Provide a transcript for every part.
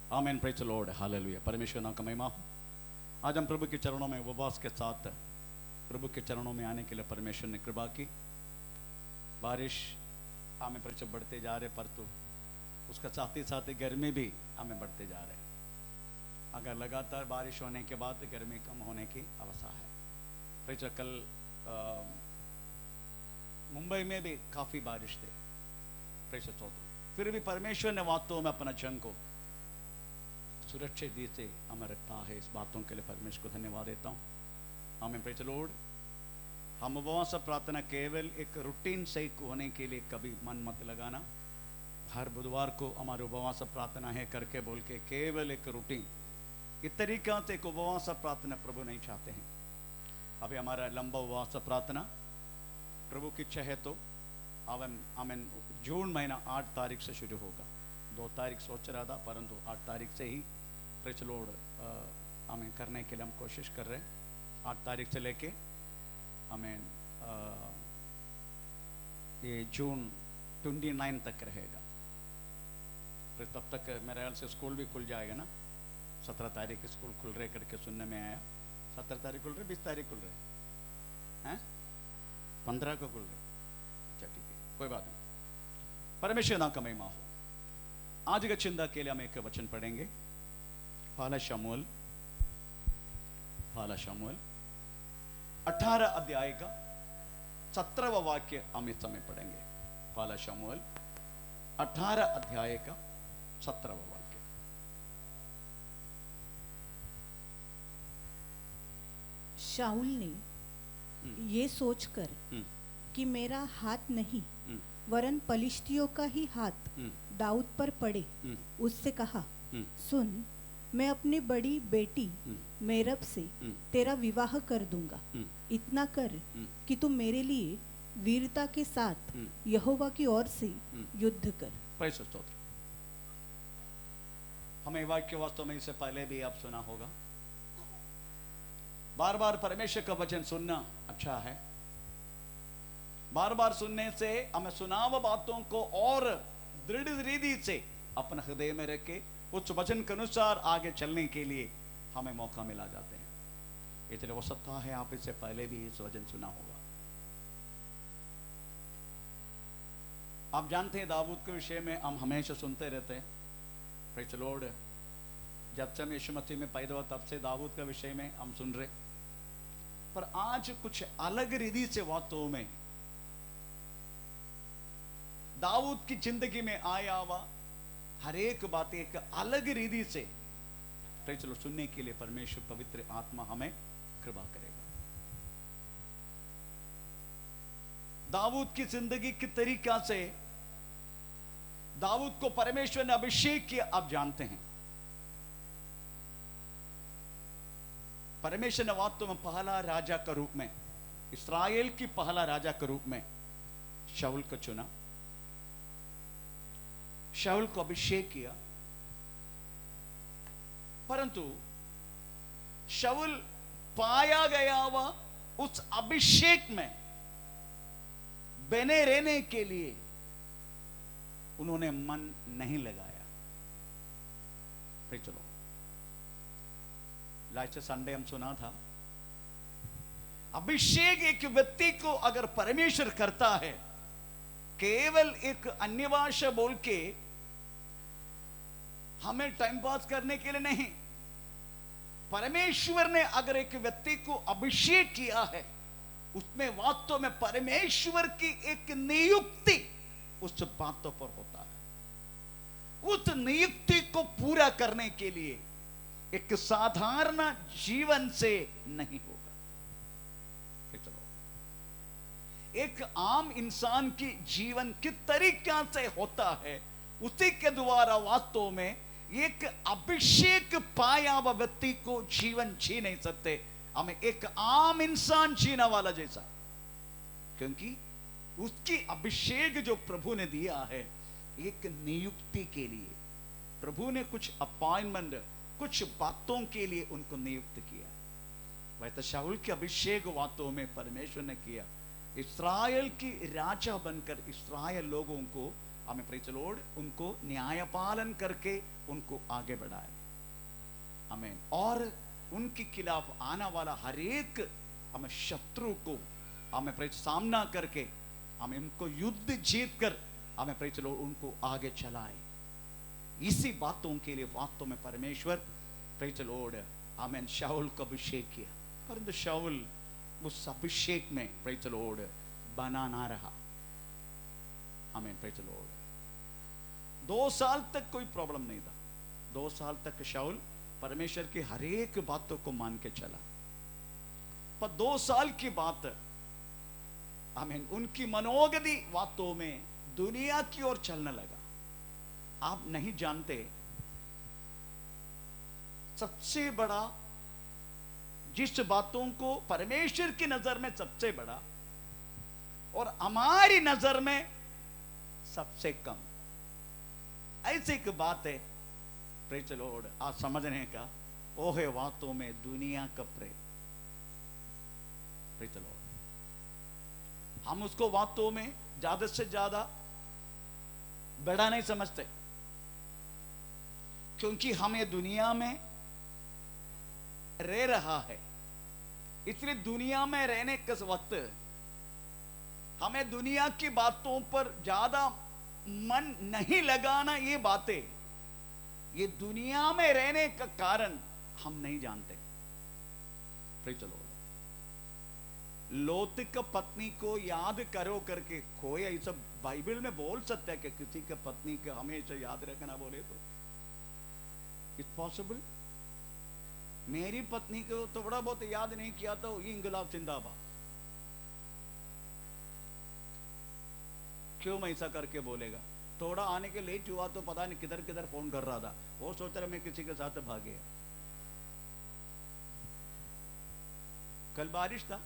आमीन, praise the Lord, hallelujah. परमेश्वर नाम का महिमा हो। आज हम प्रभु के चरणों में उपवास के साथ प्रभु के चरणों में आने के लिए परमेश्वर ने कृपा की। बारिश हमें प्रचुर बढ़ते जा रहे, पर तो उसका साथ ही साथ गर्मी भी हमें बढ़ते जा रहे। अगर लगातार बारिश होने के बाद गर्मी कम होने की अवस्था है। प्रचुर कल मुंबई में भी काफी बारिश थी। प्रचुर स्तोत्र। फिर भी परमेश्वर ने वास्तव में अपना जन को सुरक्षित दी से हमें रखा है। इस बातों के लिए परमेश्वर को धन्यवाद देता हूँ। आमीन, प्रेज द लॉर्ड। हम उपवास प्रार्थना केवल एक रूटीन से होने के लिए कभी मन मत लगाना। हर बुधवार को हमारे उपवास प्रार्थना है करके बोल के केवल एक रूटीन इस तरीका से एक उपवास प्रार्थना प्रभु नहीं चाहते हैं। अभी हमारा लंबा उपवास प्रार्थना प्रभु की इच्छा है तो आमीन जून महीना 8 तारीख से शुरू होगा। 2 तारीख सोच रहा था, परंतु 8 तारीख से ही प्रेज द लॉर्ड हमें करने के लिए हम कोशिश कर रहे हैं। 8 तारीख से लेके हमें ये जून 29 तक रहेगा। फिर तब तक मेरे ख्याल से स्कूल भी खुल जाएगा ना। 17 तारीख स्कूल खुल रहे करके सुनने में आया। 17 तारीख खुल रहे, 20 तारीख खुल रहे हैं, 15 को खुल रहे। अच्छा ठीक है, कोई बात नहीं। परमेश्वर नाम का महिमा हो। आज के चिंता के लिए हम एक वचन पढ़ेंगे। पहला शमूएल 18 अध्याय का 17वां वाक्य हम इस समय पढ़ेंगे। पहला शमूएल 18 अध्याय का 17वां वाक्य। शाऊल ने ये सोचकर कि मेरा हाथ नहीं वरन पलिश्तियों का ही हाथ दाऊद पर पड़े, उससे कहा, सुन, मैं अपनी बड़ी बेटी मेरब से तेरा विवाह कर दूंगा। इतना कर कि तू मेरे लिए वीरता के साथ यहोवा की ओर से युद्ध कर। Praise the lord. हमें वाक्य वास्तव में इससे पहले भी आप सुना होगा। बार बार परमेश्वर का वचन सुनना अच्छा है। बार बार सुनने से हमें सुनाव बातों को और दृढ़ रीति से अपने हृदय में रख के उस वचन के अनुसार आगे चलने के लिए हमें मौका मिला जाते हैं। इसलिए हो सकता है आप इससे पहले भी इस वचन सुना होगा। आप जानते हैं दाऊद के विषय में हम हमेशा सुनते रहते हैं। Praise the Lord. जब से हम यीशु मसीह में पैदा हुआ तब से दाऊद के विषय में हम सुन रहे, पर आज कुछ अलग रीति से वास्तव में दाऊद की जिंदगी में आया हुआ हर एक बात एक अलग रीति से प्रेज़ द लॉर्ड सुनने के लिए परमेश्वर पवित्र आत्मा हमें कृपा करेगा। दाऊद की जिंदगी की तरीका से दाऊद को परमेश्वर ने अभिषेक किया। आप जानते हैं परमेश्वर ने वास्तव में पहला राजा के रूप में, इस्राएल की पहला राजा के रूप में शाऊल को चुना, शाऊल को अभिषेक किया। परंतु शाऊल पाया गया हुआ उस अभिषेक में बने रहने के लिए उन्होंने मन नहीं लगाया। चलो लास्ट संडे हम सुना था, अभिषेक एक व्यक्ति को अगर परमेश्वर करता है, केवल एक अन्य भाषा बोल के हमें टाइम पास करने के लिए नहीं, परमेश्वर ने अगर एक व्यक्ति को अभिषेक किया है, उसमें वास्तव में परमेश्वर की एक नियुक्ति उस बातों पर होता है। उस नियुक्ति को पूरा करने के लिए एक साधारण जीवन से नहीं होगा। एक आम इंसान की जीवन किस तरीका से होता है, उसी के द्वारा वास्तव में एक अभिषेक पाया हुआ व्यक्ति को जीवन जी नहीं सकते। हमें एक आम इंसान जीने वाला जैसा, क्योंकि उसकी अभिषेक जो प्रभु ने दिया है एक नियुक्ति के लिए। प्रभु ने कुछ अपॉइंटमेंट, कुछ बातों के लिए उनको नियुक्त किया। वह तो शाऊल के अभिषेक वास्तव में परमेश्वर ने किया, इस्राएल की राजा बनकर इस्राएल लोगों को हमें प्रेज द लॉर्ड उनको न्यायपालन करके उनको आगे बढ़ाए, आमीन। और उनके खिलाफ आने वाला हर एक हमें शत्रु को हमें प्रेज सामना करके हमें उनको युद्ध जीत कर हमें प्रेज द लॉर्ड उनको आगे चलाए। इसी बातों के लिए वास्तव में परमेश्वर प्रेज द लॉर्ड आमीन शाऊल को अभिषेक किया, परंतु शाऊल उस अभिषेक में प्रेज द लॉर्ड बना ना रहा, आमीन प्रेज द लॉर्ड। 2 साल तक कोई प्रॉब्लम नहीं था, 2 साल तक शाऊल परमेश्वर की हर एक बातों को मान के चला, पर 2 साल की बात आमीन उनकी मनोगति बातों में दुनिया की ओर चलने लगा। आप नहीं जानते, सबसे बड़ा जिस बातों को परमेश्वर की नजर में सबसे बड़ा और हमारी नजर में सबसे कम, ऐसी एक बात है प्रेज द लॉर्ड आज समझने का, वो है बातों में दुनिया का प्रेम। प्रेज द लॉर्ड हम उसको बातों में ज्यादा से ज्यादा बड़ा नहीं समझते, क्योंकि हमें दुनिया में रह रहा है, इसलिए दुनिया में रहने के वक्त हमें दुनिया की बातों पर ज्यादा मन नहीं लगाना। ये बातें ये दुनिया में रहने का कारण हम नहीं जानते। प्रेज द लॉर्ड लोत की पत्नी को याद करो करके कोई ऐसा बाइबल में बोल सकता है कि किसी की पत्नी को हमेशा याद रखना बोले तो इट्स पॉसिबल? मेरी पत्नी को थोड़ा बहुत याद नहीं किया तो ये इंकलाब जिंदाबाद, क्यों मैं ऐसा करके बोलेगा? थोड़ा आने के लेट हुआ तो पता नहीं किधर किधर फोन कर रहा था, वो सोच रहा मैं किसी के साथ भागे। कल बारिश था,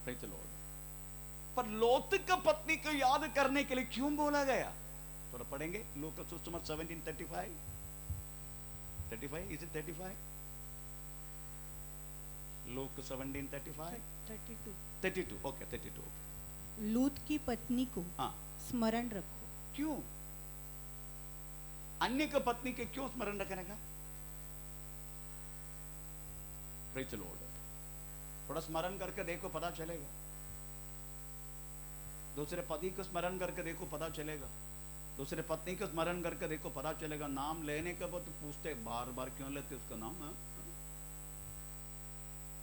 प्रेज द लॉर्ड, पर लोत की पत्नी को याद करने के लिए क्यों बोला गया? थोड़ा पढ़ेंगे लूका सुसमाचार 17:35 35 is it 35 Luka 17:35 32 okay 32 okay. लूत की पत्नी को हाँ स्मरण रखो। क्यों? अन्य की पत्नी के क्यों स्मरण रखने का? प्रेज द लॉर्ड थोड़ा स्मरण करके देखो पता चलेगा, दूसरे पति को स्मरण करके देखो पता चलेगा, दूसरे पत्नी को स्मरण करके देखो पता चलेगा। नाम लेने के बाद पूछते बार बार क्यों लेते उसका नाम?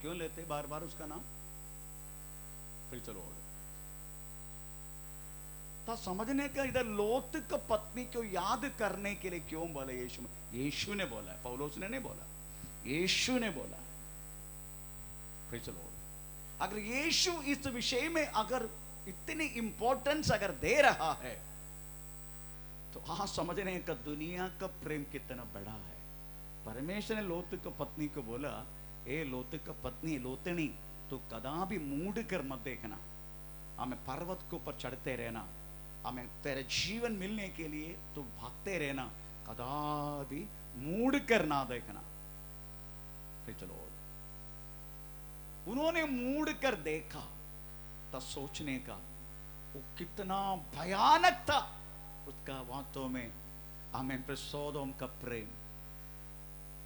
क्यों लेते बार बार उसका नाम? प्रेज द लॉर्ड तो समझने का इधर लोत की पत्नी को याद करने के लिए क्यों बोला? यीशु ने बोला है, पौलुस ने नहीं बोला, यीशु ने बोला। प्रेज द लॉर्ड अगर यीशु इस विषय में अगर इतनी इंपॉर्टेंस अगर दे रहा है तो हाँ समझने का दुनिया का प्रेम कितना बड़ा है। परमेश्वर ने लोत की पत्नी को बोला, ए लोत की पत्नी लोतनी तो कदा भी मूड कर मत देखना, हमें पर्वत के ऊपर चढ़ते रहना, हमें तेरे जीवन मिलने के लिए तो भागते रहना, कदा भी मूड कर ना देखना। प्रेज द लॉर्ड उन्होंने मूड कर देखा तो सोचने का वो कितना भयानक था उसका वास्तव में हमें सोदोम का प्रेम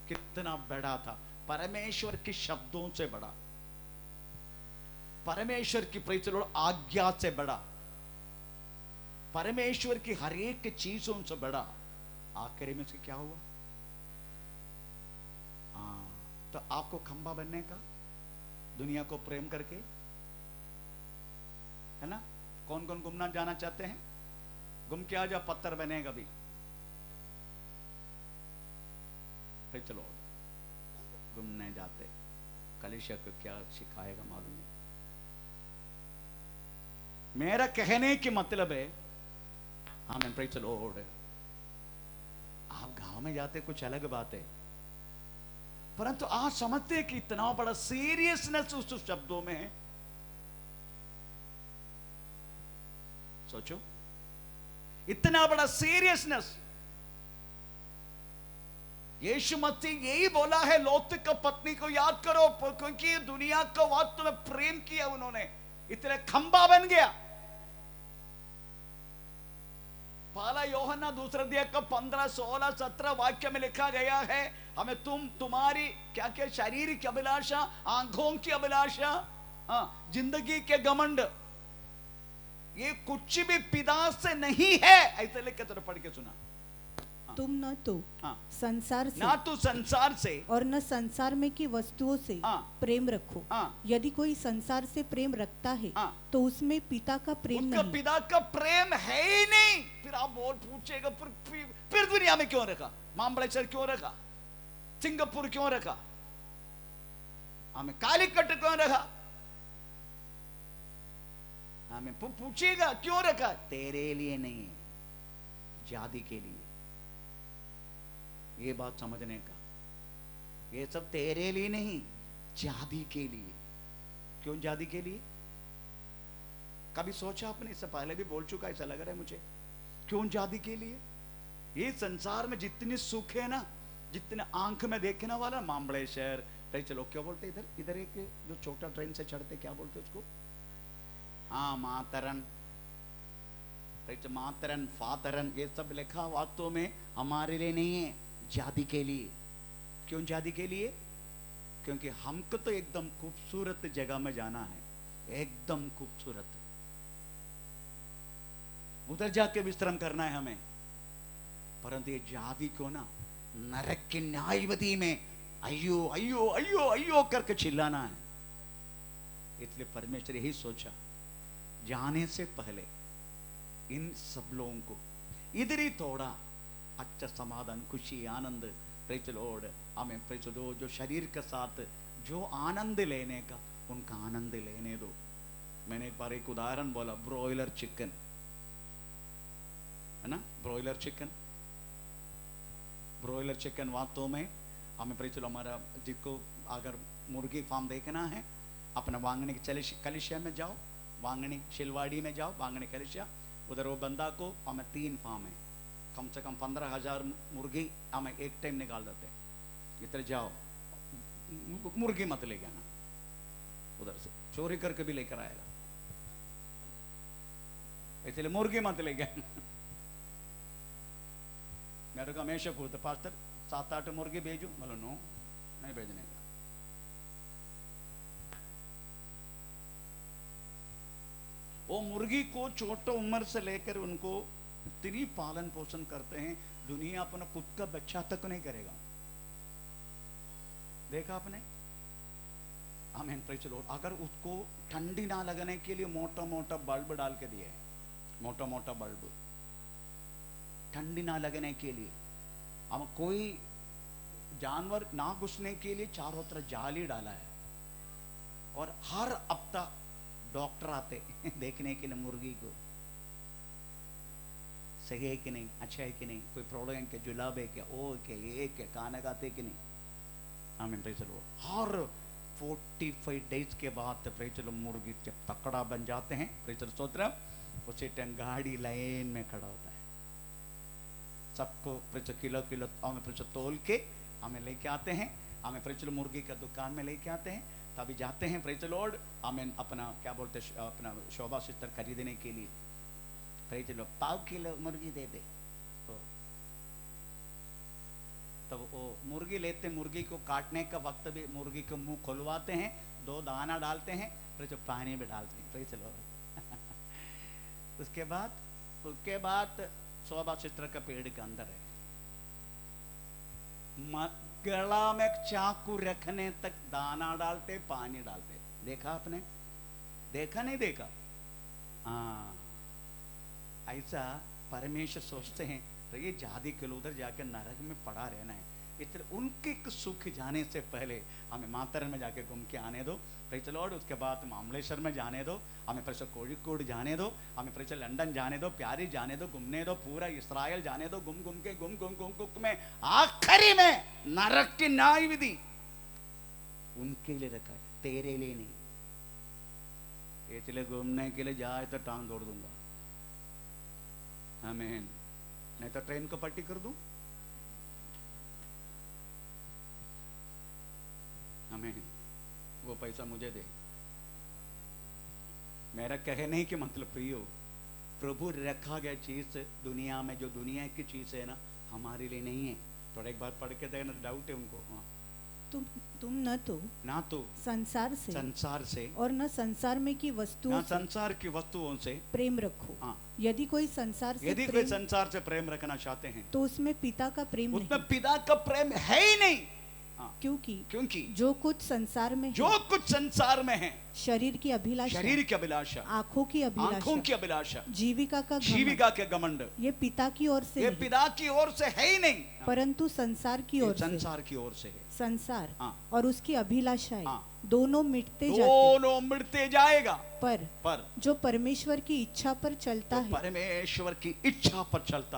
कितना बड़ा था, परमेश्वर के शब्दों से बड़ा, परमेश्वर की प्रेज द लॉर्ड आज्ञा से बड़ा, परमेश्वर की हर एक चीजों से बड़ा। आखिर में से क्या हुआ? तो आपको खंबा बनने का, दुनिया को प्रेम करके, है ना? कौन कौन घूमना जाना चाहते हैं? घूम के आ जा, पत्थर बनेगा भी। फिर चलो घूमने जाते, कलिशा को क्या सिखाएगा मालूम नहीं। मेरा कहने की मतलब है आमीन प्रेज द लॉर्ड आप गांव में जाते कुछ अलग बात है, परंतु आप समझते हैं कि इतना बड़ा सीरियसनेस उस शब्दों में है। सोचो इतना बड़ा सीरियसनेस। यीशु मसीह यही बोला है लोत की पत्नी को याद करो, क्योंकि दुनिया को वास्तव में प्रेम किया उन्होंने, इतने खंबा बन गया। पहला यूहन्ना दूसरा अध्याय का 15, 16, 17 वाक्य में लिखा गया है, हमें तुम्हारी क्या क्या शरीर की अभिलाषा, आंखों की अभिलाषा, जिंदगी के घमंड, ये कुछ भी पिता से नहीं है, ऐसे लिख के तुमने पढ़ के सुना। तुम न तो संसार से, ना तो संसार से और न संसार में की वस्तुओं से प्रेम रखो। यदि कोई संसार से प्रेम रखता है तो उसमें पिता का प्रेम उसका नहीं। पिता का प्रेम है ही नहीं। फिर आप बोल पूछेगा फिर दुनिया में क्यों रखा, महाबलेश्वर क्यों रखा, सिंगापुर क्यों रखा, हमें कालीकट क्यों रखा, हमें पूछेगा क्यों रखा, तेरे लिए नहीं है, जाति के लिए। ये बात समझने का, ये सब तेरे लिए नहीं, जाति के लिए। क्यों जाति के लिए? कभी सोचा आपने? इससे पहले भी बोल चुका, ऐसा लग रहा है मुझे। क्यों जाति के लिए? ये संसार में जितनी सुख है ना, जितने आंख में देखने वाला, महाबलेश्वर, चलो क्या बोलते इधर, इधर एक जो छोटा ट्रेन से चढ़ते, क्या बोलते उसको, मातरन, मातरन, फातरन, ये सब लिखा वास्तव में हमारे लिए नहीं है, जाति के लिए। क्यों जाति के लिए? क्योंकि हमको तो एकदम खूबसूरत जगह में जाना है, एकदम खूबसूरत, उधर जाके विश्राम करना है हमें। परंतु ये जाति को ना नरक की न्यायवती में अयो अयो अयो अयो करके चिल्लाना है। इसलिए परमेश्वर यही सोचा, जाने से पहले इन सब लोगों को इधर ही थोड़ा अच्छा समाधान, खुशी, आनंद, प्रेज लॉर्ड, हमें प्रेज दो, जो शरीर के साथ जो आनंद लेने का, उनका आनंद लेने दो। मैंने एक बार एक उदाहरण बोला, ब्रॉयलर चिकन है ना, ब्रॉयलर चिकन, ब्रॉयलर चिकन वास्तव में हमें प्रेज लो, हमारा जिसको अगर मुर्गी फार्म देखना है, अपना वांगनी कलिशिया में जाओ, वांगनी शिलवाड़ी में जाओ, वांगनी कलिशिया, उधर वो बंदा को, हमें 3 फार्म है, कम से कम 15,000 मुर्गी हमें एक टाइम निकाल देते हैं। इधर जाओ, मुर्गी मत लेके आना, उधर से चोरी करके भी लेकर आएगा, इसलिए मुर्गी मत लेके आना। मेरे को हमेशा पूछते, पास्टर 7-8 मुर्गी भेजू, मतलब नो, नहीं भेजने का। वो मुर्गी को छोटा उम्र से लेकर उनको इतनी पालन पोषण करते हैं, दुनिया अपना खुद का बच्चा तक नहीं करेगा। देखा आपने? आमीन, प्रेज़ द लॉर्ड। अगर उसको ठंडी ना लगने के लिए मोटा मोटा बल्ब डाल के दिए, मोटा मोटा बल्ब ठंडी ना लगने के लिए, हम कोई जानवर ना घुसने के लिए चारों तरफ जाली डाला है, और हर हफ्ता डॉक्टर आते देखने के लिए मुर्गी को सही है कि नहीं, अच्छा है कि नहीं, कोई प्रॉब्लम है क्या, जुलाब है क्या, ओ क्या, ये क्या, खाना खाते कि नहीं। आमीन, praise the Lord. Her 45 days के बाद प्रेज़ द लॉर्ड मुर्गी जब तकड़ा बन जाते हैं, प्रेज़ द लॉर्ड, स्तोत्र, उसी टाइम गाड़ी लाइन में खड़ा होता है, सबको प्रेज़ किलो किलो हमें प्रेज़ तोल के हमें लेके आते हैं, हमें प्रेज़ द लॉर्ड मुर्गी का दुकान में लेके आते हैं, तभी जाते हैं प्रेज़ द लॉर्ड, हमें अपना क्या बोलते हैं, अपना शोभा सिस्टर खरीदने के लिए, प्रेज़ द लॉर्ड 1/4 किलो मुर्गी दे दे, तो वो मुर्गी लेते, मुर्गी को काटने का वक्त भी मुर्गी को मुंह खुलवाते हैं, 2 दाना डालते हैं, प्रेज़ द लॉर्ड पानी में डालते हैं, प्रेज़ द लॉर्ड। उसके बाद शोभा सिस्टर का पेड़ के अंदर है, गला में चाकू रखने तक दाना डालते, पानी डालते। देखा आपने? देखा नहीं देखा? हाँ, ऐसा परमेश्वर सोचते हैं, तो ये जाति के लोग उधर जाकर नरक में पड़ा रहना है, इसलिए उनके सुख जाने से पहले हमें मातरन में जाके घूम के आने दो, प्रेज़ द लॉर्ड। उसके बाद महाबलेश्वर में जाने दो, हमें प्रेज़ कोझिकोड जाने दो, हमें प्रेज़ लंदन जाने दो, प्यारिस जाने दो, घूमने दो, पूरा इस्राएल जाने दो, घूम घूम के में आखिरी में नरक की न्याय विधि उनके लिए रखा है, तेरे लिए नहीं। इसलिए घूमने के लिए जाए तो टांग तोड़ दूंगा, आमीन, नहीं तो ट्रेन को पट्टी कर दूं, आमीन, वो पैसा मुझे दे। मेरा कहे नहीं कि मतलब प्रियो, प्रभु रखा गया चीज दुनिया में, जो दुनिया की चीज है ना, हमारे लिए नहीं है। थोड़ा एक बार पढ़ के देखना, डाउट है उनको। हाँ। तुम न तो संसार से और न संसार में की वस्तुओं से, संसार की वस्तुओं से प्रेम रखो। हाँ। यदि कोई संसार से प्रेम रखना चाहते हैं तो उसमें पिता का प्रेम नहीं, उसमें पिता का प्रेम है ही नहीं। हाँ। क्योंकि जो कुछ संसार में है, शरीर की अभिलाषा, आंखों की अभिलाषा, जीविका के घमंड, ये पिता की ओर से है ही नहीं, परंतु संसार की ओर से है। संसार हाँ। और उसकी अभिलाषाएं दोनों मिटते जाएगा, पर जो परमेश्वर की इच्छा पर चलता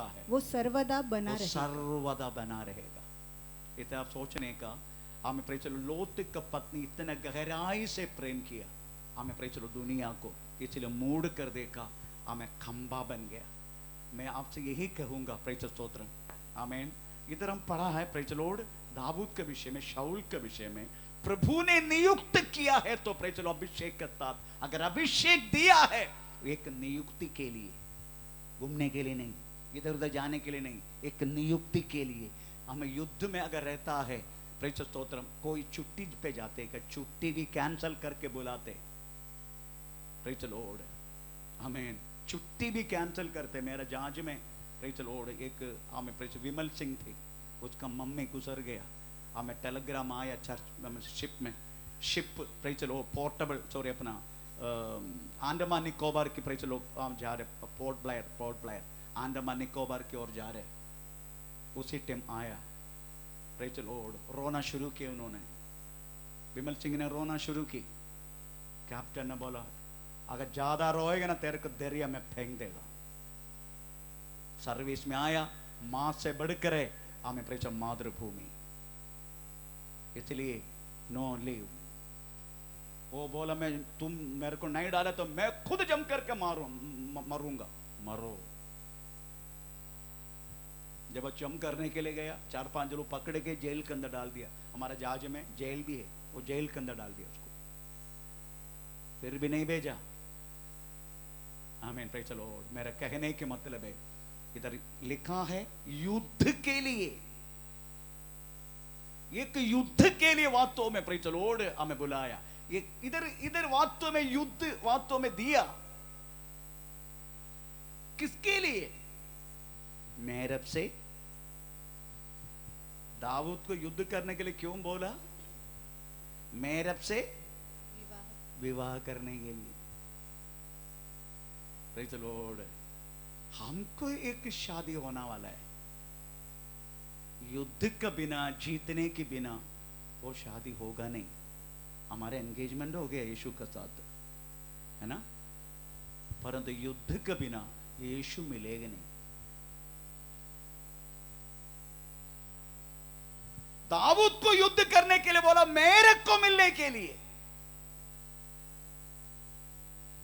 है, वो सर्वदा बना रहेगा। इतना आप सोचने का। हमें प्रे चलो, लोत का पत्नी इतना गहराई से प्रेम किया, हमें प्रे चलो दुनिया को इसलिए मूड कर देखा, हमें खंबा बन गया। मैं आपसे यही कहूंगा, प्रे चलो स्तोत्र, आमीन। इधर हम पढ़ा है प्रे चलो दाऊद के विषय में, शाऊल के विषय में, प्रभु ने नियुक्त किया है तो प्रे चलो अभिषेक के साथ, अगर अभिषेक दिया है एक नियुक्ति के लिए, घूमने के लिए नहीं, इधर उधर जाने के लिए नहीं, एक नियुक्ति के लिए। हमें युद्ध में अगर रहता है प्रेज स्तोत्रम, कोई छुट्टी पे जाते हैं, छुट्टी भी कैंसल करके बुलाते, प्रेज लॉर्ड, हमें छुट्टी भी कैंसल करते। मेरा जहाज में प्रेज लॉर्ड एक हमें प्रेज विमल सिंह थी, उसका मम्मी गुजर गया, हमें टेलीग्राम आया church ship praise Lord portable, sorry अपना अंडमान निकोबार की प्रेज लॉर्ड हम जा रहे, पोर्ट ब्लेयर अंडमान निकोबार की ओर जा रहे, उसी टाइम आया प्रेज लॉर्ड, रोना शुरू किया उन्होंने, विमल सिंह ने रोना शुरू की। कैप्टन ने बोला अगर ज्यादा रोएगा ना तेरे को दरिया में फेंक देगा। सर्विस में आया, मां से बढ़कर है हमें प्रेज मातृभूमि, इसलिए नो लीव। वो बोला मैं तुम मेरे को नहीं डाला तो मैं खुद जम करके मरूंगा। मरो। जब वो जम करने के लिए गया, 4-5 लोग पकड़ के जेल के अंदर डाल दिया। हमारा जहाज में जेल भी है, वो जेल के अंदर डाल दिया उसको, फिर भी नहीं भेजा। आमीन प्रेज़ द लॉर्ड। मेरा कहने के मतलब है, इधर लिखा है युद्ध के लिए, एक युद्ध के लिए वास्तव में प्रेज़ द लॉर्ड हमें बुलाया। इधर वास्तव में युद्ध वास्तव में दिया किसके लिए? मेरब से दाऊद को युद्ध करने के लिए क्यों बोला? मेरब से विवाह करने के लिए। Praise the Lord. हमको एक शादी होना वाला है, युद्ध के बिना, जीतने के बिना वो शादी होगा नहीं। हमारे एंगेजमेंट हो गया यीशु के साथ, है ना, परंतु युद्ध के बिना यीशु मिलेगा नहीं। दाऊद को युद्ध करने के लिए बोला, मेरे को मिलने के लिए,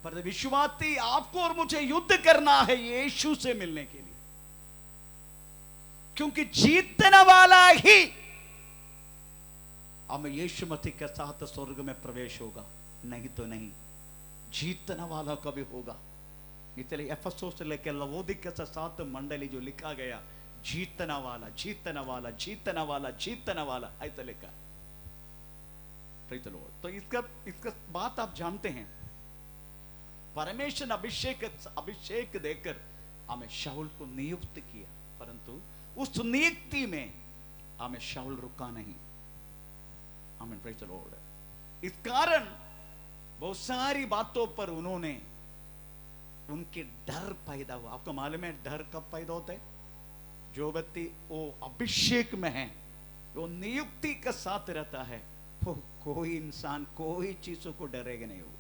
पर विश्वासी आपको और मुझे युद्ध करना है यीशु से मिलने के लिए, क्योंकि जीतने वाला ही हमें यीशु मसीह के साथ स्वर्ग में प्रवेश होगा, नहीं तो नहीं। जीतने वाला कभी होगा। इसलिए एफेसोस से लेकर लवोदिकिया से 7 मंडली जो लिखा गया, जीतना वाला, जीतना वाला, जीतना वाला, जीतना वाला, ऐसा लिखा। Praise the Lord. तो इसका बात आप जानते हैं, परमेश्वर अभिषेक देकर हमें शाऊल को नियुक्त किया, परंतु उस नियुक्ति में हमें शाऊल रुका नहीं। आमीन प्रेज़ द लॉर्ड। इस कारण बहुत सारी बातों पर उन्होंने, उनके डर पैदा हुआ। आपको मालूम है डर कब पैदा होता है? जो व्यक्ति वो अभिषेक में है, वो नियुक्ति के साथ रहता है, वो कोई इंसान कोई चीजों को डरेगा नहीं। वो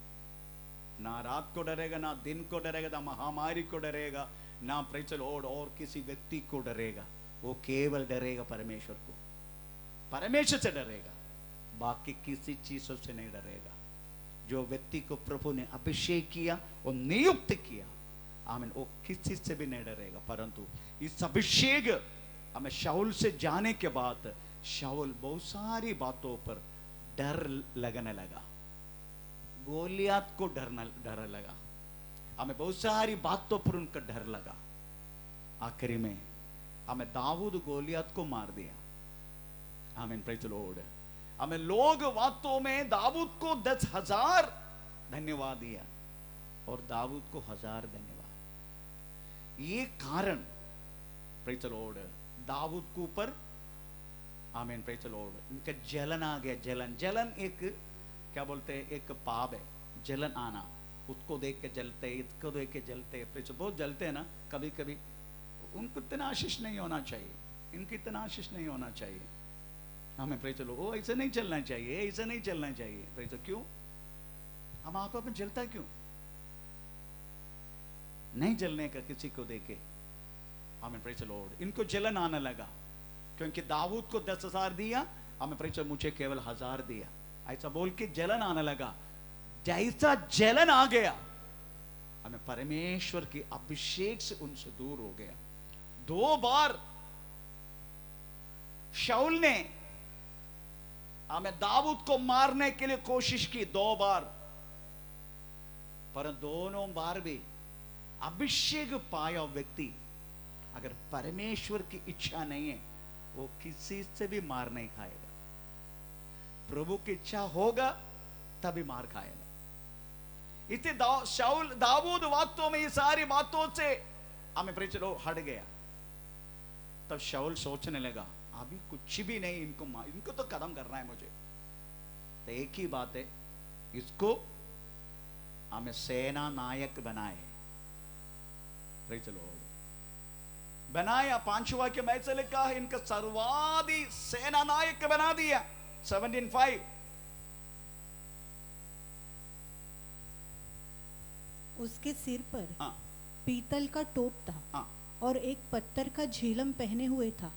ना रात को डरेगा, ना दिन को डरेगा, ना महामारी को डरेगा, ना प्रेज़ द लॉर्ड और किसी व्यक्ति को डरेगा। वो केवल डरेगा परमेश्वर को, परमेश्वर से डरेगा, बाकी किसी चीजों से नहीं डरेगा। जो व्यक्ति को प्रभु ने अभिषेक किया और नियुक्त किया, आमीन, वो किसी से भी नहीं डरेगा। परंतु इस अभिषेक हमें शाऊल से जाने के बाद शाऊल बहुत सारी बातों पर डर लगने लगा। गोलियत को डर लगा, हमें बहुत सारी बातों पर उनका डर लगा। आखिरी में हमें दाऊद गोलियत को मार दिया। आमीन, प्रेज़ द लॉर्ड। हमें लोग बातों में दाऊद को 10,000 धन्यवाद दिया और दाऊद को 1000 धन्यवाद। ये कारण, प्रेज़ द लॉर्ड, दाऊद के ऊपर, आमीन, प्रेज़ द लॉर्ड, इनका जलन आ गया। जलन एक क्या बोलते हैं, एक पाप है, जलन आना। उसको देख के जलते, इसको देख के जलते, बहुत जलते हैं ना कभी कभी। उनको इतना आशीष नहीं होना चाहिए, इनकी इतना आशीष नहीं होना चाहिए। हमें प्रेज़ द लॉर्ड, वो ऐसे नहीं चलना चाहिए, ऐसे नहीं चलना चाहिए। प्रेज़ द, क्यों हम आंखों में जलता क्यों नहीं जलने का किसी को देखे। हमें प्रेज़ द लॉर्ड, इनको जलन आने लगा क्योंकि दाऊद को 10,000 दिया, हमें प्रेज़ द लॉर्ड मुझे केवल 1000 दिया। ऐसा बोल के जलन आने लगा। जैसा जलन आ गया, हमें परमेश्वर की अभिषेक से उनसे दूर हो गया। 2 बार शाऊल ने हमें दाऊद को मारने के लिए कोशिश की, 2 बार, पर दोनों बार भी अभिषेक पाया व्यक्ति अगर परमेश्वर की इच्छा नहीं है, वो किसी से भी मार नहीं खाएगा। प्रभु की इच्छा होगा तभी मार खाएगा। इतने शाऊल, दाऊद वास्तव में ये सारी बातों से हमें प्रेज़ द लॉर्ड हट गया। तब शाऊल सोचने लगा, अभी कुछ भी नहीं, इनको तो कदम करना है मुझे। तो एक ही बात है, इसको हमें सेना नायक बनाए। प्रेज़ द लॉर्ड, बनाया। 5 वाक्य में ऐसे लिखा है, इनका सर्वाधिक सेना नायक बना दिया। 17:5, उसके सिर पर हाँ, पीतल का टोप था, हाँ, और एक पत्थर का झिलम पहने हुए था,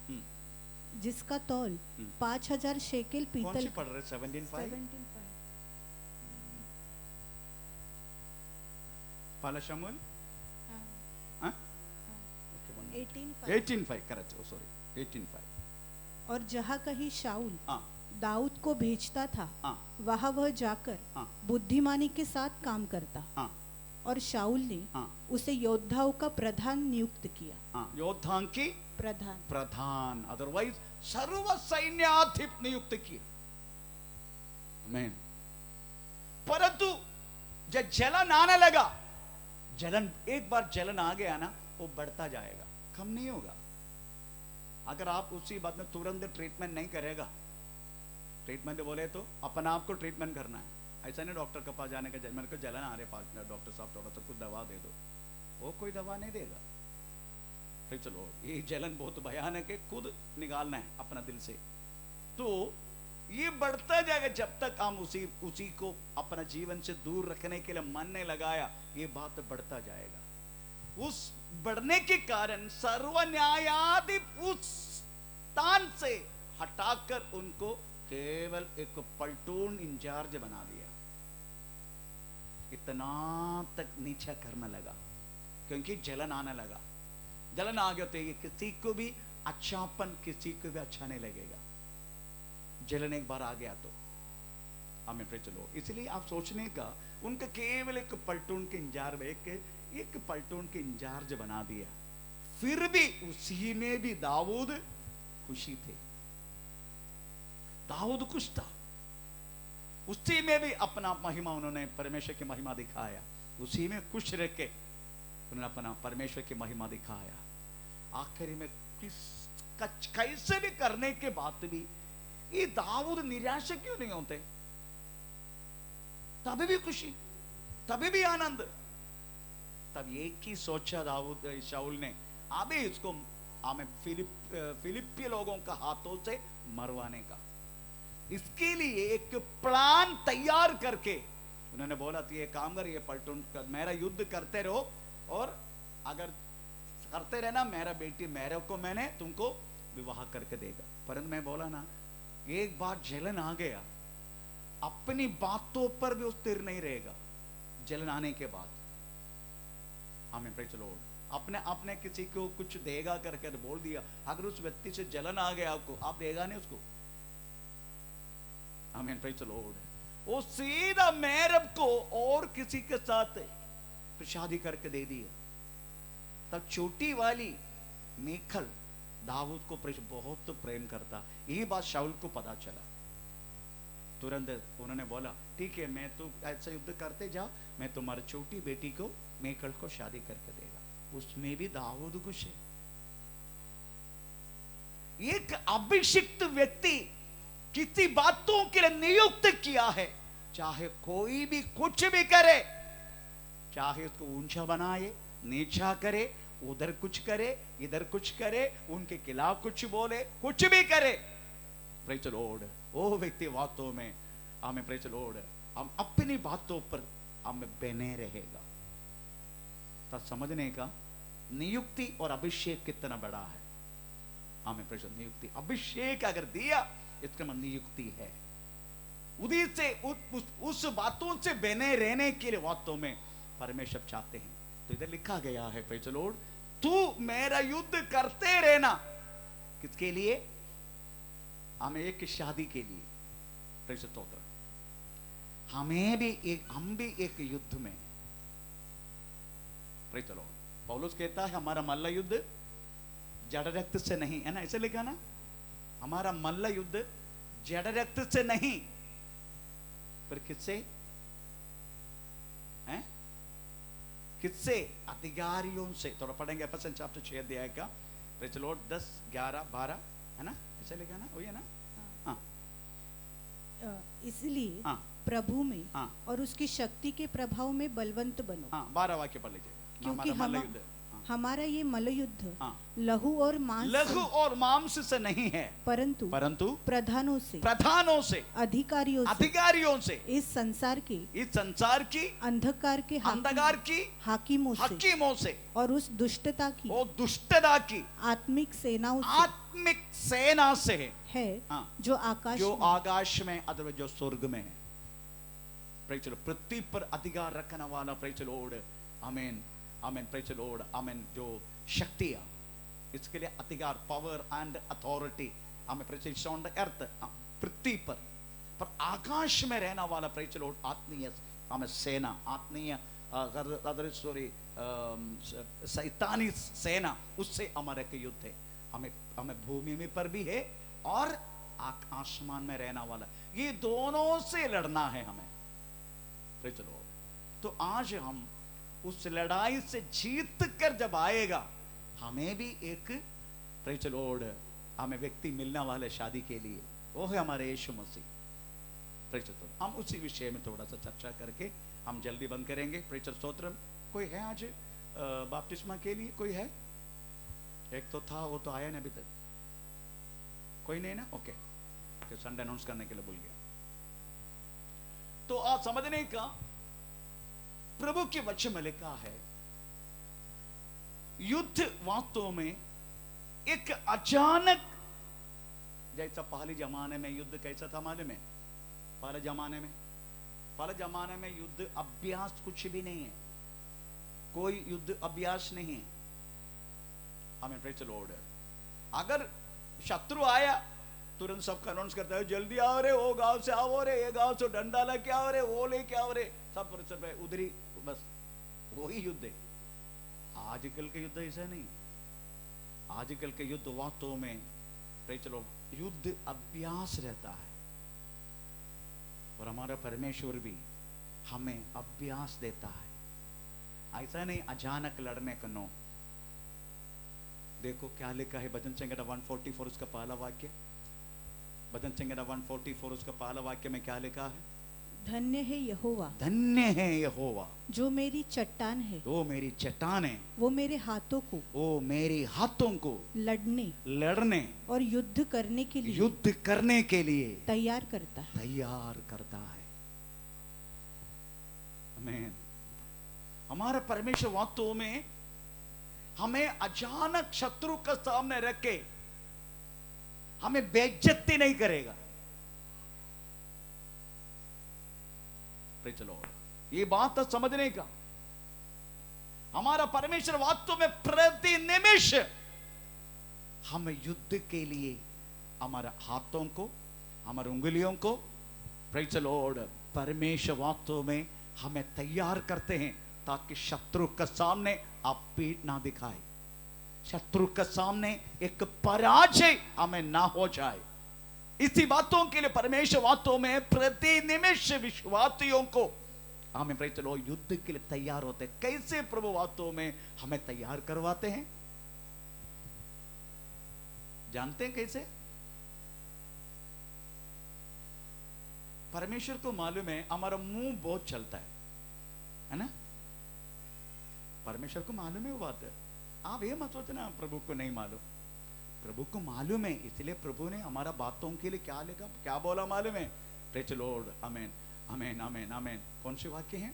जिसका तौल 5,000 शेकेल कौन पीतल। सी पढ़ रहे? 17:5 पहला शमूएल, हाँ? 18:5, करेक्ट, सॉरी, 18:5। और जहाँ कहीं शाऊल हाँ, दाऊद को भेजता था, हाँ, वहाँ वह जाकर हाँ, बुद्धिमानी के साथ काम करता। हाँ, और शाऊल ने हाँ, उसे योद्धाओं का प्रधान नियुक्त किया। हाँ, योद्धाओं की प्रधान, अदरवाइज सर्व सैन्याधिप नियुक्त किया। आमीन। परंतु जब जलन आने लगा, जलन, एक बार जलन आ गया ना, वो बढ़ता जाएगा, कम नहीं होगा। अगर आप उसी बात में तुरंत ट्रीटमेंट नहीं करेगा, ट्रीटमेंट बोले तो अपना आप को ट्रीटमेंट करना है। ऐसा नहीं डॉक्टर के पास जाने का, मेरे को जलन आ रहे पास, डॉक्टर साहब थोड़ा सा कुछ दवा दे दो, वो कोई दवा नहीं देगा। फिर चलो, ये जलन बहुत भयानक है, खुद निकालना है अपना दिल से। तो ये बढ़ता जाएगा जब तक हम उसी को अपना जीवन से दूर रखने के लिए मन नहीं लगाया, ये बात बढ़ता जाएगा। उस बढ़ने के कारण सर्व न्यायाधीश उस स्थान से हटाकर उनको केवल एक पलटून इंचार्ज बना दिया। इतना तक नीचा करने लगा क्योंकि जलन आने लगा। जलन आ गया तो ये किसी को भी अच्छापन, किसी को भी अच्छा नहीं लगेगा। जलन एक बार आ गया तो हमें फिर चलो, इसलिए आप सोचने का, उनका केवल एक पलटून के इंचार्ज, एक पलटून के इंचार्ज बना दिया। फिर भी उसी में भी दाऊद खुशी थे, दाऊद खुश था, उसी में भी अपना महिमा, उन्होंने परमेश्वर की महिमा दिखाया। उसी में खुश रह के उन्होंने अपना परमेश्वर की महिमा दिखाया। आखिरी में कैसे भी करने के बाद भी ये दाऊद निराश क्यों नहीं होते? तभी भी खुशी, तभी भी आनंद। तब एक ही सोचा दाऊद, शाऊल ने, अभी इसको हमें फिलिपी लोगों का हाथों से मरवाने का। इसके लिए एक प्लान तैयार करके उन्होंने बोला था, ये काम कर, ये पलटून कर, मेरा युद्ध करते रहो, और अगर करते रहना, मेरा बेटी मेरे को मैंने तुमको विवाह करके देगा। परंतु मैं बोला ना, एक बार जलन आ गया, अपनी बातों पर भी वो स्थिर नहीं रहेगा। जलन आने के बाद हमें प्रेज़ द लॉर्ड, अपने किसी को कुछ देगा करके बोल दिया, अगर उस व्यक्ति से जलन आ गया आपको, आप देगा नहीं उसको। हमें प्रेज़ द लॉर्ड, वो सीधा मेरे को और किसी के साथ फिर शादी करके दे दिया। तब छोटी वाली मीकल दाऊद को बहुत प्रेम करता। यही बात शाऊल को पता चला। तुरंत उन्होंने बोला ठीक है, मैं तो ऐसा युद्ध करते जाओ, मैं तुम्हारी छोटी बेटी को मीकल को शादी करके देगा। उसमें भी दाऊद गुस्से। एक अभिषिक्त व्यक्ति किसी बातों के लिए नियुक्त किया है, चाहे कोई भी कुछ भी करे, चाहे उसको ऊंचा बनाए, नीचा करे, उधर कुछ करे, इधर कुछ करे, उनके खिलाफ कुछ बोले, कुछ भी करे, प्रेज द लॉर्ड, वो व्यक्ति बातों में हमें, प्रेज द लॉर्ड, हम अपनी बातों पर हमें बने रहेगा। तो समझने का नियुक्ति और अभिषेक कितना बड़ा है। हमें प्रेज द, नियुक्ति अभिषेक अगर दिया, इसका मतलब नियुक्ति है। उदी से उस बातों से बने रहने के लिए बातों में परमेश्वर चाहते हैं। तो इधर लिखा गया है, प्रेज द लॉर्ड, तू मेरा युद्ध करते रहना। किसके लिए? हमें एक शादी के लिए। प्रेज द लॉर्ड, हम भी एक युद्ध में। प्रेज द लॉर्ड, पौलुस कहता है हमारा मल्ल युद्ध जड़ रक्त से नहीं, है ना, ऐसे लिखा ना, हमारा मल्ल युद्ध जड़ रक्त से नहीं, पर किससे हैं? किससे? अधिकारियों से। थोड़ा पढ़ेंगे एफेसियंस चैप्टर 6 अध्याय का, प्रेज द लॉर्ड, 10, 11, 12, है ना, ऐसे लिखा ना, वही है ना। इसलिए हाँ, प्रभु में हाँ, और उसकी शक्ति के प्रभाव में बलवंत बनो। हाँ, 12 वाक्य पढ़ लीजिएगा। क्योंकि हमारा मल्ल युद्ध, हमारा ये मल्लयुद्ध हाँ, लहू और मांस से नहीं है, परंतु प्रधानों से, अधिकारियों से, इस संसार की अंधकार के हाकिमों से और उस दुष्टता की आत्मिक सेना से है, हाँ, जो आकाश में अथवा जो स्वर्ग में है। प्रेज द लॉर्ड, पृथ्वी पर अधिकार रखने वाला, प्रेज द लॉर्ड, आमीन, आमीन, प्रेज द लॉर्ड, आमीन, जो शक्तियां, इसके लिए अधिकार, पावर एंड अथॉरिटी, हमें प्रेज ऑन द अर्थ, पृथ्वी पर आकाश में रहने वाला, प्रेज द लॉर्ड, आत्मीय हमें सेना, आत्मीय सॉरी शैतानी सेना, उससे हमारे के युद्ध है। हमें भूमि में पर भी है और आसमान में रहना वाला, ये दोनों से लड़ना है हमें, प्रेज द लॉर्ड। तो आज हम उस लड़ाई से जीत कर जब आएगा, हमें भी एक, प्रेज द लॉर्ड, हमें व्यक्ति मिलने वाले शादी के लिए, वो है हमारे यीशु मसीह। प्रेज द लॉर्ड, हम उसी विषय में थोड़ा सा चर्चा करके हम जल्दी बंद करेंगे। Praise the stotram. कोई है आज बपतिस्मा के लिए? कोई है? एक तो था, वो तो आया नहीं अभी तक। कोई नहीं ना? ओके, संडे अनाउंस करने के लिए भूल गया। तो आज समझने का, प्रभु के वचन में लिखा है, युद्ध वास्तव में एक अचानक, जैसा पहले जमाने में युद्ध कैसा था मालूम है? पहले जमाने में युद्ध अभ्यास कुछ भी नहीं है, कोई युद्ध अभ्यास नहीं है। हमें प्रेज द लॉर्ड, अगर शत्रु आया तुरंत सबका अनाउंस करता है, जल्दी आओ रे, वो गांव से आओ रे, ये गांव से डंडा लेके आओ रे, वो लेके आओ रे, सब उधर ही, बस वही युद्ध है। आजकल के युद्ध ऐसा नहीं। आजकल के युद्ध वास्तव में, प्रेज द लॉर्ड, युद्ध अभ्यास रहता है। और हमारा परमेश्वर भी हमें अभ्यास देता है, ऐसा नहीं अचानक लड़ने का। नो, देखो क्या लिखा है भजन संहिता 144 उसका पहला वाक्य। भजन संहिता 144 उसका पहला वाक्य में क्या लिखा है? धन्य है यहोवा, धन्य है यहोवा, जो मेरी चट्टान है, वो मेरी चट्टान है, वो मेरे हाथों को लड़ने और युद्ध करने के लिए तैयार करता है। आमीन। हमारा परमेश्वर वास्तव में हमें अचानक शत्रु का सामने रख के हमें बेइज्जती नहीं करेगा। प्रेज द लॉर्ड, ये बात तो समझने का, हमारा परमेश्वर वास्तव में प्रति निमिष हमें युद्ध के लिए हमारे हाथों को, हमारी उंगलियों को, प्रेज द लॉर्ड, परमेश्वर वास्तव में हमें तैयार करते हैं, ताकि शत्रु के सामने आप पीठ ना दिखाए, शत्रु के सामने एक पराजय हमें ना हो जाए। इसी बातों के लिए परमेश्वर बातों में प्रति निमिष विश्वासियों को हमें युद्ध के लिए तैयार होते हैं। कैसे प्रभु बातों में हमें तैयार करवाते हैं, जानते हैं कैसे? परमेश्वर को मालूम है हमारा मुंह बहुत चलता है ना? परमेश्वर को मालूम है वो बात है। आप ये मत सोचना प्रभु को नहीं मालूम, प्रभु को मालूम है। इसलिए प्रभु ने हमारा बातों के लिए क्या लिखा, क्या बोला मालूम है? प्रेज लॉर्ड, आमेन आमेन आमेन आमेन। कौन से वाक्य हैं?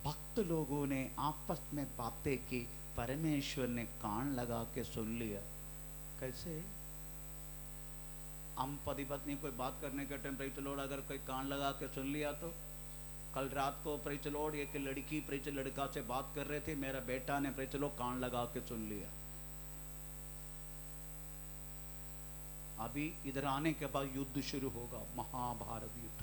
भक्त लोगों ने आपस में बातें की, परमेश्वर ने कान लगा के सुन लिया। कैसे? हम पति पत्नी कोई बात करने के टाइम प्रेज लॉर्ड अगर कोई कान लगा के सुन लिया तो, कल रात को प्रेज लॉर्ड एक लड़की प्रेज लड़का से बात कर रहे थे, मेरा बेटा ने प्रेज लॉर्ड कान लगा के सुन लिया। अभी इधर आने के बाद युद्ध शुरू होगा, महाभारत युद्ध।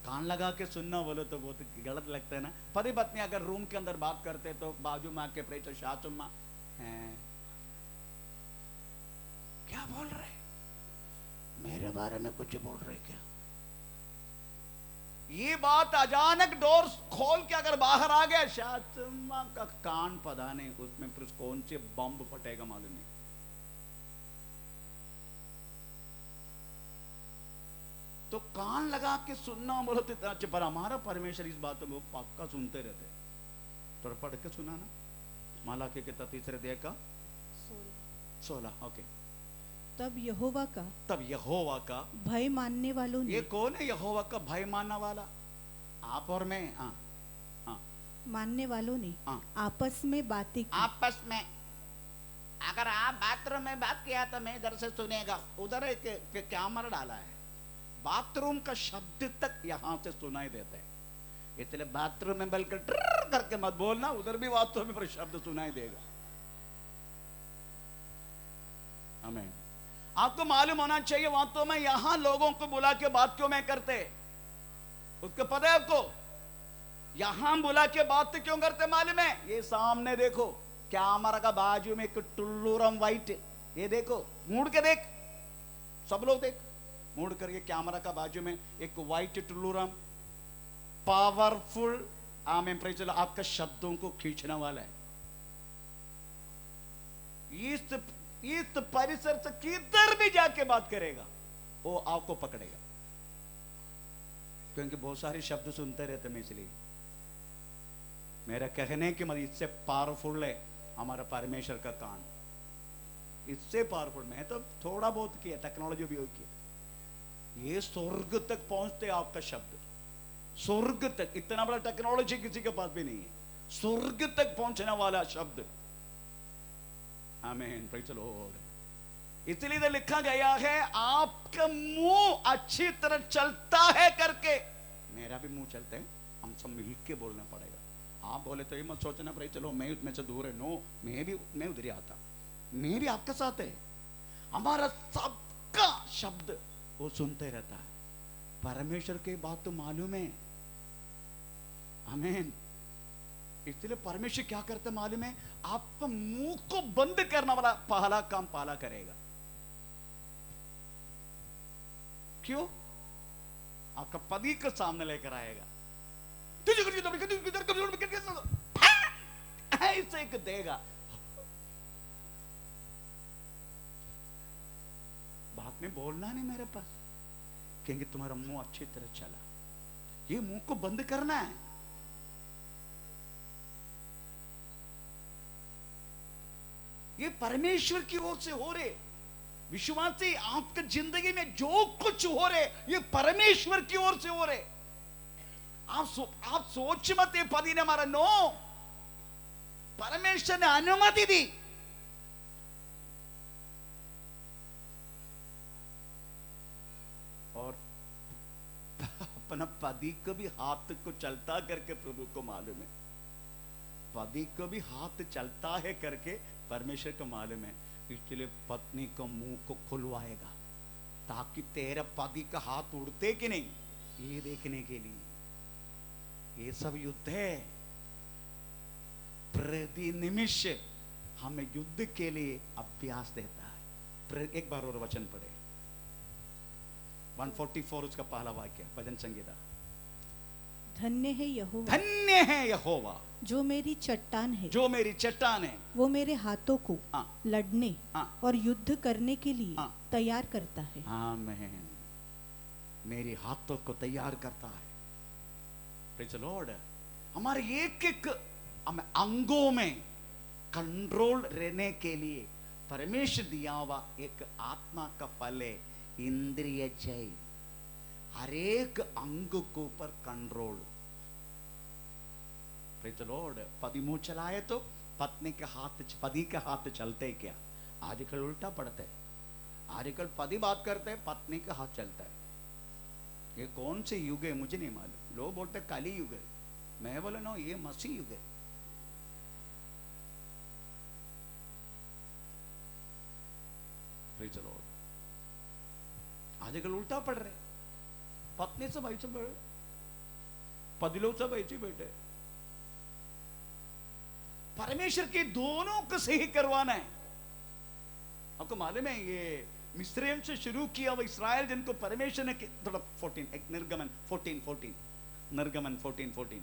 कान लगा के सुनना बोलो तो बहुत गलत लगता है ना। पति पत्नी अगर रूम के अंदर बात करते तो बाजू में आके प्रेचो शाचुम्मा हैं, क्या बोल रहे, मेरे बारे में कुछ बोल रहे क्या? ये बात अचानक डोर खोल के अगर बाहर आ गया, शाचुम्मा का कान पता नहीं उसमें फिर कौन से बम फटेगा मालूम नहीं। तो कान लगा के सुनना बोलो तो इतना अच्छा, पर हमारा परमेश्वर इस बातों में वो पक्का सुनते रहते। तो पढ़ के सुनाना, मलाकी के तीसरे अध्याय का 16। ओके। तब यहोवा का भय मानने वालों ने, ये कौन है यहोवा का भय मानने वाला? आप और मैं। हाँ हाँ, मानने वालों ने आपस में बातें की। आपस में अगर आप बाथरूम में बात किया तो मैं इधर से सुनेगा, उधर एक कैमरा डाला है, बाथरूम का शब्द तक यहां से सुनाई देता है। इसलिए बाथरूम में बल्कि ट्र करके मत बोलना, उधर भी बाथरूम में शब्द सुनाई देगा। आमीन। आपको मालूम होना चाहिए बातों में यहां लोगों को बुला के बात क्यों मैं करते, उसको पता है आपको? यहां बुला के बात क्यों करते मालूम है? ये सामने देखो, कैमरा का बाजू में एक टुल्लूरम वाइट, ये देखो, मुड़ के देख, सब लोग देख, मुड़ करके कैमरा का बाजू में एक व्हाइट टुल्लूरम पावरफुल, आमीन प्रेज द लॉर्ड, आपका शब्दों को खींचने वाला है। इस परिसर से किधर भी जाके बात करेगा वो आपको पकड़ेगा, क्योंकि बहुत सारे शब्द सुनते रहते मैं। इसलिए मेरा कहने की मतलब इससे पावरफुल है हमारा परमेश्वर का कान, इससे पावरफुल। मैं तो थोड़ा बहुत किया, टेक्नोलॉजी भी किया, ये स्वर्ग तक पहुंचते आपका शब्द, स्वर्ग तक। इतना बड़ा टेक्नोलॉजी किसी के पास भी नहीं है, स्वर्ग तक पहुंचने वाला शब्द। आमीन प्रेज द लॉर्ड। इसलिए तो लिखा गया है आपका मुंह अच्छी तरह चलता है करके, मेरा भी मुंह चलता है, हम सब मिल के बोलना पड़ेगा। आप बोले तो ये मत सोचना भाई चलो मैं उसमें से दूर है, नो, मैं उधर ही आता, मैं भी आपके साथ है। हमारा सबका शब्द वो सुनते रहता है। परमेश्वर की बात तो मालूम है, आमीन। इसलिए परमेश्वर क्या करते मालूम है? आपका मुंह को बंद करने वाला पहला काम पहला करेगा। क्यों? आपका पति को सामने लेकर आएगा, ऐसे एक देगा। बात में बोलना नहीं मेरे पास, क्योंकि तुम्हारा मुंह अच्छी तरह चला। ये मुंह को बंद करना है। ये परमेश्वर की ओर से हो रहे। विश्वासी आपकी जिंदगी में जो कुछ हो रहे ये परमेश्वर की ओर से हो रहे। आप सोच मत ये पति ने मारा, नो, परमेश्वर ने अनुमति दी। और अपना पति को भी हाथ को चलता करके प्रभु को मालूम है, पति को भी हाथ चलता है करके परमेश्वर को मालूम है। इसलिए पत्नी को मुंह को खुलवाएगा। ताकि तेरा पति का हाथ उड़ते कि नहीं ये देखने के लिए। ये सब युद्ध है। प्रति निमिष हमें युद्ध के लिए अभ्यास देता है। एक बार और वचन पढ़े, 144 उसका पहला वाक्य, भजन संगीता। धन्य है यहोवा, धन्य है यहोवा जो मेरी चट्टान है, जो मेरी चट्टान है। वो मेरे हाथों को हाँ। लड़ने हाँ। और युद्ध करने के लिए हाँ। तैयार करता है। आमीन। मेरे हाथों को तैयार करता है। Praise the Lord. हमारे एक एक अंगों में कंट्रोल रहने के लिए परमेश्वर दिया हुआ एक आत्मा का फल है इंद्रिय जय। हर एक अंग के ऊपर कंट्रोल। Praise the Lord. पति मुंह चलाए तो पत्नी के हाथ, पति के हाथ चलते हैं क्या? आजकल उल्टा पड़ता है। आजकल पति बात करते हैं, पत्नी का हाथ चलता है। ये कौन से युग है मुझे नहीं मालूम। लोग बोलते कली युग है, मैं बोला नो ये मसीह युग है। Praise the Lord. आजकल उल्टा पड़ रहे, पत्नी सब ऐसे बैठे, पति लोग सब ऐसे बैठे। परमेश्वर के दोनों को सही करवाना है। आपको मालूम है ये मिस्रियम से शुरू किया वो इस्राएल जिनको परमेश्वर ने थोड़ा 14 निर्गमन 14 निर्गमन 14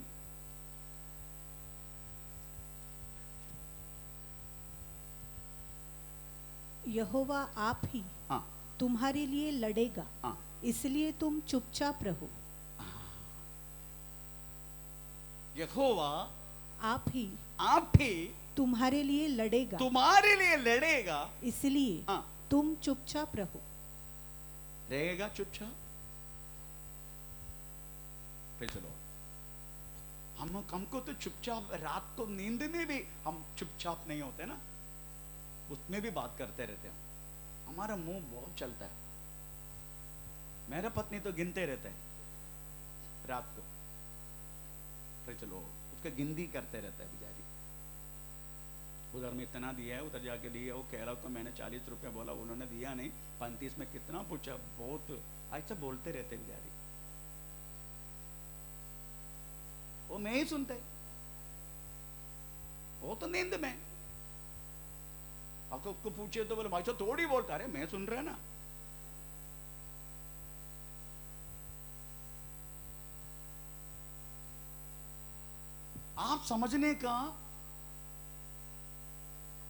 यहोवा आप ही हाँ तुम्हारे लिए लड़ेगा, हाँ इसलिए तुम चुपचाप रहो। यहोवा आप ही तुम्हारे लिए लड़ेगा, तुम्हारे लिए लड़ेगा, इसलिए हाँ तुम चुपचाप रहो। रहेगा चुपचाप। Praise the Lord. हमको तो चुपचाप रात को नींद में भी हम चुपचाप नहीं होते ना, उसमें भी बात करते रहते हैं। हमारा मुंह बहुत चलता है। मेरा पत्नी तो गिनते रहता है रात को। Praise the Lord. उसका गिनती करते रहता है बेचारी। उधर में इतना दिया है, उधर जाके दिया। वो कह रहा को मैंने 40 रुपया बोला, उन्होंने दिया नहीं। 35 में कितना पूछा, बहुत ऐसा बोलते रहते बेचारी। वो मैं ही सुनते, वो तो नींद में। आपको उसको पूछे तो बोले भाई साहब थोड़ी बोलता। अरे मैं सुन रहा ना। आप समझने का,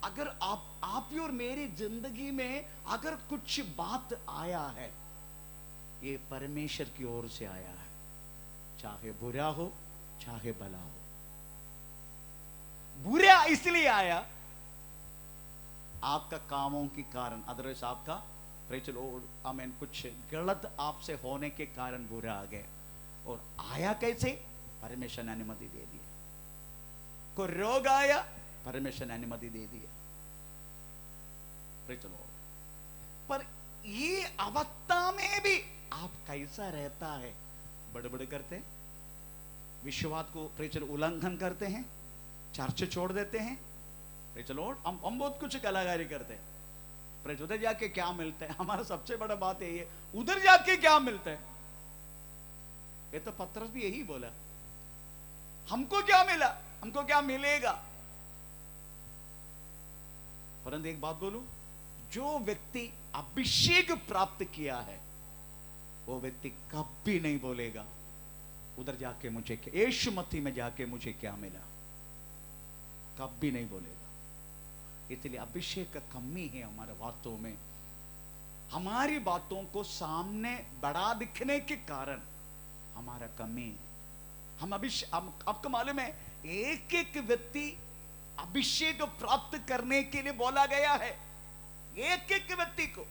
अगर आप और मेरी जिंदगी में अगर कुछ बात आया है, ये परमेश्वर की ओर से आया है। चाहे बुरा हो चाहे भला हो। बुरा इसलिए आया आपका कामों के कारण, अदरवाइज आपका प्रेज़ द लॉर्ड आमीन कुछ गलत आपसे होने के कारण बुरा आ गया। और आया कैसे? परमेश्वर ने अनुमति दे दी। कोई रोग आया, परमेश्वर ने अनुमति दे दिया। Praise the Lord. पर ये अवस्था में भी आप कैसा रहता है? बड़बड़ करते हैं, विश्वास को प्रेज़ द लॉर्ड उल्लंघन करते हैं, चर्च छोड़ देते हैं। Praise the Lord. हम बहुत कुछ कलाकारी करते हैं। प्रेज़ उधर जाके क्या मिलता है? हमारा सबसे बड़ा बात है ये, उधर जाके क्या मिलता है? ये तो पत्रस भी यही बोला, हमको क्या मिला, हमको क्या मिलेगा। परंतु एक बात बोलूं, जो व्यक्ति अभिषेक प्राप्त किया है वो व्यक्ति कभी नहीं बोलेगा उधर जाके मुझे क्या, यीशु मसीह में जाके मुझे क्या मिला, कभी नहीं बोलेगा। इसलिए अभिषेक का कमी है हमारे बातों में। हमारी बातों को सामने बड़ा दिखने के कारण हमारा कमी है। आपको मालूम है एक एक व्यक्ति अभिषेक प्राप्त करने के लिए बोला गया है। एक एक व्यक्ति को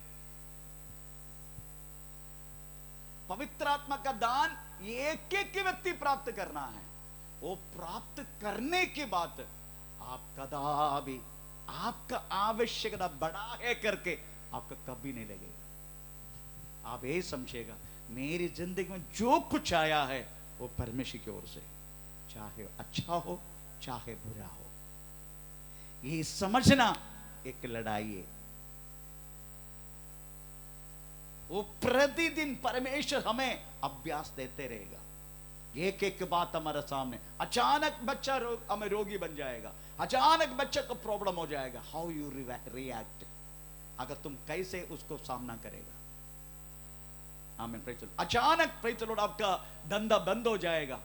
पवित्र आत्मा का दान एक एक व्यक्ति प्राप्त करना है। वो प्राप्त करने के बाद आप कदापि आपका आवश्यकता बड़ा है करके आपका कभी नहीं लगेगा। आप ये समझेगा मेरी जिंदगी में जो कुछ आया है वो परमेश्वर की ओर से, चाहे अच्छा हो चाहे बुरा हो। ये समझना एक लड़ाई है। वो प्रतिदिन परमेश्वर हमें अभ्यास देते रहेगा। एक एक बात हमारे सामने, अचानक बच्चा हमें रोगी बन जाएगा, अचानक बच्चे को प्रॉब्लम हो जाएगा। हाउ यू रिएक्ट, अगर तुम कैसे उसको सामना करेगा। आमीन, प्रेज़ द लॉर्ड। अचानक प्रेज़ द लॉर्ड आपका धंधा बंद हो जाएगा,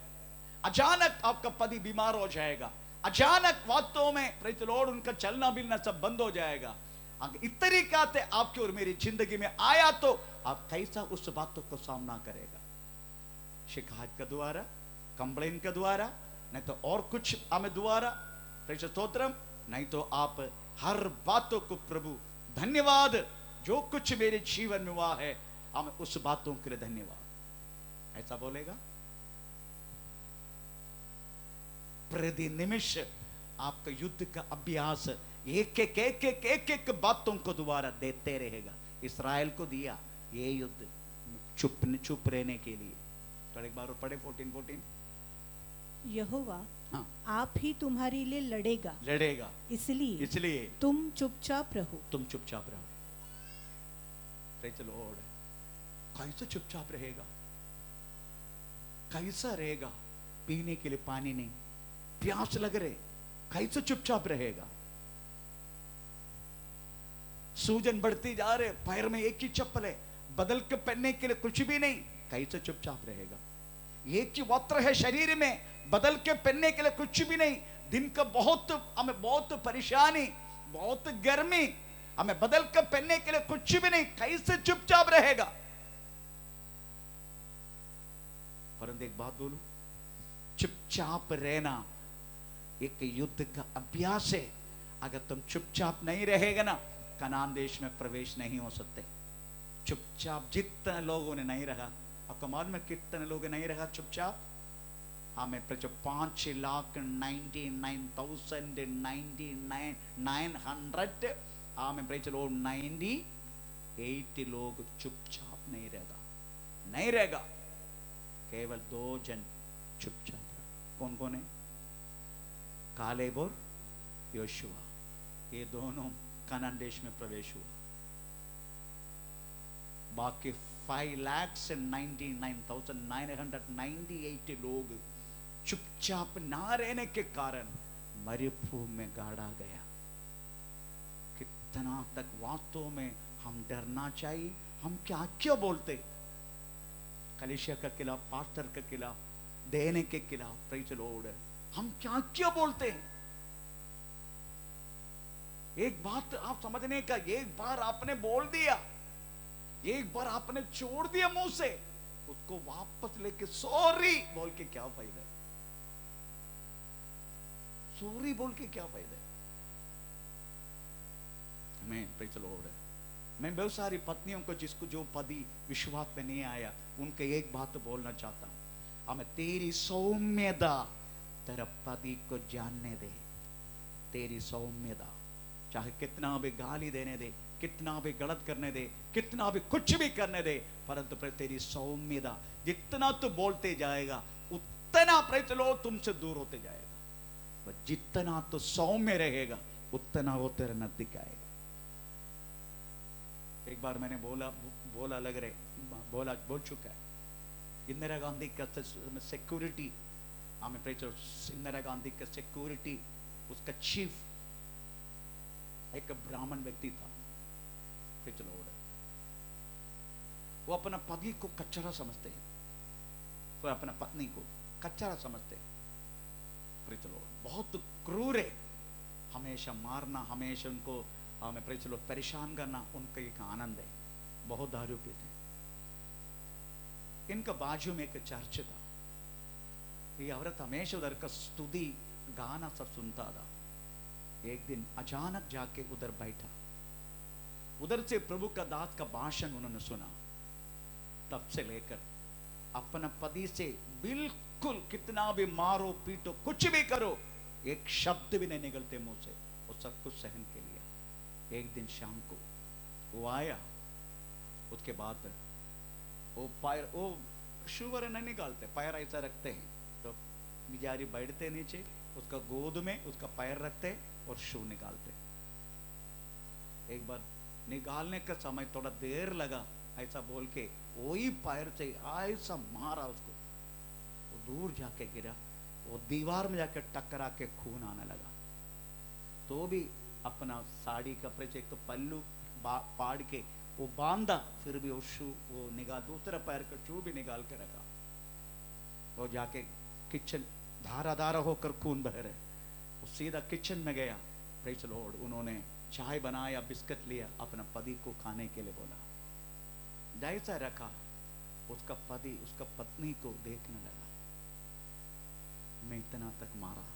अचानक आपका पति बीमार हो जाएगा, अचानक वास्तव में प्रेज़ द लॉर्ड उनका चलना मिलना सब बंद हो जाएगा। अगर इस तरीका से आपकी और मेरी जिंदगी में आया तो आप कैसा उस बातों को सामना करेगा? शिकायत के द्वारा, कंप्लेन के द्वारा, नहीं तो और कुछ हमें द्वारा, प्रेषित स्तोत्रम, नहीं तो आप हर बातों को प्रभु धन्यवाद, जो कुछ मेरे जीवन में हुआ है हमें उस बातों के लिए धन्यवाद, ऐसा बोलेगा। प्रति निमिष आपका युद्ध का अभ्यास एक बातों को द्वारा देते रहेगा। इस्राएल को दिया ये युद्ध चुप रहने के लिए। तो एक बार और पढ़े 14 यहोवा हाँ, आप ही तुम्हारे लिए लड़ेगा, इसलिए तुम चुपचाप रहो। तुम चुपचाप रहो। Praise the Lord. कैसे चुपचाप रहेगा? कैसा रहेगा? पीने के लिए पानी नहीं, प्यास लग रहे, कैसे चुपचाप रहेगा? सूजन बढ़ती जा रहे, पैर में एक ही चप्पल है, बदल के पहनने के लिए कुछ भी नहीं, कैसे चुपचाप रहेगा? एक ही वस्त्र है शरीर में, बदल के पहनने के लिए कुछ भी नहीं, दिन का हमें बहुत परेशानी, बहुत गर्मी, हमें बदल के पहनने के लिए कुछ भी नहीं, कैसे चुपचाप रहेगा? परंतु एक बात बोलूं, चुपचाप रहना एक युद्ध का अभ्यास है। अगर तुम चुपचाप नहीं रहेगा ना, कनान देश में प्रवेश नहीं हो सकते। चुपचाप जितने लोगों ने नहीं रहा, आपको मालूम में कितने लोग नहीं रहा चुपचाप? हमें 5,99,900 हमें 98 लोग चुपचाप नहीं रहेगा। केवल 2 जन चुपचाप रहा। कौन कौन है? कालेब और योशुआ, ये दोनों कनान देश में प्रवेश हुआ। बाकी 5,99,998 लोग चुपचाप ना रहने के कारण मरुभूमि में गाड़ा गया। कितना तक वास्तव में हम डरना चाहिए? हम क्या बोलते कलीसिया के खिलाफ, पास्टर के खिलाफ, देने के खिलाफ, प्रेज़ द लॉर्ड, हम क्या बोलते हैं? एक बात आप समझने का, एक बार आपने बोल दिया, एक बार आपने छोड़ दिया मुंह से, उसको वापस लेके सॉरी बोल के क्या फायदा है? सॉरी बोल के क्या फायदा है? मैं प्रेज़ द लॉर्ड, मैं बहुत सारी पत्नियों को, जिसको जो पति विश्वास में नहीं आया, उनके एक बात बोलना चाहता हूं। हमें तेरी सौम्यता तेरा पति को जानने दे। तेरी सौम्यता, चाहे कितना भी गाली देने दे, कितना भी गलत करने दे, कितना भी कुछ भी करने दे, परंतु तेरी सौम्यता, जितना तू बोलते जाएगा उतना प्रेज़ द लॉर्ड तुमसे दूर होते जाएगा। जितना तो सौम्य रहेगा उतना वो तेरे नजदीक आएगा। एक बार मैंने बोला लग रहे बोल चुका है। इंदिरा गांधी का सिक्योरिटी, हमें इंदिरा गांधी का सिक्योरिटी, उसका चीफ एक ब्राह्मण व्यक्ति था। वो अपना पति को कचरा समझते हैं, वो अपना पत्नी को कचरा समझते हैं। बहुत क्रूर है, हमेशा मारना, हमेशा उनको हमें परेशान करना उनका एक आनंद है। बहुत दारू पीते। इनका बाजू में एक चर्च था। ये औरत हमेशा उधर का स्तुति गाना सब सुनता था। एक दिन अचानक जाके उधर बैठा, उधर से प्रभु का दास का भाषण उन्होंने सुना। तब से लेकर अपना पति से बिल्कुल कितना भी मारो पीटो कुछ भी करो, एक शब्द भी नहीं निकलते मुंह से, वो सब कुछ सहन के लिया। एक दिन शाम को वो आया, उसके बाद वो पैर, वो शुगर नहीं निकालते, पैर ऐसा रखते हैं, तो बिचारी बैठते नीचे, उसका गोद में उसका पैर रखते और शू निकालते। एक बार निकालने का समय थोड़ा देर लगा, ऐसा बोल के वही पैर से ऐसा मारा उसको, वो दूर जाके गिरा, वो दीवार में जाके टकरा के खून आने लगा। तो भी अपना साड़ी कपड़े से एक तो पल्लू पाड़ के वो बांधा, फिर भी वो शू, वो निकाल, दूसरा पैर का शू भी निकाल के रखा। वो जाके किचन, धारा धारा होकर खून बह रहे, वो सीधा किचन में गया। Praise the Lord. उन्होंने चाय बनाया, बिस्किट लिया, अपना पति को खाने के लिए बोला। जैसा रखा, उसका पति उसका पत्नी को देखने लगा। मैं इतना तक मारा,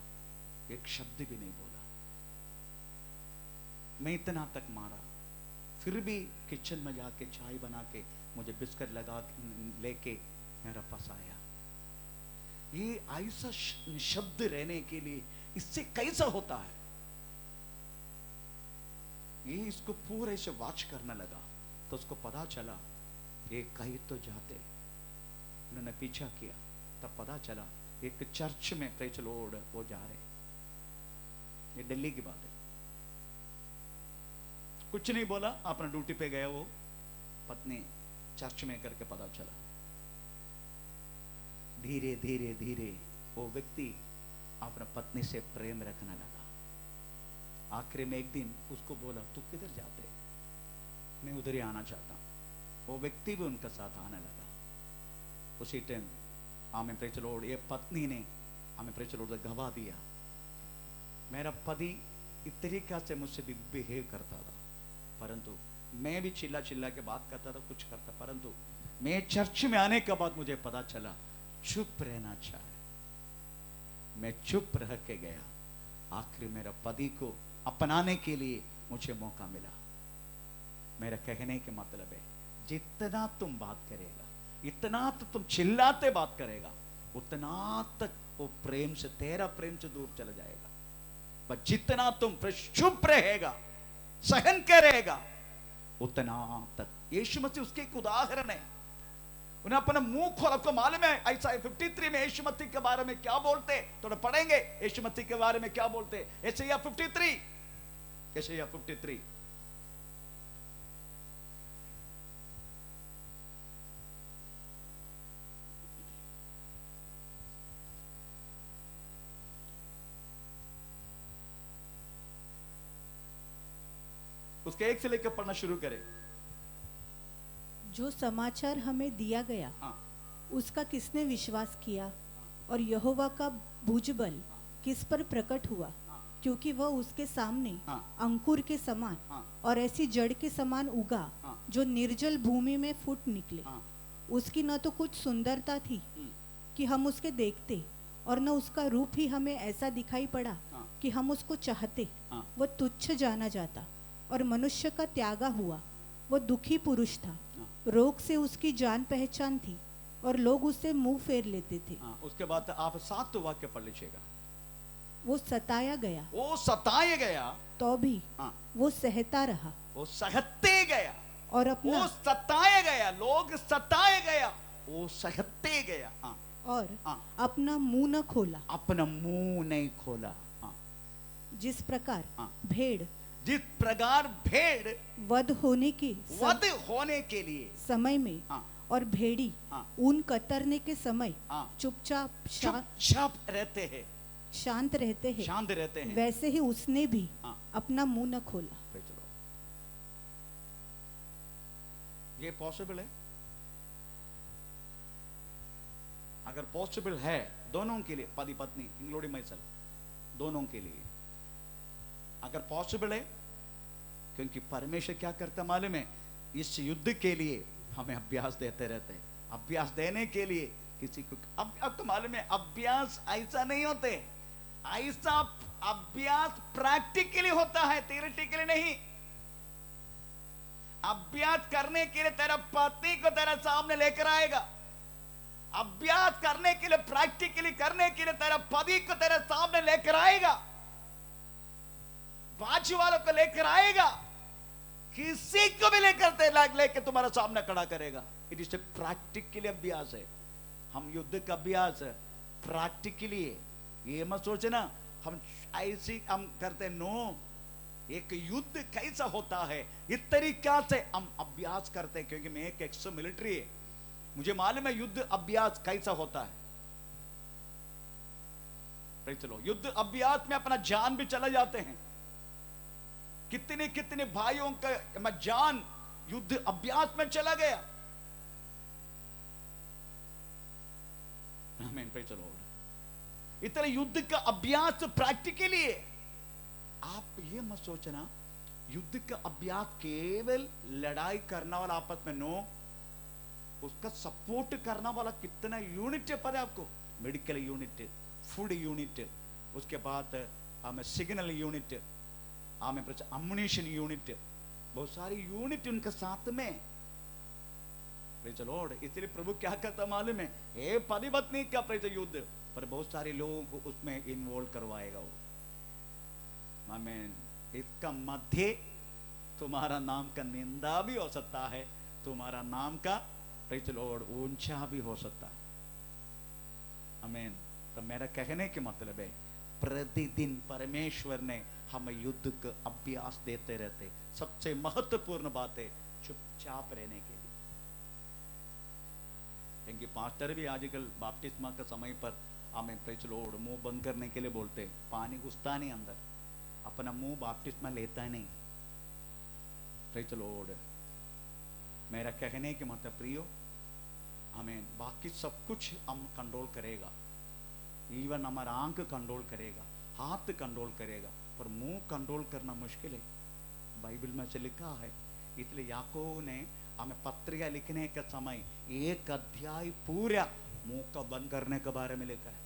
एक शब्द भी नहीं बोला, मैं इतना तक मारा, फिर भी किचन में जाके चाय बना के मुझे बिस्किट लगा लेके मेरा पास आया। ये ऐसा शब्द रहने के लिए इससे कैसा होता है? ये इसको पूरे से वॉच करने लगा, तो उसको पता चला ये कहीं तो जाते। उन्होंने पीछा किया, तब पता चला एक चर्च में प्रेज़ द लॉर्ड वो जा रहे। ये दिल्ली की बात है। कुछ नहीं बोला, अपना ड्यूटी पे गया। वो पत्नी चर्च में करके पता चला। धीरे धीरे धीरे वो व्यक्ति अपना पत्नी से प्रेम रखने लगा। आखिर में एक दिन उसको बोला, तू किधर जाते? मैं उधर ही आना चाहता हूं। वो व्यक्ति भी उनके साथ आने लगा। उसी time amen praise the Lord, ये पत्नी ने आमेन प्रेज़ द लॉर्ड गवाह दिया, मेरा पति इस तरीका से मुझसे भी बिहेव करता था, परंतु मैं भी चिल्ला चिल्ला के बात करता था, कुछ करता, परंतु मैं चर्च में आने के बाद मुझे पता चला चुप रहना चाहिए। मैं चुप रह के गया। आखिर मेरा पति को अपनाने के लिए मुझे मौका मिला। मेरा कहने के मतलब है, जितना तुम बात करेगा, इतना तो तुम चिल्लाते बात करेगा, उतना तक वो प्रेम से, तेरा प्रेम से दूर चला जाएगा। पर जितना तुम चुप रहेगा, सहन करेगा, उतना तक। यीशु मसीह उसके एक उदाहरण है। उन्हें अपना मुंह खोल, आपको मालूम है ऐसा 53 में यीशु मसीह के बारे में क्या बोलते, थोड़ा पढ़ेंगे यीशु मसीह के बारे में क्या बोलते। यशायाह 53, यशायाह 53। उसके 1 से लेकर पढ़ना शुरू करें। जो समाचार हमें दिया गया, हाँ, उसका किसने विश्वास किया, और यहोवा का भुजबल किस पर प्रकट हुआ? क्योंकि वह उसके सामने हाँ, अंकुर के समान हाँ, और ऐसी जड़ के समान उगा हाँ, जो निर्जल भूमि में फूट निकले। हाँ, उसकी न तो कुछ सुंदरता थी कि हम उसके देखते, और न उसका रूप ही हमें ऐसा दिखाई पड़ा हाँ, कि हम उसको चाहते। हाँ, वह तुच्छ जाना जाता और मनुष्य का त्यागा हुआ। वह दुखी पुरुष था, हाँ, रोग से उसकी जान पहचान थी, और लोग उससे मुंह फेर लेते थे। हाँ। उसके बाद आप 7 वाक्य पढ़ लीजिएगा। वो सताया गया, वो सताए गया, तो भी हाँ, वो सहता रहा, वो सहते गया। और वो अपना सताए गया, लोग सताए गया, वो सहते गया। हाँ, और हाँ, अपना मुंह न खोला। अपना मुंह नहीं खोला। हाँ, जिस प्रकार हाँ, भेड़ जिस प्रकार भेड़ वध होने के वध होने के लिए, समय में हाँ, और भेड़ी हाँ, ऊन कतरने के समय हाँ, चुपचाप चुपचाप रहते हैं, शांत रहते हैं, शांत रहते हैं, वैसे ही उसने भी हाँ। अपना मुंह न खोला। चलो, ये पॉसिबल है? अगर पॉसिबल है दोनों के लिए, पति पत्नी इंक्लूडिंग माई सेल्फ, दोनों के लिए अगर पॉसिबल है, क्योंकि परमेश्वर क्या करता मालूम है, इस युद्ध के लिए हमें अभ्यास देते रहते हैं। अभ्यास देने के लिए किसी को, अब आपको मालूम है अभ्यास ऐसा नहीं होते, ऐसा अभ्यास प्रैक्टिकली होता है, थियोरेटिकली नहीं। अभ्यास करने के लिए तेरा पति को तेरा सामने लेकर आएगा, अभ्यास करने के लिए, प्रैक्टिकली करने के लिए तेरा पति को तेरे सामने लेकर आएगा, बाजू वालों को लेकर आएगा, किसी को भी लेकर तुम्हारा सामने खड़ा करेगा। इट इज ए प्रैक्टिकली अभ्यास है। हम युद्ध का अभ्यास है, प्रैक्टिकली है। ये मत सोचना हम ऐसी हम करते, नो, एक युद्ध कैसा होता है इस तरीका से हम अभ्यास करते हैं, क्योंकि मैं एक एक्स मिलिट्री है, मुझे मालूम है युद्ध अभ्यास कैसा होता है। चलो युद्ध अभ्यास में अपना जान भी चला जाते हैं, कितने कितने भाइयों का जान युद्ध अभ्यास में चला गया। आमीन, प्रेज़ द लॉर्ड। इतना युद्ध का अभ्यास प्रैक्टिकली है। आप ये मत सोचना युद्ध का अभ्यास केवल लड़ाई करने वाला आपस में, नो, उसका सपोर्ट करने वाला कितना यूनिट है पता है आपको? मेडिकल यूनिट, फूड यूनिट, उसके बाद हमें सिग्नल यूनिट, हमें अम्युनिशन यूनिट, बहुत सारी यूनिट उनके साथ में। Praise the Lord. इसलिए प्रभु क्या करता मालूम है? हे पति पत्नी का प्रेज़ युद्ध, पर बहुत सारे लोगों को उसमें इन्वॉल्व करवाएगा वो। आमीन। इसका मध्य तुम्हारा नाम का निंदा भी हो सकता है, तुम्हारा नाम का प्रेज़ द लॉर्ड ऊंचा भी हो सकता है। आमीन। तो मेरा कहने के मतलब है प्रतिदिन परमेश्वर ने हमें युद्ध का अभ्यास देते रहते। सबसे महत्वपूर्ण बात है चुपचाप रहने के लिए, क्योंकि पास्टर भी आजकल बपतिस्मा के समय पर हमें प्रेज़ द लॉर्ड मुंह बंद करने के लिए बोलते हैं, पानी घुसता नहीं अंदर, अपना मुंह बपतिस्मा लेता नहीं। Praise the Lord. मेरा कहने के मतलब प्रियो, हमें बाकी सब कुछ हम कंट्रोल करेगा, इवन हमारा आंख कंट्रोल करेगा, हाथ कंट्रोल करेगा, पर मुंह कंट्रोल करना मुश्किल है। बाइबल में से लिखा है, इसलिए याकूब ने हमें पत्रिका लिखने का समय एक अध्याय पूरा मुंह का बंद करने के बारे में लिखा है।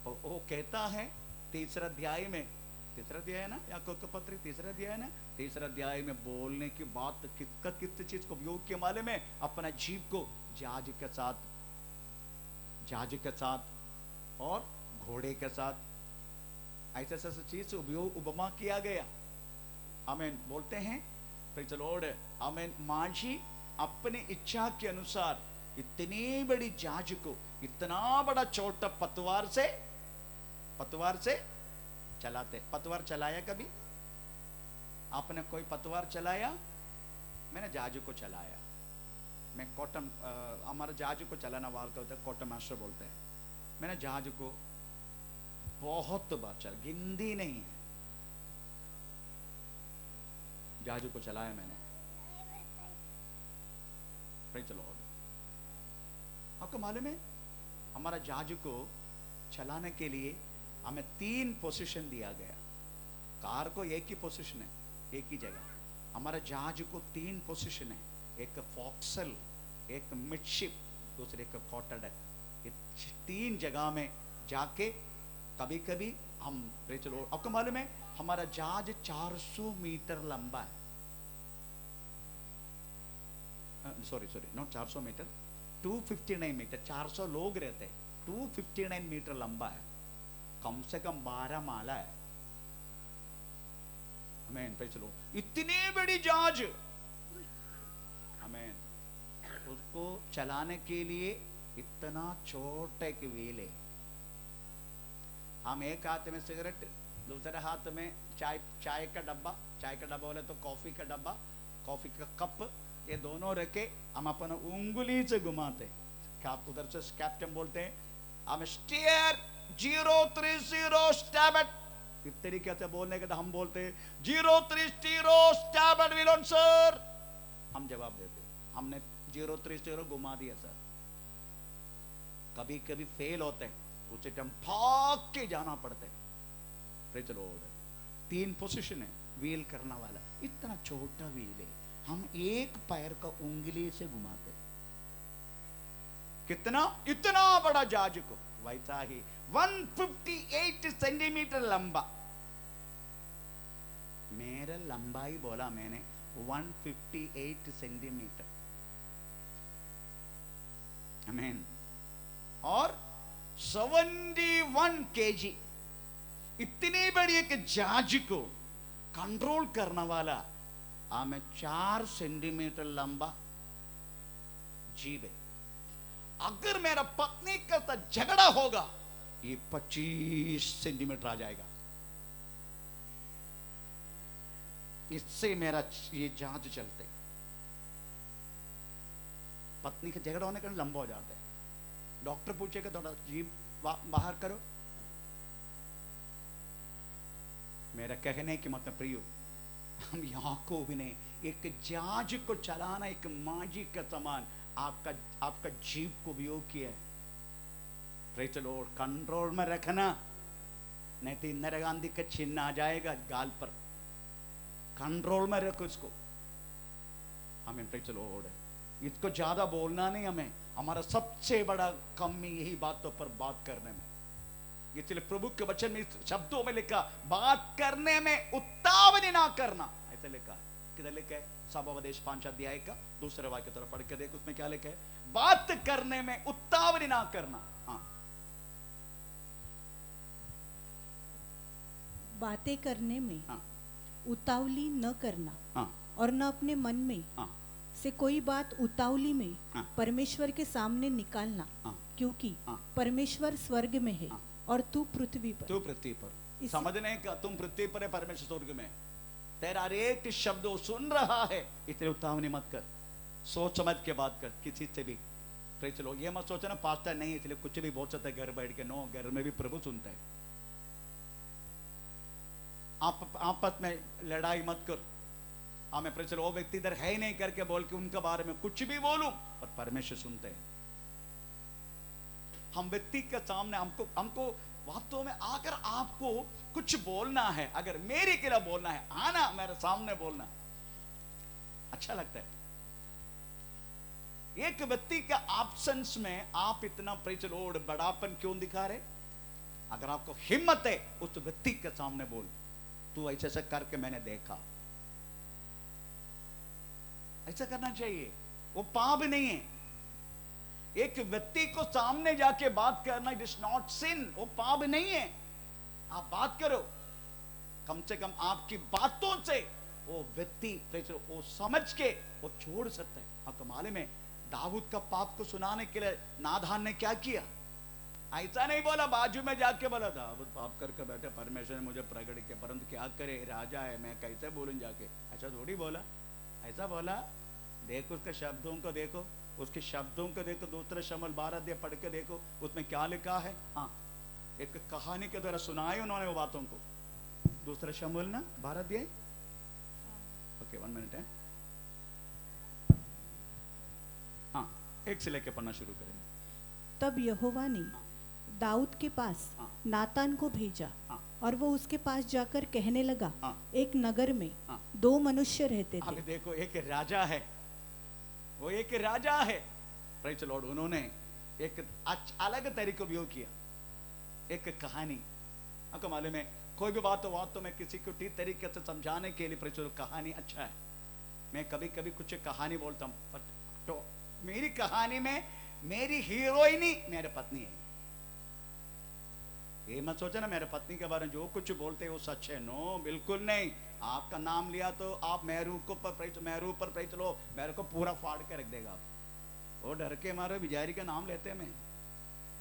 वो कहता है तीसरा अध्याय में, तीसरा अध्याय है ना याकूब का पत्र, तीसरा अध्याय है ना, तीसरा अध्याय में बोलने की बात किस चीज को उपयोग किया मालूम है? अपना जीव को जहाज के साथ और घोड़े के साथ ऐसे ऐसे चीज से उपयोग उपमा किया गया। आमीन। बोलते हैं प्रेज़ द लॉर्ड। आमीन। माझी अपनी इच्छा के अनुसार इतनी बड़ी जहाज को इतना बड़ा छोटा पतवार से चलाते। पतवार चलाया कभी आपने? कोई पतवार चलाया? मैंने जहाज को चलाया। मैं कॉटन, हमारा जहाज को चलाना वाला होता है, कॉटन मास्टर बोलते हैं। मैंने जहाज को बहुत बार चला, गिनती नहीं है, जहाज को चलाया मैंने। Praise the Lord. आपको मालूम है हमारा जहाज को चलाने के लिए हमें 3 पोजीशन दिया गया। कार को एक ही पोजीशन है, एक ही जगह। हमारा जहाज को 3 पोजीशन है, एक फॉक्सल, एक मिडशिप, दूसरे का क्वार्टर डेक। 3 जगह में जाके कभी कभी हम प्रेज़ द लॉर्ड। आपको मालूम है हमारा जहाज 400 मीटर लंबा है। Sorry not 400 metre, 259 metre. 400 लोग रहते हैं, 259 मीटर लंबा है, कम से कम 12 माला है। आमीन, प्रेज़ द लॉर्ड। इतनी बड़ी जहाज, आमीन, उसको चलाने के लिए इतना छोटा एक व्हील है। हम एक हाथ में सिगरेट, दूसरे हाथ में चाय का डब्बा बोले तो कॉफी का डब्बा, कॉफी का कप, ये दोनों रखे हम अपना उंगली से घुमाते। उधर से कैप्टन बोलते हैं हम स्टीयर 030 स्टैबर्ड, इस तरीके से बोलने के तो हम बोलते हैं 030 स्टैबर्ड विलोन सर। हम जवाब देते हमने 030 घुमा दिया सर। कभी कभी फेल होते हैं, उसे हम भाग के जाना पड़ता है। Praise the Lord. 3 पोजीशन है व्हील करने वाला, इतना छोटा व्हील है, हम एक पैर का उंगली से घुमाते। कितना? इतना बड़ा जहाज को वैसा ही 158 सेंटीमीटर लंबा। मेरा लंबाई बोला मैंने 158 सेंटीमीटर। आमीन। और 71 केजी। इतनी बड़ी एक जहाज को कंट्रोल करने वाला हमें 4 सेंटीमीटर लंबा जीव है। अगर मेरा पत्नी का साथ झगड़ा होगा, ये 25 सेंटीमीटर आ जाएगा। इससे मेरा ये जांच चलते, पत्नी का झगड़ा होने का लंबा हो जाता है। डॉक्टर पूछेगा थोड़ा जीभ बाहर करो। मेरा कहने की मतलब प्रियो, हम यहाँ को भी नहीं, एक जांच को चलाना एक माजी का समान आपका जीभ को उपयोग किया है। प्रेज़ द लॉर्ड, कंट्रोल में रखना, नहीं तो इंदिरा गांधी का चिन्ह आ जाएगा गाल पर। कंट्रोल में रखो इसको। हमें प्रेज़ द लॉर्ड, इसको ज्यादा बोलना नहीं हमें। हमारा सबसे बड़ा कमी यही बातों पर बात करने में। इसलिए प्रभु के वचन में इस शब्दों में लिखा, बात करने में उतावली ना करना, ऐसा लिखा है। किधर लिखा है? सबोपदेश 5 अध्याय का दूसरे वाक्य तरफ पढ़ के देखो, उसमें क्या लिखा है? बात करने में उतावली ना करना। हाँ, बातें करने में हाँ, उतावली न करना, हाँ, और न अपने मन में हाँ, से कोई बात उतावली में हाँ, परमेश्वर के सामने निकालना, हाँ, क्योंकि हाँ, परमेश्वर स्वर्ग में है हाँ, और तू पृथ्वी पर। तू पृथ्वी पर। इसी- समझने का, तुम पृथ्वी पर है, परमेश्वर स्वर्ग में। तेरा हर एक शब्द वो सुन रहा है, इतने उतावली मत कर, सोच समझ के बात कर किसी से भी। प्रेज़ द लॉर्ड, ये मत सोचना पास्टर नहीं इसलिए कुछ भी बोल सकता है घर बैठ के। नो, घर में भी प्रभु सुनता है। आप आपस में लड़ाई मत कर। हमें प्रेज़ द लॉर्ड, वो व्यक्ति इधर है ही नहीं करके बोल के उनके बारे में कुछ भी बोलूं, और परमेश्वर सुनते हैं। हम व्यक्ति के सामने हमको वास्तव में आकर आपको कुछ बोलना है, अगर मेरे के लिए बोलना है, आना मेरे सामने बोलना अच्छा लगता है। एक व्यक्ति का एब्सेंस में आप इतना प्रेज़ द लॉर्ड बड़ापन क्यों दिखा रहे? अगर आपको हिम्मत है उस व्यक्ति के सामने बोल, तू ऐसे ऐसे करके मैंने देखा, ऐसा करना चाहिए। वो पाप नहीं है। एक व्यक्ति को सामने जाके बात करना, इट इज नॉट सिन, वो पाप नहीं है। आप बात करो, कम से कम आपकी बातों से वो व्यक्ति वो समझ के वो छोड़ सकता है। आपको मालूम है, दाऊद का पाप को सुनाने के लिए नादान ने क्या किया? ऐसा नहीं बोला, बाजू में जाके बोला दाऊद पाप करके बैठे, परमेश्वर ने मुझे प्रकट किया, परंतु क्या करे, राजा है, मैं कैसे बोलूं जाके? ऐसा थोड़ी बोला। ऐसा बोला, देखो उसके शब्दों को देखो, उसके शब्दों को देखो। दूसरे शमूएल 12 अध्याय पढ़ के देखो, उसमें क्या लिखा है। हाँ, एक कहानी के द्वारा सुनाई उन्होंने वो बातों को। दूसरे शमूएल ना 12 अध्याय, ओके 1 मिनट है। हाँ, 1 से लेके पढ़ना शुरू करें। तब यहोवा ने दाऊद के पास हाँ, नातान को भेजा, हाँ, और वो उसके पास जाकर कहने लगा, हाँ, एक नगर में हाँ, 2 मनुष्य रहते अभी थे। देखो, एक राजा है, वो एक राजा है। प्रेज़ द लॉर्ड, उन्होंने एक अलग तरीके उपयोग किया, एक कहानी। आपको मालूम है, कोई भी बात तो मैं किसी को ठीक तरीके से समझाने के लिए प्रेज़ द लॉर्ड कहानी अच्छा है। मैं कभी कभी कुछ कहानी बोलता हूँ, तो मेरी कहानी में मेरी हीरोइनी मेरे पत्नी है। ये मत सोचा ना मेरे पत्नी के बारे में जो कुछ बोलते हैं वो सच है। नो, बिल्कुल नहीं। आपका नाम लिया तो आप मेहरू पर प्रेज़ लो, मेरे को पूरा फाड़ के रख देगा। आप वो डर के मारे बिजारी का नाम लेते हैं। मैं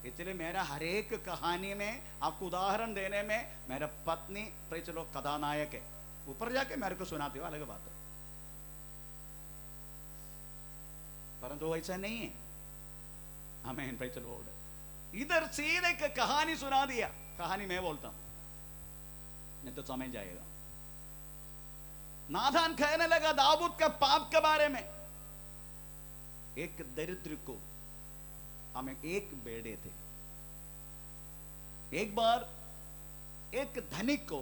इसलिए मेरा हर एक कहानी में आपको उदाहरण देने में मेरा पत्नी प्रेज़ लो कथानायक है। ऊपर जाके मेरे को सुनाते हो अलग बात है, परंतु ऐसा नहीं है। आमीन, प्रेज़ द लॉर्ड। इधर सीधे एक कहानी सुना दिया। कहानी मैं बोलता हूं, नहीं तो समझ जाएगा। नादान कहने लगा दाऊद का पाप के बारे में। एक दरिद्र को हमें एक बेड़े थे। एक बार एक धनिक को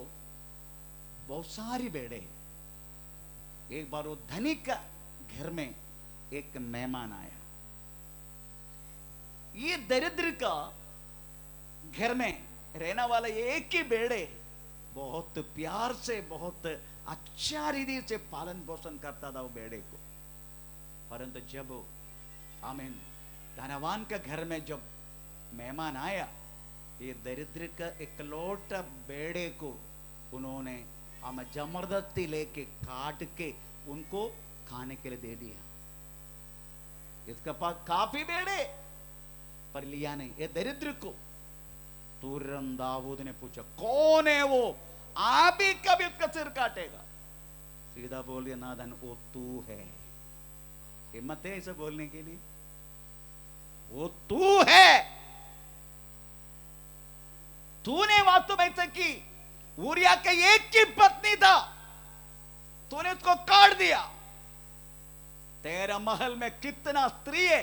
बहुत सारी बेड़े हैं। एक बार वो धनिक का घर में एक मेहमान आया। ये दरिद्र का घर में रहने वाला एक ही बेड़े बहुत प्यार से, बहुत अच्छा रीति से पालन पोषण करता था वो बेड़े को। परंतु जब आमीन धनवान का घर में जब मेहमान आया, ये दरिद्र का इकलौता बेड़े को उन्होंने हम जबरदस्ती लेके काट के उनको खाने के लिए दे दिया। इसका पास काफी बेड़े पर लिया नहीं। ये दरिद्र को तुरंत दाऊद ने पूछा कौन है वो, आप ही कभी उसका सिर काटेगा? सीधा बोल दिया नादन, वो तू है। हिम्मत है इसे बोलने के लिए? वो तू है। तूने वास्तव में ऐसा की। ऊरिया के एक की पत्नी था, तूने उसको काट दिया। तेरा महल में कितना स्त्री है,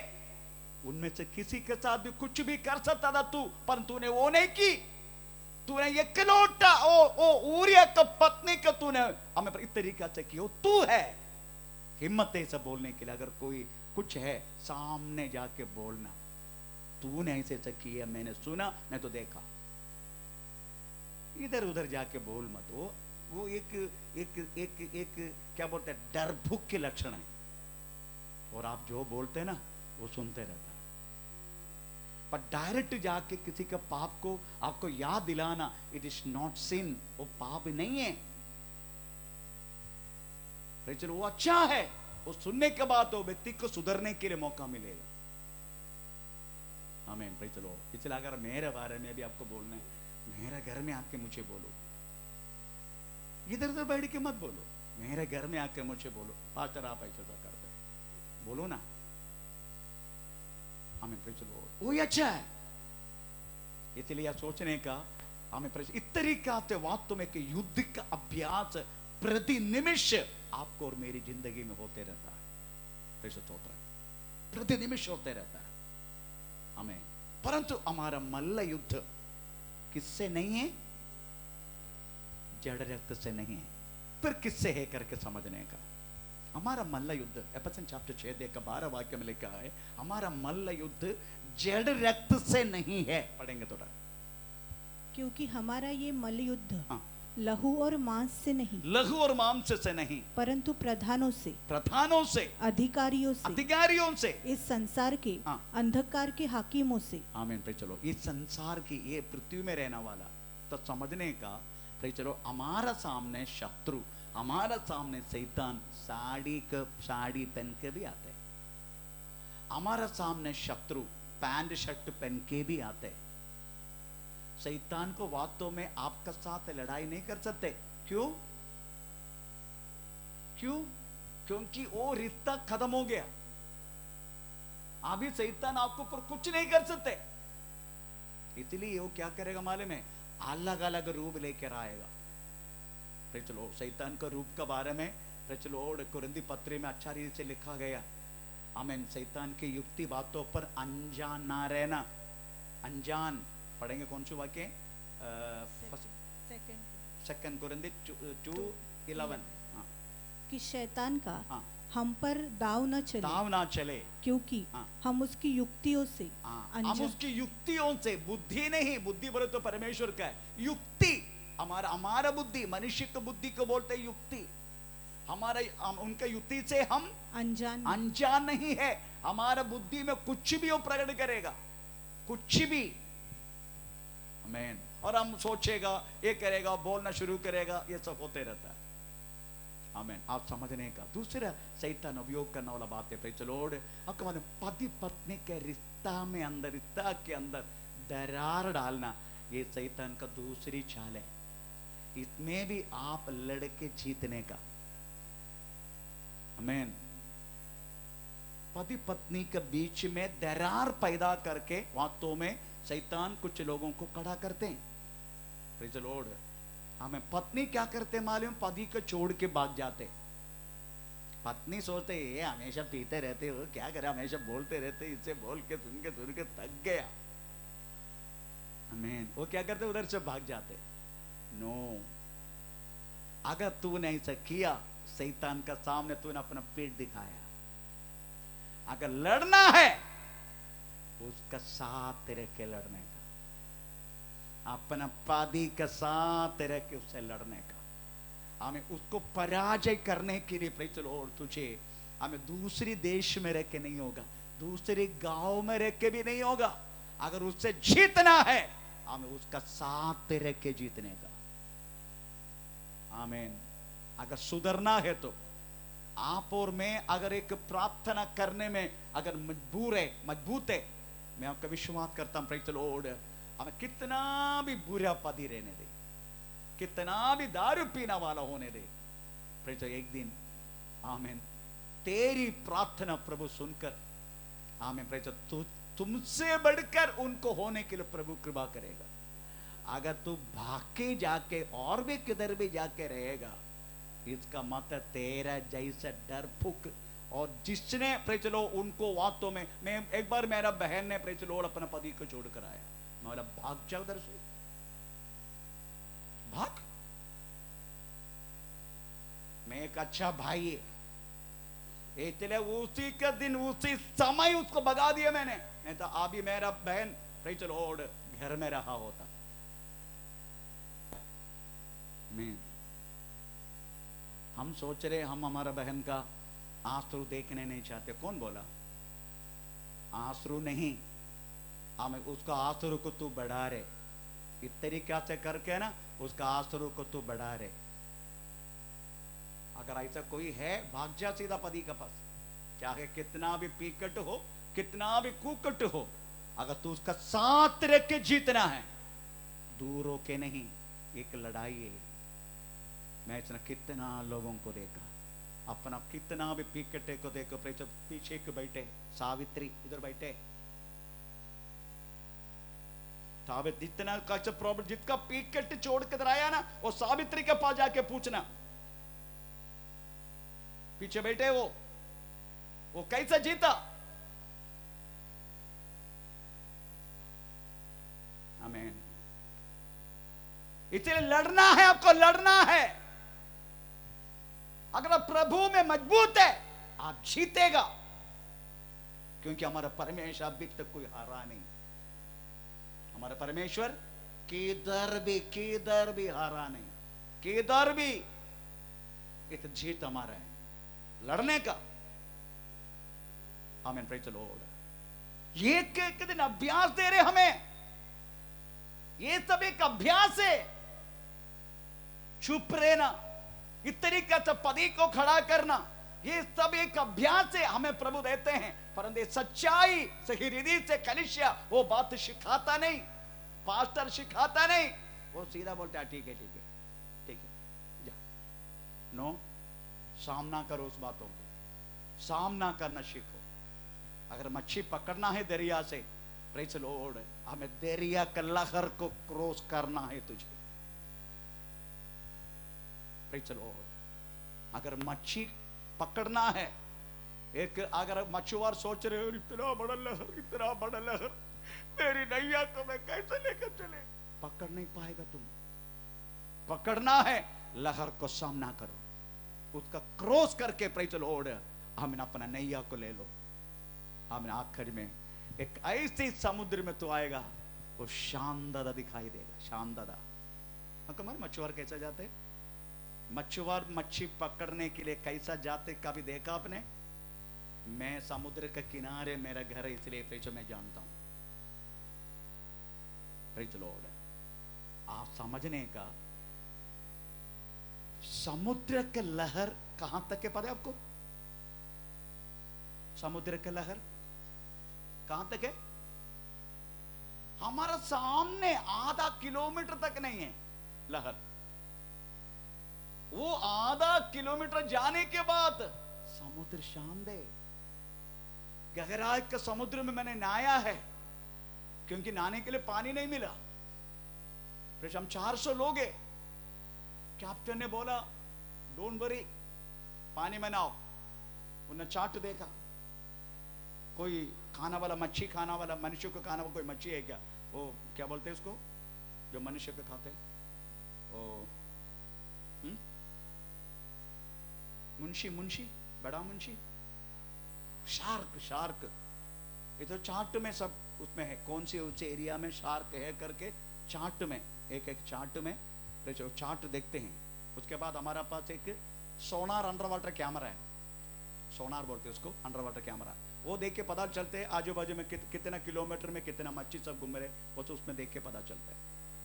उनमें से किसी के साथ भी कुछ भी कर सकता था तू, पर तूने वो नहीं की। तूने ये इकलौता ओ ऊरिया का पत्नी का तूने हमें इस तरीका से किया। तू है। हिम्मत है इसे बोलने के लिए। अगर कोई कुछ है सामने जाके बोलना, तूने ऐसे ऐसा किया, मैंने सुना, मैं तो देखा। इधर उधर जाके बोल मत। वो एक एक एक एक क्या बोलते हैं, डर भूख के लक्षण है। और आप जो बोलते हैं ना वो सुनते रहता है। पर डायरेक्ट जाके किसी के पाप को आपको याद दिलाना, इट इज नॉट सिन, वो पाप नहीं है। चलो वो अच्छा है, वो सुनने के बाद वो व्यक्ति को सुधरने के लिए मौका मिलेगा। आमीन। भाई चलो, इसलिए अगर मेरे बारे में भी आपको बोलना है, मेरे घर में आके मुझे बोलो, इधर उधर बैठ के मत बोलो। मेरे घर में आके मुझे बोलो, पास्टर आप ऐसा करते हैं, बोलो ना। हमें चलो वही अच्छा है। इसलिए यह सोचने का हमें इस तरीका से वास्तव में कि युद्ध का अभ्यास प्रति निमिष आपको और मेरी जिंदगी में होते रहता है। प्रति निमिष होते रहता है हमें। परंतु हमारा मल्ल युद्ध किससे नहीं है? जड़ रक्त से नहीं है। फिर किससे है करके समझने का। हमारा मल्ल युद्ध एफेसियन चैप्टर 6 का 12 वाक्य में लिखा है, हमारा मल्ल युद्ध जड़ रक्त से नहीं है। पढ़ेंगे थोड़ा। क्योंकि हमारा ये मल्ल युद्ध लहू और मांस से नहीं, लहू और मांस से नहीं, परंतु प्रधानों से, अधिकारियों से, इस संसार के अंधकार के हाकिमों से। आमीन। पे चलो, इस संसार की, ये पृथ्वी में रहने वाला तो समझने का। पे चलो, हमारा सामने शत्रु, हमारा सामने शैतान साड़ी पहन के भी आते हैं। हमारा सामने शत्रु पैंट शर्ट पहन के भी आते हैं। शैतान को वास्तव में आपका साथ लड़ाई नहीं कर सकते। क्यों? क्योंकि वो रिश्ता खत्म हो गया। अभी शैतान आपको पर कुछ नहीं कर सकते। इसलिए वो क्या करेगा मालूम है? अलग अलग रूप लेकर आएगा। फिर चलो, शैतान का रूप के बारे में चलो कुरिन्दी पत्री में अच्छा रीति से लिखा गया। आमीन। शैतान की युक्ति बातों पर अनजान ना रहना। अनजान पढ़ेंगे कौन सी वाक्य? सेकंड कुरिन्दी 2:11 कि शैतान का हम पर दाव न चले, क्योंकि हम उसकी युक्तियों से, हम उसकी युक्तियों से, बुद्धि नहीं, बुद्धि बोले तो परमेश्वर का है, युक्ति हमारा बुद्धि, मनुष्य की बुद्धि को बोलते हैं युक्ति। उनका युक्ति से हम अनजान नहीं है। हमारा बुद्धि में कुछ भी वो प्रकट करेगा, कुछ भी। आमीन। और हम सोचेगा, ये करेगा, बोलना शुरू करेगा, ये सब होते रहता है। आमीन। आप समझने का दूसरा शैतान उपयोग करने वाला बात है। चलो, आपको पति पत्नी के रिश्ता के अंदर दरार डालना, ये शैतान का दूसरी चाल है। इसमें भी आप लड़के जीतने का। आमीन। पति पत्नी के बीच में दरार पैदा करके वास्तव में शैतान कुछ लोगों को खड़ा करते हैं। Praise the lord. हमें पत्नी क्या करते मालूम? पति को छोड़ के भाग जाते। पत्नी सोचते ये हमेशा पीते रहते हो, क्या करे, हमेशा बोलते रहते, इससे बोल के सुन के थक गया। आमीन। वो क्या करते? उधर से भाग जाते। नो, अगर तूने ऐसा किया, शैतान का सामने तूने अपना पेट दिखाया। अगर लड़ना है उसका साथ रह के लड़ने का, अपना पति का साथ रह के उससे लड़ने का। हमें उसको पराजय करने के लिए प्रेज़ द लॉर्ड, तुझे हमें दूसरी देश में रह के नहीं होगा, दूसरे गांव में रह के भी नहीं होगा। अगर उससे जीतना है, हमें उसका साथ रह के जीतने का। आमीन। अगर सुधरना है तो आप और मैं अगर एक प्रार्थना करने में अगर मजबूत है, मैं आपका विश्वास करता हूं प्रेज़ द लॉर्ड, हमें कितना भी बुरा पति रहने दे, कितना भी दारू पीना वाला होने दे, प्रेज एक दिन आमीन तेरी प्रार्थना प्रभु सुनकर आमीन प्रेज तुमसे बढ़कर उनको होने के लिए प्रभु कृपा करेगा। अगर तू भाग के जाके और भी किधर भी जाके रहेगा, इसका मतलब तेरा जैसा डरपुक और जिसने प्रेज लो उनको बातों में, मैं एक बार मेरा बहन ने प्रेज लो अपना पति को छोड़कर आया, मैं बोला भाग जाओ उधर से, भाग। मैं एक अच्छा भाई है इसलिए उसी के दिन उसी समय उसको भगा दिया मैंने, नहीं तो अभी मेरा बहन प्रेज लॉर्ड घर में रहा होता। मैं हम सोच रहे हम हमारा बहन का आंसू देखने नहीं चाहते, कौन बोला? आंसू नहीं, हमें उसका आंसू को तू बढ़ा रहे, इस तरीके से करके ना उसका आंसू को तू बढ़ा रहे। अगर ऐसा कोई है भाग जा सीधा पति के पास, चाहे कितना भी पीकट हो, कितना भी कुकट हो, अगर तू उसका साथ रख के जीतना है, दूर होके नहीं, एक लड़ाई है। मैं इतना कितना लोगों को देखा, अपना कितना भी पीकटे को देखो, पीछे के बैठे सावित्री इधर बैठे, जितना कैसे प्रॉब्लम जिसका पीकट छोड़ के आया ना, वो सावित्री के पास जाके पूछना, पीछे बैठे वो कैसे जीता। आमीन। इसलिए लड़ना है, आपको लड़ना है। अगर आप प्रभु में मजबूत है आप जीतेगा, क्योंकि हमारा परमेश्वर अभी तक कोई हारा नहीं। हमारा परमेश्वर किधर भी हारा नहीं, किधर भी। इत जीत हमारा है लड़ने का। आमीन, प्रेज़ द लॉर्ड। ये एक दिन अभ्यास दे रहे हमें, ये सब एक अभ्यास है। चुप रहना, इस तरीके से पति को खड़ा करना, ये सब एक अभ्यास है हमें प्रभु देते हैं। परंतु सच्चाई सही हृदय से कलीसिया वो बात सिखाता नहीं, पास्टर सिखाता नहीं, वो सीधा बोलता है ठीक है ठीक है ठीक है जा। नो, सामना करो उस बातों को, सामना करना सीखो। अगर मच्छी पकड़ना है दरिया से, प्रेज़ द लॉर्ड, हमें दरिया के लहर को क्रॉस करना है तुझे। Praise the Lord. अगर मच्छी पकड़ना है, एक अगर मछुआर सोच रहे हो इतना बड़ा लहर मेरी नैया को मैं कैसे लेकर चले, पकड़ नहीं पाएगा तुम। पकड़ना है, लहर को सामना करो, उसका क्रॉस करके प्रेज़ द लॉर्ड हमें अपना नैया को ले लो। हमें आखिर में एक ऐसे समुद्र में तो आएगा, वो शानदार दिखाई देगा, शानदार। हमारे मछुआर कैसे जाते, मछुआर मच्छी पकड़ने के लिए कैसा जाते, कभी देखा आपने? मैं समुद्र के किनारे मेरा घर है, इसलिए प्रेज़ मैं जानता हूं। Praise the Lord. आप समझने का, समुद्र के लहर कहां तक है पता है आपको? समुद्र के लहर कहां तक है? हमारा सामने आधा किलोमीटर तक नहीं है लहर। वो आधा किलोमीटर जाने के बाद समुद्र शांत है। गहराई के समुद्र में मैंने नहाया है, क्योंकि नहाने के लिए पानी नहीं मिला। फिर हम 400 लोग हैं। कैप्टन ने बोला डोंट वरी, पानी में नहाओ। उन्होंने चार्ट देखा, कोई खाना वाला, मच्छी खाना वाला, मनुष्य को खाना वाला कोई मच्छी है क्या? वो क्या बोलते हैं उसको जो मनुष्य को खाते हैं? वो मुंशी, बड़ा मुंशी, शार्क। ये तो चार्ट में सब उसमें है, कौन से उस एरिया में शार्क है करके चार्ट में, एक चार्ट में चार्ट देखते हैं। उसके बाद हमारा पास एक सोनार अंडर वाटर कैमरा है, सोनार बोलते हैं उसको, अंडर वाटर कैमरा। वो देख के पता चलते हैं आजू बाजू में कितना किलोमीटर में कितना मच्छी सब घूम रहे, वो तो उसमें देख के पता चलता है।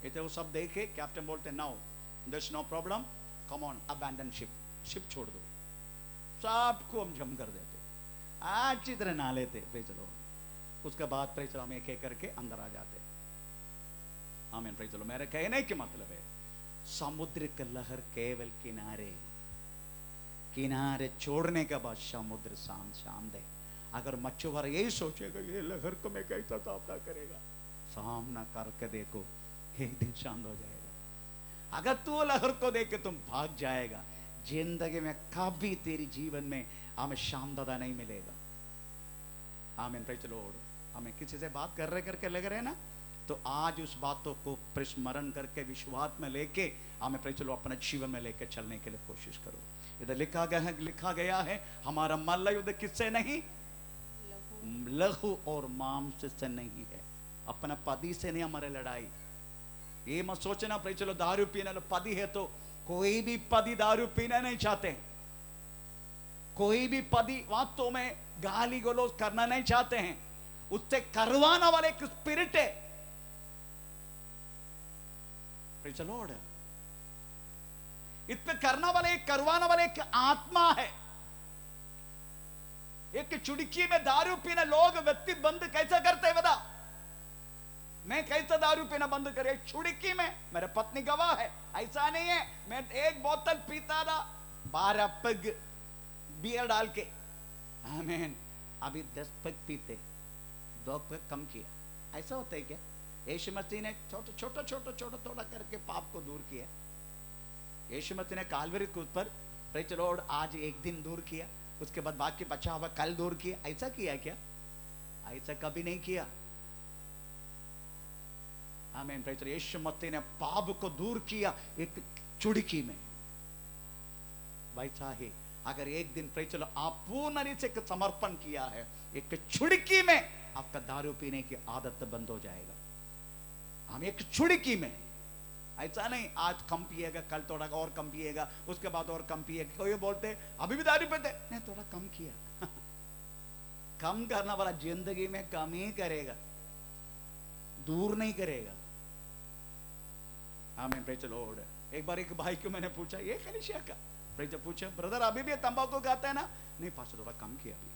इतने वो सब देखे, कैप्टन बोलते now there is no problem, come on abandon ship छोड़ दो। सबको हम जम कर देते, अच्छी तरह नहा लेते। Praise the Lord. उसके बाद प्रेज़ हम एक एक करके अंदर आ जाते। आमीन प्रेज़ द लॉर्ड। मेरे कहने के मतलब है समुद्र की लहर केवल किनारे किनारे छोड़ने के बाद समुद्र शांत है। अगर मछुआरा यही सोचेगा ये लहर को मैं कैसा सामना करेगा, सामना करके देखो एक दिन शांत हो जाएगा। अगर तू लहर को देख के तुम भाग जाएगा, जिंदगी में कभी तेरी जीवन में हमें शांतता नहीं मिलेगा। आमीन प्रेज़ द लॉर्ड। हमें किसी से बात कर रहे करके लग रहे ना, तो आज उस बातों को स्मरण करके विश्वास में लेके हमें प्रेज़ द लॉर्ड अपने जीवन में लेके चलने के लिए कोशिश करो। इधर लिखा गया है हमारा मल्ल युद्ध किससे नहीं, लहू और मांस से नहीं है, अपना पति से नहीं हमारे लड़ाई। ये मत सोचना प्रेज़ द लॉर्ड दारू पीने पति है तो कोई भी पति दारू पीना नहीं चाहते, कोई भी पति वास्तव में गाली गलौज करना नहीं चाहते हैं। उससे करवाना वाले एक स्पिरिट है, प्रेज़ द लॉर्ड। इस पे करना वाले करवाना वाले एक आत्मा है। एक चुड़की में दारू पीना लोग व्यक्ति बंद कैसे करते हैं बता, मैं कैसे दारू पीना बंद करे, चुड़की में मेरे पत्नी गवाह है। ऐसा नहीं है मैं एक बोतल पीता था 12 पग बियर डाल के, आमीन, अभी 10 पग पीते, 2 पग कम किया। ऐसा होता है क्या? यीशु मसीह ने छोटा थोड़ा करके पाप को दूर किया। यीशु मसीह ने कालवरी के ऊपर प्रेज़ द लॉर्ड आज एक दिन दूर किया, उसके बाद बाकी बचा हुआ कल दूर किया। ऐसा किया क्या? ऐसा कभी नहीं किया। आमीन प्रेज़ द लॉर्ड। यीशु मसीह ने पाप को दूर किया एक चुड़की में। वैसा ही अगर एक दिन प्रेज़ द लॉर्ड आप पूर्ण रूप से समर्पण किया है, एक चुड़की में आपका दारू पीने की आदत बंद हो जाएगा। हम एक चुड़की में, ऐसा नहीं आज कम पिएगा, कल थोड़ा और कम पिएगा, उसके बाद और कम पिएगा। कोई बोलते अभी भी दारू पीते, नहीं थोड़ा कम किया कम करना वाला जिंदगी में कम ही करेगा, दूर नहीं करेगा। आमीन प्रेज़ द लॉर्ड। एक बार एक भाई को मैंने पूछा, ये कलीसिया का प्रेज़ पूछा, ब्रदर अभी भी तंबाकू खाता है ना? नहीं पास्टर थोड़ा कम किया, अभी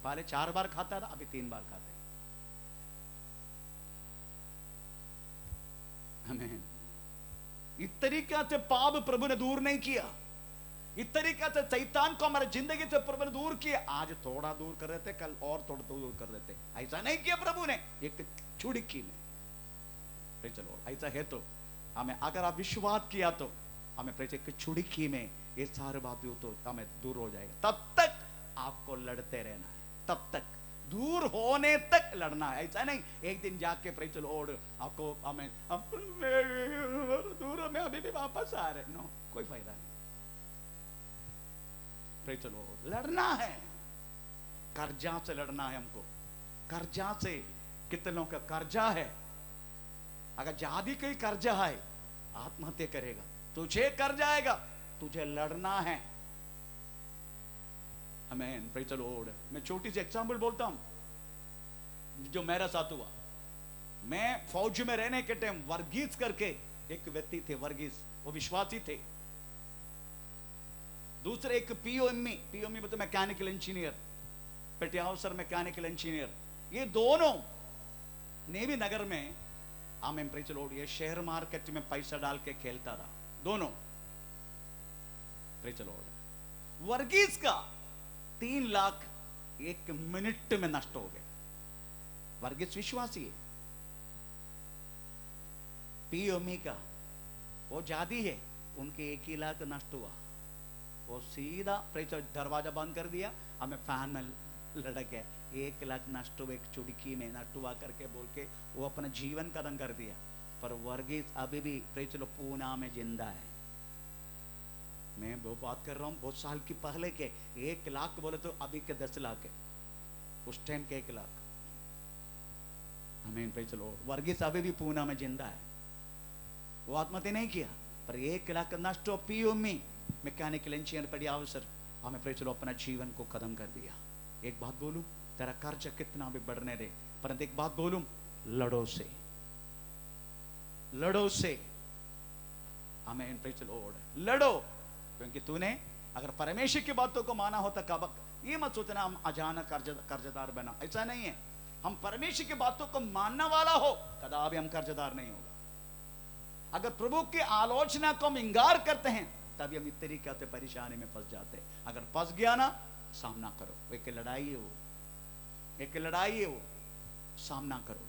पहले 4 बार खाता था, अभी 3 बार खाता है। आमीन। इस तरीका से पाप प्रभु ने दूर नहीं किया, इस तरीका से शैतान को हमारे जिंदगी से प्रभु ने दूर किया। आज थोड़ा दूर कर देते, कल और थोड़ा दूर कर देते। ऐसा नहीं किया प्रभु ने, एक चुड़की में। चलो ऐसा है तो हमें, अगर आप विश्वास किया तो हमें एक चुड़की में ये सारे बातें तो हमें दूर हो जाएगा। तब तक आपको लड़ते रहना है, तब तक दूर होने तक लड़ना है। ऐसा नहीं एक दिन जाके प्रेज़ द लॉर्ड आपको हमें दूर में अभी भी वापस आ रहे, नो, कोई फायदा नहीं। प्रेज़ द लॉर्ड लड़ना है, कर्जा से लड़ना है हमको। कर्जा से कितने लोगों का कर्जा है? अगर ज्यादा कोई कर्जा है आत्महत्या करेगा, तुझे कर्जा आएगा, तुझे लड़ना है। आमीन प्रेज़ द लॉर्ड। मैं छोटी सी एग्जांपल बोलता हूं जो मेरा साथ हुआ। मैं फौज में रहने के टाइम वर्गीस करके एक व्यक्ति थे, वर्गीस, वो विश्वासी थे। दूसरे एक पीओएमई मतलब मैकेनिकल इंजीनियर, पेटियावसर मैकेनिकल इंजीनियर। ये दोनों नेवी नगर में, आमीन प्रेज़ द लॉर्ड, ये शेयर मार्केट में पैसा डाल के खेलता था दोनों। Praise the Lord. वर्गीस का 3 लाख 1 मिनट में नष्ट हो गए। वर्गीस विश्वासी है। पीओमी का वो जादी है, उनके 1 लाख नष्ट हुआ। वो सीधा प्रेज़ द लॉर्ड दरवाजा बंद कर दिया, हमें फैन में लटक गया। 1 लाख नष्ट हुआ, एक चुड़की में नष्ट हुआ करके बोल के वो अपना जीवन खत्म कर दिया। पर वर्गीस अभी भी प्रेज़ द लॉर्ड पूना में जिंदा है। मैं वो बात कर रहा हूँ बहुत साल की पहले के। 1 लाख बोले तो अभी के 10 लाख है, उस टाइम के 1 लाख। आमीन प्रेज़ द लॉर्ड। वर्गीस अभी भी पूना में जिंदा है, वो आत्महत्या नहीं किया, पर 1 लाख नष्ट हो। पीओमी मैकेनिकल इंजीनियर पेटियावसर, हमें प्रेज़ द लॉर्ड अपना जीवन को खत्म कर दिया। एक बात बोलूं, तेरा कर्ज कितना भी बढ़ने दे, परंतु एक बात बोलूं, लड़ो से, लड़ो से। आमीन प्रेज़ द लॉर्ड। लड़ो, क्योंकि तूने अगर परमेश्वर की बातों को माना होता कब, ये मत सोचना हम अचानक कर्जदार बना, ऐसा नहीं है। हम परमेश्वर की बातों को मानने वाला हो, कदापि हम कर्जदार नहीं होगा। अगर प्रभु की आलोचना को हम इंकार करते हैं, तभी हम इस तरीके से परेशानी में फंस जाते हैं। अगर फंस गया ना, सामना करो। एक लड़ाई है वो, एक लड़ाई है वो, सामना करो।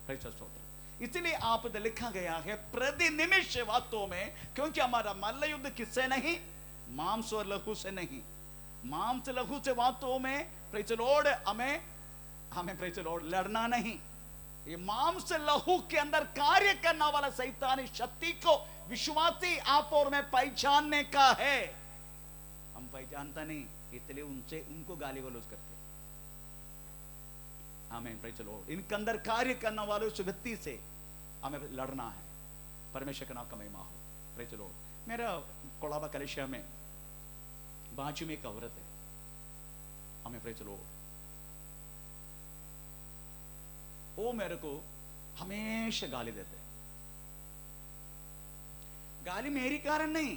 प्रेज़ द स्तोत्र। इसलिए आप लिखा गया है प्रति निमिष बातों में, क्योंकि हमारा मल्ल युद्ध किससे नहीं, मांस और लहू से नहीं। मांस लहू से बातों में प्रेज़ द लॉर्ड हमें प्रेज़ द लॉर्ड लड़ना नहीं। ये मांस लहू के अंदर कार्य करने वाला शैतानी शक्ति को विश्वासी आप और मैं पहचानने का है। हम पहचानता नहीं, इसलिए उनको गाली गलौज करते। आमीन, प्रेज़ द लॉर्ड। इनके अंदर कार्य करने वाले उस व्यक्ति से हमें लड़ना है। परमेश्वर का नाम का महिमा हो। Praise the Lord. मेरा कोलाबा कलेशिया में बाजू में एक औरत है, हमें प्रेज़ द लॉर्ड, वो मेरे को हमेशा गाली देते। गाली मेरी कारण नहीं,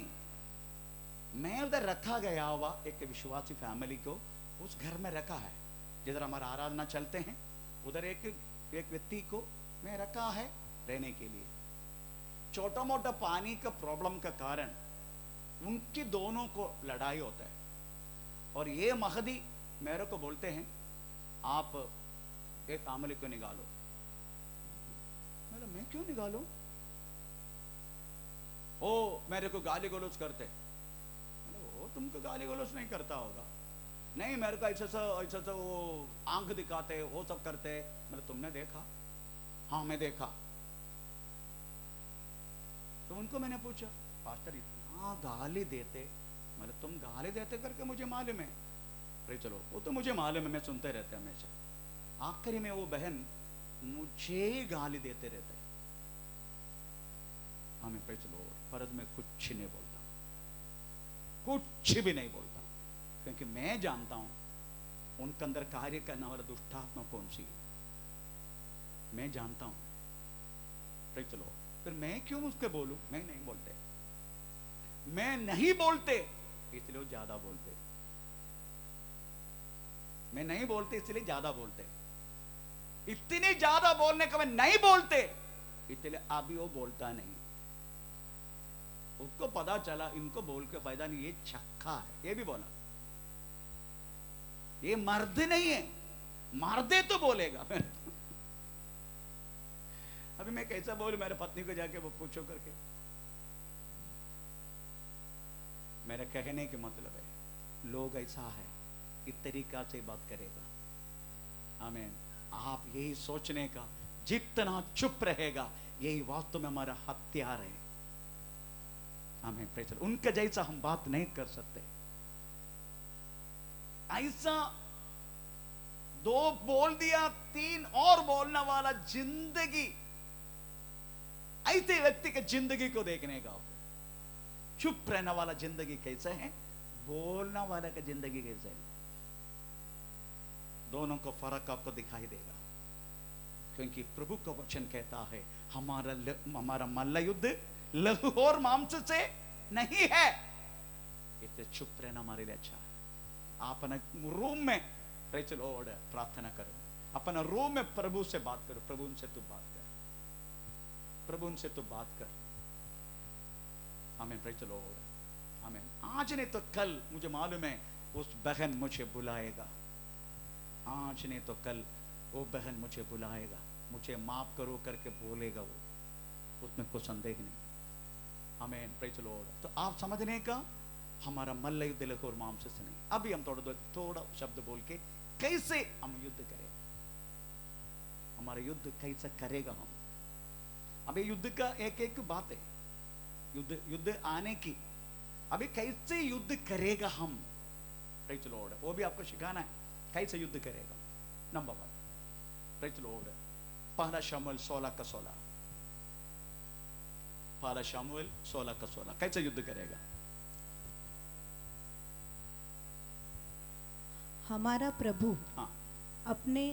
मैं उधर रखा गया हुआ एक विश्वासी फैमिली को उस घर में रखा है, जिधर हमारा आराधना चलते हैं, उधर एक व्यक्ति को मैं रखा है रहने के लिए। छोटा मोटा पानी का प्रॉब्लम का कारण उनकी दोनों को लड़ाई होता है, और ये महदी मेरे को बोलते हैं आप एक फैमिली को निकालो। मैं क्यों निकालूं? ओ मेरे को गाली गलौज करते। वो तुमको गाली गलौज नहीं करता होगा। नहीं, मेरे को ऐसा सा वो आंख दिखाते, वो सब करते। मतलब तुमने देखा? हाँ मैं देखा। तो उनको मैंने पूछा, पास्टर इतना गाली देते, मतलब तुम गाली देते करके मुझे मालूम है। अरे चलो, वो तो मुझे मालूम है, मैं सुनते रहते हमेशा। आखिरी में वो बहन मुझे ही गाली देते रहते। हमें प्रेज़ द लॉर्ड, पर मैं कुछ नहीं बोलता, कुछ भी नहीं बोलता, क्योंकि मैं जानता हूं उनके अंदर कार्य करने वाला दुष्टात्मा कौन सी है। मैं जानता हूं। Praise the Lord. फिर मैं क्यों उसके बोलूं? मैं नहीं बोलते, मैं नहीं बोलते इसलिए वो ज्यादा बोलते। मैं नहीं बोलते इसलिए ज्यादा बोलते। इतनी ज्यादा बोलने का मैं नहीं बोलते, इसलिए अभी वो बोलता नहीं। उसको पता चला इनको बोल के फायदा नहीं, ये छक्का है। ये भी बोला, ये मर्द नहीं है, मार दे तो बोलेगा। अभी मैं कैसा बोलूं? मेरे पत्नी को जाके वो पूछो करके। मेरे कहने के मतलब है लोग ऐसा है, इस तरीका से बात करेगा। आमीन। आप यही सोचने का, जितना चुप रहेगा यही वास्तव में हमारा हथियार है। आमीन, प्रेज़ द लॉर्ड। उनके जैसा हम बात नहीं कर सकते। ऐसा दो बोल दिया, तीन और बोलने वाला जिंदगी, ऐसे व्यक्ति के जिंदगी को देखने का। चुप रहने वाला जिंदगी कैसा है, बोलने वाला का जिंदगी कैसा है, दोनों को फर्क आपको दिखाई देगा। क्योंकि प्रभु का वचन कहता है हमारा मल्ल युद्ध लहू और मांस से नहीं है। इसलिए चुप रहना हमारे लिए अच्छा है। आप अपने रूम में प्रेज़ द लॉर्ड प्रार्थना करो, अपना रूम में प्रभु से बात करो। प्रभु उनसे तू बात कर, प्रभु उनसे तू बात कर। आमीन, प्रेज़ द लॉर्ड। आमीन। आज नहीं तो कल मुझे मालूम है उस बहन मुझे बुलाएगा। आज नहीं तो कल वो बहन मुझे बुलाएगा, मुझे माफ करो करके बोलेगा वो, उसमें कोई संदेह नहीं। आमीन, प्रेज़ द लॉर्ड। तो आप समझने का, हमारा मल्ल युद्ध लहू और मांस से नहीं। अभी हम थोड़ा शब्द बोल के कैसे हम युद्ध करें, हमारा युद्ध कैसे करेगा हम। अभी युद्ध का एक एक बात है, युद्ध आने की। अभी कैसे युद्ध करेगा हम, प्रेज़ द लॉर्ड, वो भी आपको सिखाना है कैसे युद्ध करेगा। नंबर 1, प्रेज़ द लॉर्ड, पहला शमूएल 16:16। पहला शमूएल 16:16 कैसे युद्ध करेगा। हमारा प्रभु हाँ, अपने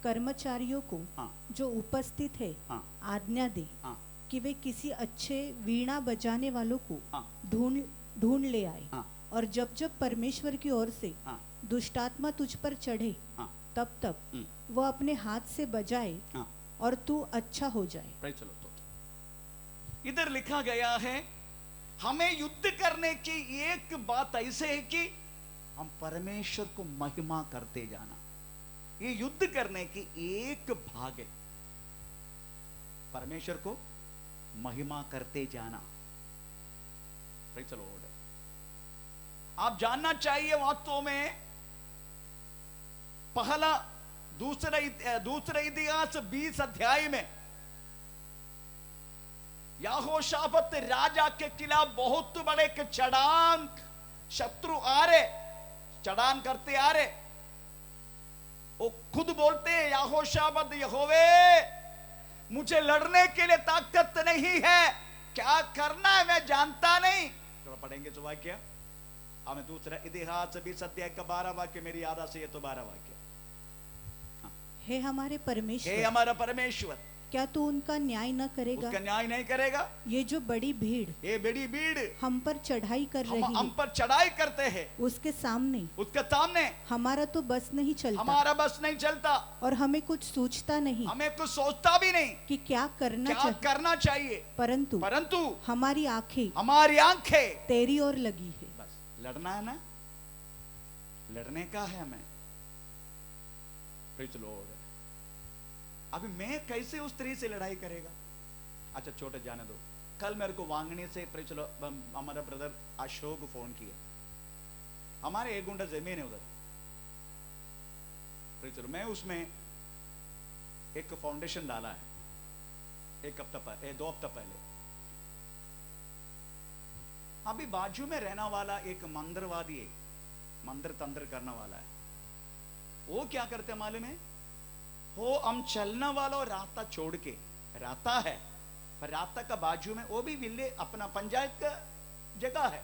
कर्मचारियों को हाँ, जो उपस्थित है हाँ, आज्ञा दे हाँ, कि वे किसी अच्छे वीणा बजाने वालों को हाँ, ढूंढ ले आए। हाँ, और जब जब परमेश्वर की ओर से हाँ, दुष्टात्मा तुझ पर चढ़े हाँ, तब तक हम्म, वह अपने हाथ से बजाए हाँ, और तू अच्छा हो जाए। praise the Lord, स्तोत्र। इधर लिखा गया है हमें युद्ध करने की एक बात ऐसे है कि हम परमेश्वर को महिमा करते जाना। ये युद्ध करने की एक भाग है, परमेश्वर को महिमा करते जाना। Praise the Lord। आप जानना चाहिए वास्तव में पहला दूसरा इतिहास 20 अध्याय में यहोशाफत राजा के खिलाफ बहुत बड़े के चढ़ान शत्रु आ रहे, चढ़ान करते आ रहे। वो खुद बोलते हैं यहोशाफत, यहोवे मुझे लड़ने के लिए ताकत नहीं है, क्या करना है मैं जानता नहीं। तो पढ़ेंगे तो वाक्य हमें दूसरा इतिहास 20 अध्याय का 12 वाक्य मेरी याद से, ये तो 12 वाक्य। हे हमारे हे परमेश्वर, हमारा परमेश्वर, क्या तू उनका न्याय न करेगा? उसका न्याय नहीं करेगा? ये जो बड़ी भीड़ ये बड़ी भीड़ हम पर चढ़ाई कर रही हम है, पर चढ़ाई करते हैं, उसके सामने उसके सामने हमारा तो बस नहीं चलता हमारा बस नहीं चलता, और हमें कुछ सूझता नहीं हमें कुछ सोचता भी नहीं कि क्या करना क्या चाहिए। करना चाहिए, परंतु हमारी आंखें हमारी आंखें तेरी ओर लगी है। बस लड़ना है ना, लड़ने का है हमें। Praise the Lord। अभी मैं कैसे उस स्त्री से लड़ाई करेगा? अच्छा छोटे जाने दो। कल मेरे को वांगनी से हमारा ब्रदर अशोक फोन किया, हमारे 1 गुंठा जमीन है उधर। Praise the Lord। मैं उसमें एक फाउंडेशन डाला है 2 हफ्ता पहले। अभी बाजू में रहने वाला एक मंदिरवादी है, मंदिर तंत्र करने वाला है। वो क्या करते मालूम है? वो हम चलने वाला और रास्ता छोड़ के, रास्ता है पर रास्ता का बाजू में वो भी विले अपना पंचायत का जगह है,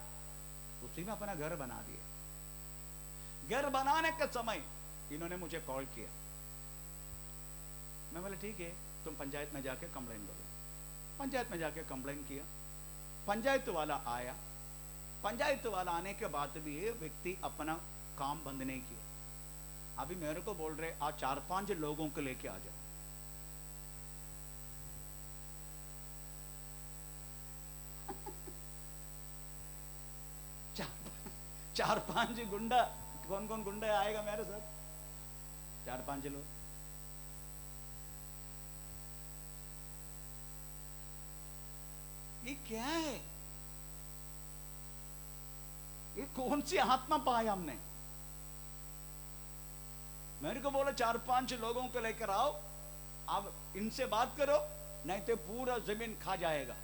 उसी में अपना घर बना दिया। घर बनाने का समय इन्होंने मुझे कॉल किया। मैं बोला ठीक है, तुम पंचायत में जाके कंप्लेन करो। पंचायत में जाके कंप्लेन किया, पंचायत वाला आया। पंचायत वाला आने के बाद भी ये व्यक्ति अपना काम बंद नहीं किया। अभी मेरे को बोल रहे आज 4-5 लोगों को लेके आ जाओ। चार पांच गुंडा, कौन कौन गुंडा आएगा मेरे साथ? 4-5 लोग। ये क्या है? ये कौन सी आत्मा पाया हमने? मेरे को बोला 4-5 लोगों को लेकर आओ, अब इनसे बात करो नहीं तो पूरा जमीन खा जाएगा।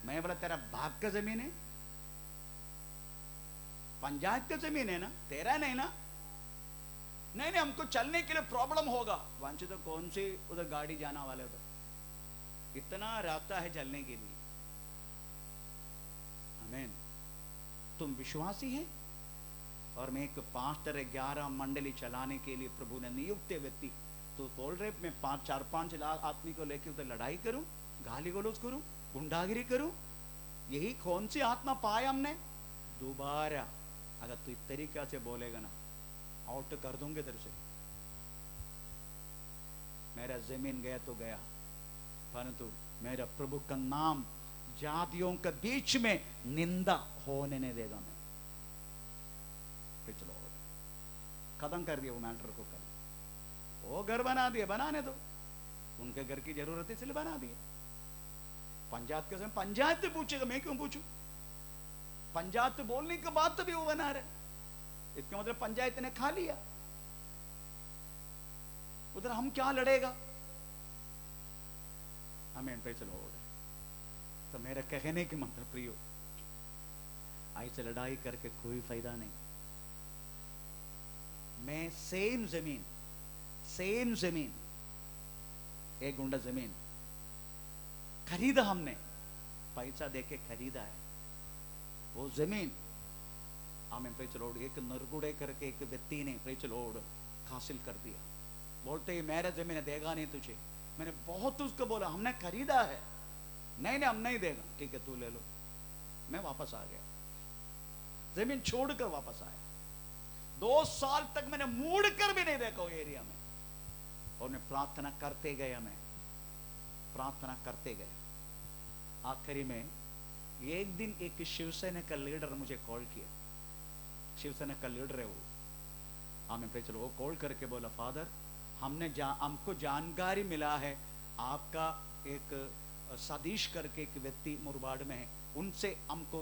मैं बोला तेरा बाप का जमीन है, पंचायत का जमीन है ना, तेरा नहीं ना? नहीं नहीं हमको चलने के लिए प्रॉब्लम होगा। वांछित तो कौन सी उधर गाड़ी जाना वाले उधर, इतना रास्ता है चलने के लिए। आमीन। तुम विश्वासी है और मैं एक 5-11 मंडली चलाने के लिए प्रभु ने नियुक्त व्यक्ति, तो बोल रहे मैं 4-5 लाख आदमी को लेकर उधर लड़ाई करूं, गाली गलौज करूं, गुंडागिरी करूं? यही कौन सी आत्मा पाया हमने? दोबारा अगर तू इस तरीका से बोलेगा ना, आउट कर दूंगे तेरे से। मेरा जमीन गया तो गया, परंतु मेरा प्रभु का नाम जातियों के बीच में निंदा होने नहीं देगा मैं। चलो खत्म कर दिया वो मैटर को। कल वो घर बना दिया, बनाने दो, उनके घर की जरूरत है इसलिए बना दिए। पंचायत के समय पंचायत पूछेगा, मैं क्यों पूछूं? पंचायत बोलने के बाद तो भी वो बना रहे, इसका मतलब पंचायत ने खा लिया। उधर हम क्या लड़ेगा? आमीन। Praise the Lord. तो मेरा कहने के मतलब प्रियो, ऐसे लड़ाई करके कोई फायदा नहीं। मैं सेम जमीन 1 गुंडा जमीन खरीदा, हमने पैसा देके खरीदा है वो जमीन। आमीन। Praise the Lord. एक नरगुड़े करके एक व्यक्ति ने प्रेज़ द लॉर्ड हासिल कर दिया। बोलते ही मेरा जमीन देगा नहीं तुझे। मैंने बहुत उसको बोला हमने खरीदा है, नहीं नहीं हम नहीं देगा। ठीक है तू ले लो। मैं वापस आ गया, जमीन छोड़कर वापस आया। 2 साल तक मैंने मुड़ कर भी नहीं देखा वो एरिया में, और मैं प्रार्थना करते गया, मैं प्रार्थना करते गया। आखिरी में एक दिन एक शिवसेना का लीडर मुझे कॉल किया, शिवसेना का लीडर है वो, हमें पे चलो, वो कॉल करके बोला, फादर हमको जानकारी मिला है आपका एक सतीश करके एक व्यक्ति मुरबाड़ में है, उनसे हमको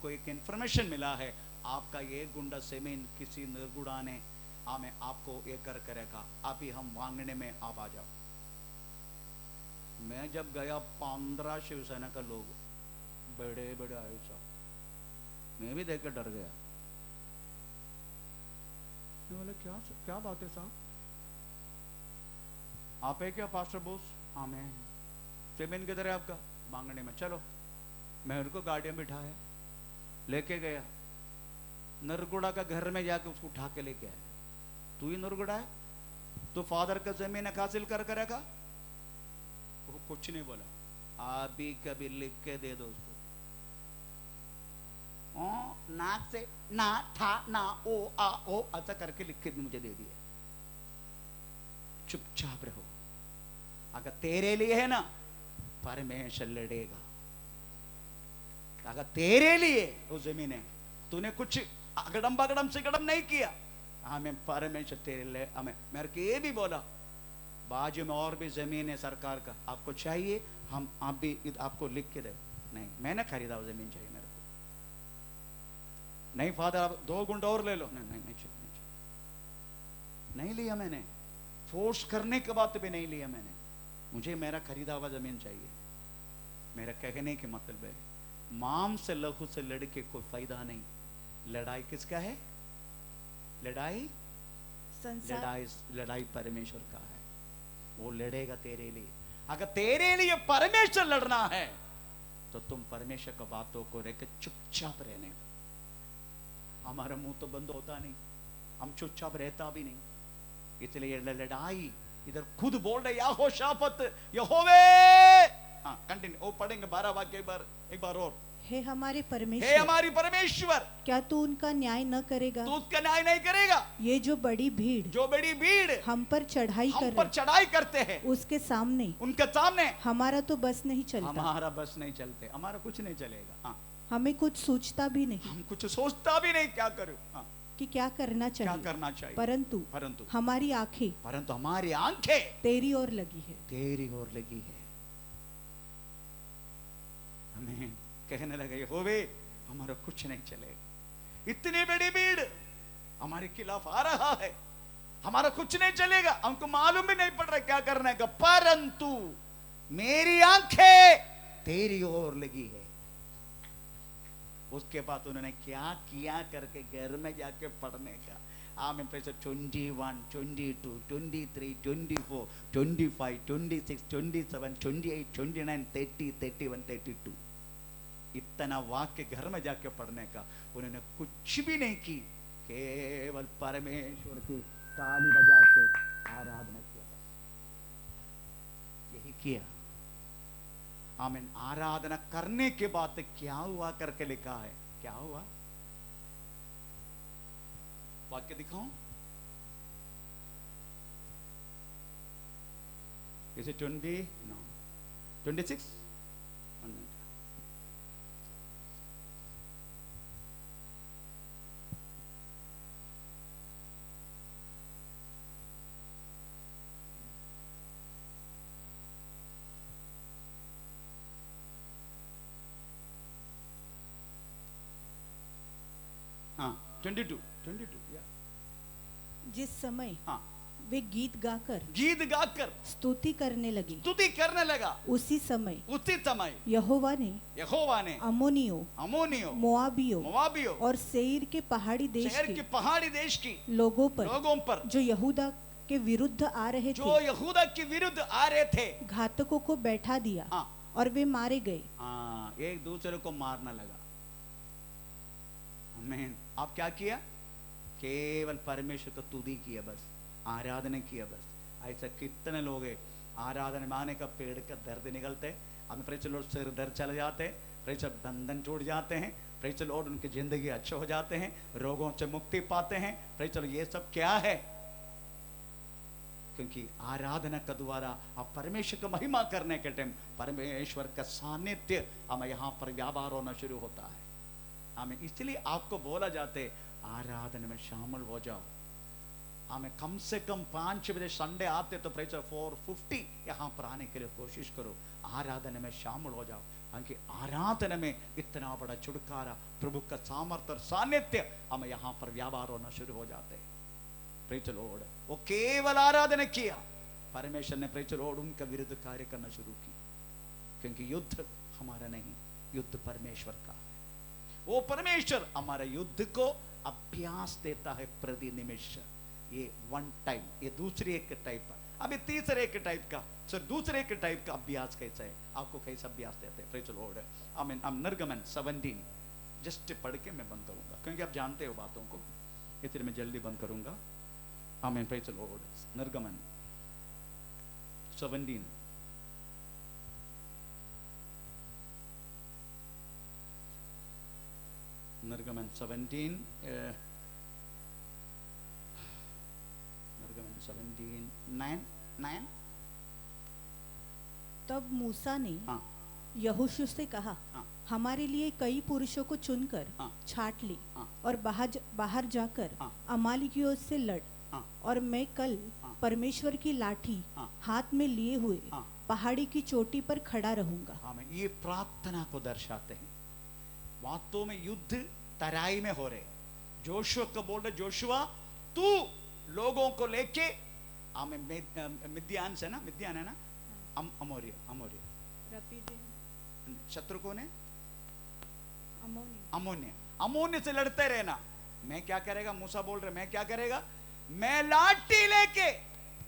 एक इंफॉर्मेशन मिला है, आपका ये गुंडा सेमीन किसी निर्गुणा ने हमें आपको ये कर करेगा, अभी हम मांगने में आप आ जाओ। मैं जब गया 15 शिवसेना का लोग बड़े बड़े आए साहब, मैं भी देख कर डर गया। मैं बोला क्या क्या बात है साहब, आप है क्या पास्टर बोस? हाँ मैं। सेमेन किधर है आपका? मांगने में। चलो, मैं उनको गाड़ी में बिठाया, लेके गया नरगुड़ा का घर में, जाके उसको उठा के लेके आया। तू ही नरगुड़ा है? तो फादर का जमीन हासिल कर करेगा? वो कुछ नहीं बोला, आप भी कभी लिख के दे दो उसको। नाक से ना था ना ओ आ ओ ऐसा करके लिख के भी मुझे दे दिया। चुपचाप रहो, अगर तेरे लिए है ना परमेश्वर लड़ेगा। अगर तेरे लिए वो जमीन है, तूने कुछ अगड़म बगड़म से गड़म नहीं किया, हमें परमेश्वर तेरे लिए, हमें मेरे को ये भी बोला, बाजू में और भी जमीन है सरकार का, आपको चाहिए हम आप भी आपको लिख के दे। नहीं, मैंने खरीदा वो जमीन, चाहिए मेरे को। नहीं फादर आप 2 गुंडा और ले लो। नहीं नहीं नहीं चाहिए, नहीं लिया मैंने, फोर्स करने के बाद भी नहीं लिया मैंने, मुझे मेरा खरीदा हुआ जमीन चाहिए। मेरा कहने के मतलब है, मांस से लहू से लड़के कोई फायदा नहीं। लड़ाई किसका है? लड़ाई लड़ाई परमेश्वर का है, वो लड़ेगा तेरे लिए। अगर तेरे लिए परमेश्वर लड़ना है तो तुम परमेश्वर की बातों को लेकर चुपचाप रहने का। हमारा मुंह तो बंद होता नहीं, हम चुपचाप रहता भी नहीं, इसलिए लड़ाई इधर खुद बोल रहे यहोशाफत यहोवे। हाँ कंटिन्यू, वो पढ़ेंगे 12 वाक्य एक बार और। हे हमारे परमेश्वर, हे हमारी परमेश्वर, क्या तू उनका न्याय न करेगा? तू उसका न्याय नहीं करेगा? ये जो बड़ी भीड़ हम पर चढ़ाई करते हैं, उसके सामने, उनके सामने हमारा तो बस नहीं चलता। हमारा बस नहीं चलते, हमारा कुछ नहीं चलेगा। हाँ, हमें कुछ सोचता भी नहीं, हम कुछ सोचता भी नहीं क्या करूं। हाँ, कि क्या करना चाहिए, परंतु हमारी आंखें तेरी ओर लगी है। हमें कहने लगे होवे हमारा कुछ नहीं चलेगा, इतनी बड़ी भीड़ हमारे खिलाफ आ रहा है, हमारा कुछ नहीं चलेगा, हमको मालूम भी नहीं पड़ रहा क्या करना है, परंतु मेरी आंखें तेरी ओर लगी है। उसके बाद उन्होंने क्या किया करके घर में जाके पढ़ने का। आमें पैसे 21, 22, 23, 24, 25, 26, 27, 28, 29, 30, 31, 32, इतना वाक्य घर में जाके पढ़ने का। उन्होंने कुछ भी नहीं की, केवल परमेश्वर की ताली बजा के आराधना किया, यही किया। आमीन। आराधना करने के बाद क्या हुआ करके लिखा है, क्या हुआ? वाक्य दिखाऊं? इसे 26 22 या। जिस समय हाँ, वे गीत गाकर स्तुति करने लगा, उसी समय यहोवा ने अम्मोनियों, मोआबियों और सेईर के पहाड़ी देश की लोगों पर जो यहूदा के विरुद्ध आ रहे थे, घातकों को बैठा दिया। हाँ, और वे मारे गए। एक दूसरे को मारना लगा। आमीन। आप क्या किया? केवल परमेश्वर को स्तुति किया, बस आराधना किया, बस। ऐसा कितने लोग हैं, आराधना माने का पेड़ का दर्द निकलते, हम प्रेचर लोग सिर दर्द चले जाते, प्रेचर बंधन टूट जाते हैं, प्रेज द लॉर्ड, उनकी जिंदगी अच्छे हो जाते हैं, रोगों से मुक्ति पाते हैं। प्रेज द लॉर्ड, ये सब क्या है? क्योंकि आराधना के द्वारा आप परमेश्वर की महिमा करने के टाइम परमेश्वर का सानिध्य हमें यहाँ पर व्यापार होना शुरू होता है। हमें इसलिए आपको बोला जाते आराधना में शामिल हो जाओ। हमें कम से कम 5 बजे संडे आते तो प्रेज 4:50 यहाँ पर आने के लिए कोशिश करो, आराधना में शामिल हो जाओ। क्योंकि आराधना में इतना बड़ा छुटकारा, प्रभु का सामर्थ्य और सानिध्य हमें यहाँ पर व्यापार होना शुरू हो जाते हैं। प्रेज द लॉर्ड, वो केवल आराधना किया, परमेश्वर ने प्रेज द लॉर्ड उनका विरुद्ध कार्य करना शुरू की। क्योंकि युद्ध हमारा नहीं, युद्ध परमेश्वर का है। वो परमेश्वर हमारे युद्ध को अभ्यास देता है प्रति निमिष। ये वन टाइम, ये दूसरी एक टाइप, अभी तीसरे एक टाइप का, सर दूसरे एक टाइप का अभ्यास कैसा है, आपको कैसा अभ्यास देते हैं? प्रेज द लॉर्ड, आमीन। अब निर्गमन 17 जस्ट पढ़ के मैं बंद करूंगा, क्योंकि आप जानते हो बातों को, इसलिए मैं जल्दी बंद करूंगा। आमीन, प्रेज द लॉर्ड। निर्गमन 17, निर्गमन 17, निर्गमन 17 9। तब मूसा ने हाँ यहोशू से कहा, हाँ हमारे लिए कई पुरुषों को चुनकर हाँ छाट ले हाँ और बाहर जाकर हाँ अमालेकियों से लड़। हाँ और मैं कल हाँ परमेश्वर की लाठी हाँ हाथ में लिए हुए हाँ पहाड़ी की चोटी पर खड़ा रहूंगा। हाँ, ये प्रार्थना को दर्शाते हैं। वास्तव में युद्ध तराई में हो रहे। जोशुआ को बोल रहे, जोशुआ तू लोगों को लेके हमें मिद्यान से ना, मिद्यान है ना, अमोरिया शत्रु को ने अमोनिया से लड़ते रहना। मैं क्या करेगा? मूसा बोल रहे, मैं क्या करेगा? मैं लाठी लेके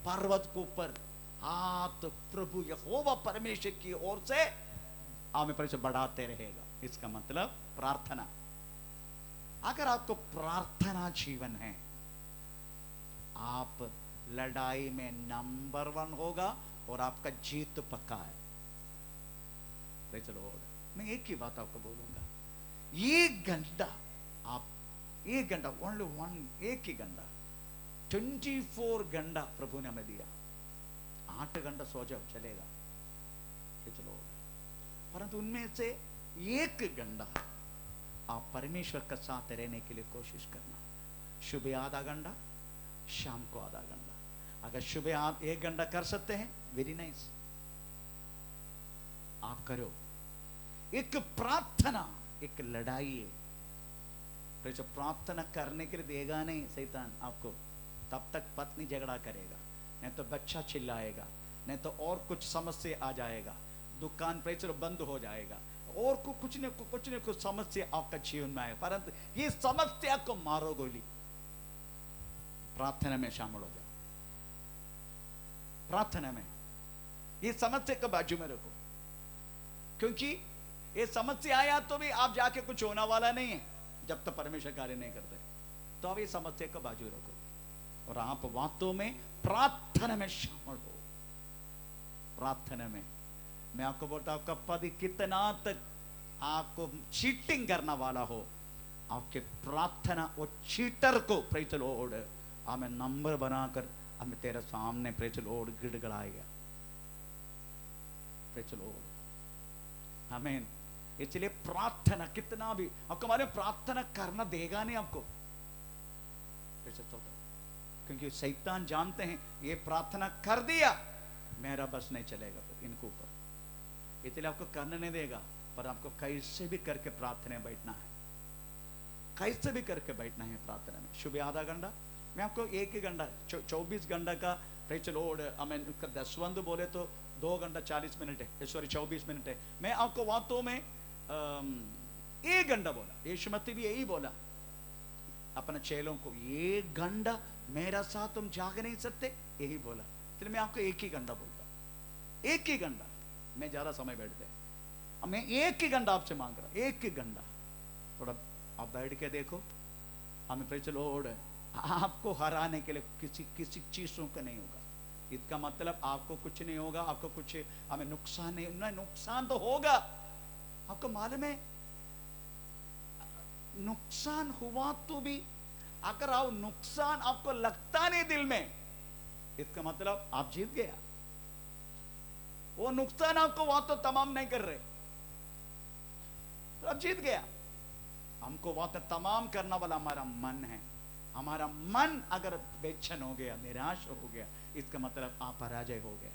पर्वत के ऊपर हाथ प्रभु यहोवा परमेश्वर की ओर से हमें परिचय बढ़ाते रहेगा। इसका मतलब प्रार्थना। अगर आपको प्रार्थना जीवन है, आप लड़ाई में नंबर 1 होगा और आपका जीत पक्का है। चलो, मैं एक ही बात आपको बोलूंगा, 1 घंटा आप 1 घंटा ओनली 1 एक ही घंटा 24 घंटा प्रभु ने हमें दिया। 8 घंटा सो जाओ चलेगा, चलो, परंतु उनमें से 1 घंटा आप परमेश्वर के साथ रहने के लिए कोशिश करना। सुबह आधा घंटा, शाम को आधा घंटा। अगर सुबह आप 1 घंटा कर सकते हैं, वेरी नाइस, आप करो। एक प्रार्थना एक लड़ाई है। तो प्रार्थना करने के लिए देगा नहीं शैतान आपको, तब तक पत्नी झगड़ा करेगा, नहीं तो बच्चा चिल्लाएगा, नहीं तो और कुछ समस्या आ जाएगा, दुकान प्रेशर बंद हो जाएगा, और कुछ न कुछ समस्या आपका जीवन में आएगा। परंतु ये समस्या को मारो गोली, प्रार्थना में शामिल हो जाओ। प्रार्थना में ये समस्या को बाजू में रखो, क्योंकि ये समस्या आया तो भी आप जाके कुछ होने वाला नहीं है जब तक परमेश्वर कार्य नहीं करते। तो आप ये समस्या को बाजू रखो और आप वास्तव में प्रार्थना में शामिल हो। प्रार्थना में मैं आपको बोलता हूं, आपका पति कितना तक आपको चीटिंग करना वाला हो, आपके प्रार्थना वो चीटर को प्रेज द लॉर्ड हमें नंबर बनाकर हमें तेरे सामने प्रेज द लॉर्ड गिड़गिड़ाएगा। प्रेज द लॉर्ड, आमीन। इसलिए प्रार्थना कितना भी आपको हमारे प्रार्थना करना देगा नहीं आपको, क्योंकि शैतान जानते हैं ये प्रार्थना कर दिया मेरा बस नहीं चलेगा फिर इनके ऊपर, इसलिए आपको करने नहीं देगा। पर आपको कैसे भी करके प्रार्थना में बैठना है, कैसे भी करके बैठना है प्रार्थना में। सुबह आधा घंटा, मैं आपको 1 ही घंटा 24 घंटा का प्रेज द लॉर्ड आमीन उसका दसवंध बोले तो 2 घंटा 40 मिनट है, सॉरी 24 मिनट है। मैं आपको वास्तव में 1 घंटा बोला, यीशु मसीह भी यही बोला अपने चेलों को, 1 घंटा मेरा साथ तुम जाग नहीं सकते, यही बोला। इसलिए मैं आपको 1 ही घंटा बोलता, 1 ही घंटा, मैं ज्यादा समय बैठते हैं। अब मैं 1 ही घंटा आपसे मांग रहा, 1 ही घंटा। थोड़ा आप बैठ के देखो, हमें प्रेज द लॉर्ड आपको हराने के लिए किसी चीजों का नहीं होगा। इसका मतलब आपको कुछ नहीं होगा, आपको कुछ हमें नुकसान नहीं, नुकसान तो होगा। आपको मालूम है नुकसान हुआ तो भी अगर आप नुकसान आपको लगता नहीं दिल में, इसका मतलब आप जीत गया। वो नुकसान आपको वहां तो तमाम नहीं कर रहे, तो आप जीत गया। हमको वहां तो तमाम करना वाला हमारा मन है। हमारा मन अगर बेचैन हो गया, निराश हो गया, इसका मतलब आप पराजय हो गया।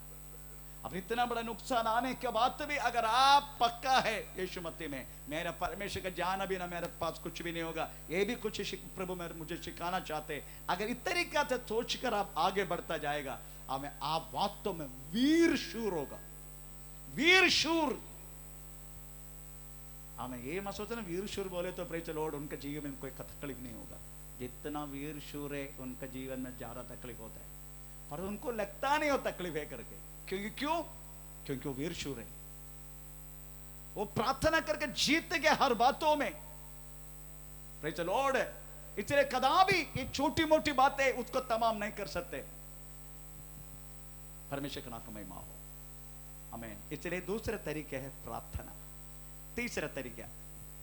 अब इतना बड़ा नुकसान आने के बाद भी अगर आप पक्का है यीशु मसीह में, मेरा परमेश्वर का जाना भी ना, मेरे पास कुछ भी नहीं होगा, ये भी कुछ प्रभु मुझे सिखाना चाहते, अगर इस तरीका से सोचकर आप आगे बढ़ता जाएगा, आप वास्तव में वीर शूर होगा। वीर शूर, हमें ये मत सोचना वीर शूर बोले तो प्रेज द लॉर्ड उनके जीवन में कोई तकलीफ नहीं होगा। जितना वीर शूर है उनका जीवन में ज्यादा तकलीफ होता है, पर उनको लगता नहीं हो तकलीफ है करके। क्योंकि वो वीर शूर है। वो प्रार्थना करके जीत गया हर बातों में। Praise the Lord. इसलिए कदापि ये छोटी मोटी बातें उसको तमाम नहीं कर सकते। परमेश्वर का नाम को महिमा हो, आमीन। इसलिए दूसरा तरीका है प्रार्थना। तीसरा तरीका,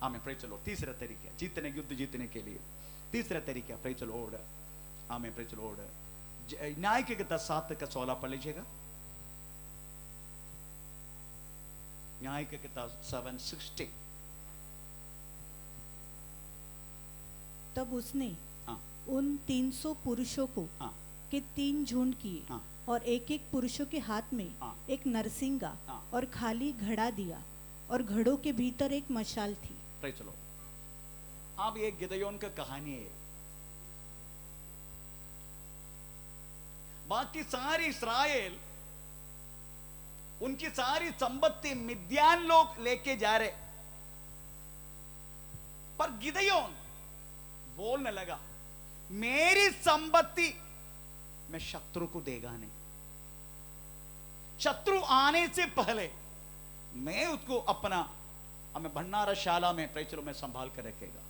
आमीन, प्रेज द लॉर्ड। तीसरा तरीका जीतने, युद्ध जीतने के लिए तीसरा तरीका, प्रेज द लॉर्ड, आमीन, प्रेज द लॉर्ड। न्याय के 10:7-16 पढ़ लीजिएगा। न्याय के किताब 7:16। तब उसने हाँ, उन 300 पुरुषों को हाँ, के 3 झुंड किए, हाँ, और एक एक पुरुषों के हाथ में हाँ, एक नरसिंगा हाँ। और खाली घड़ा दिया, और घड़ों के भीतर एक मशाल थी। Praise the Lord. अब ये गिदयोन का कहानी है। बाकी सारी इस्राएल, उनकी सारी संपत्ति मिद्यान लोग लेके जा रहे, पर गिदयोन बोलने लगा, मेरी संपत्ति मैं शत्रु को देगा नहीं। शत्रु आने से पहले मैं उसको अपना हमें भंडारशाला में प्रेचरो में संभाल कर रखेगा।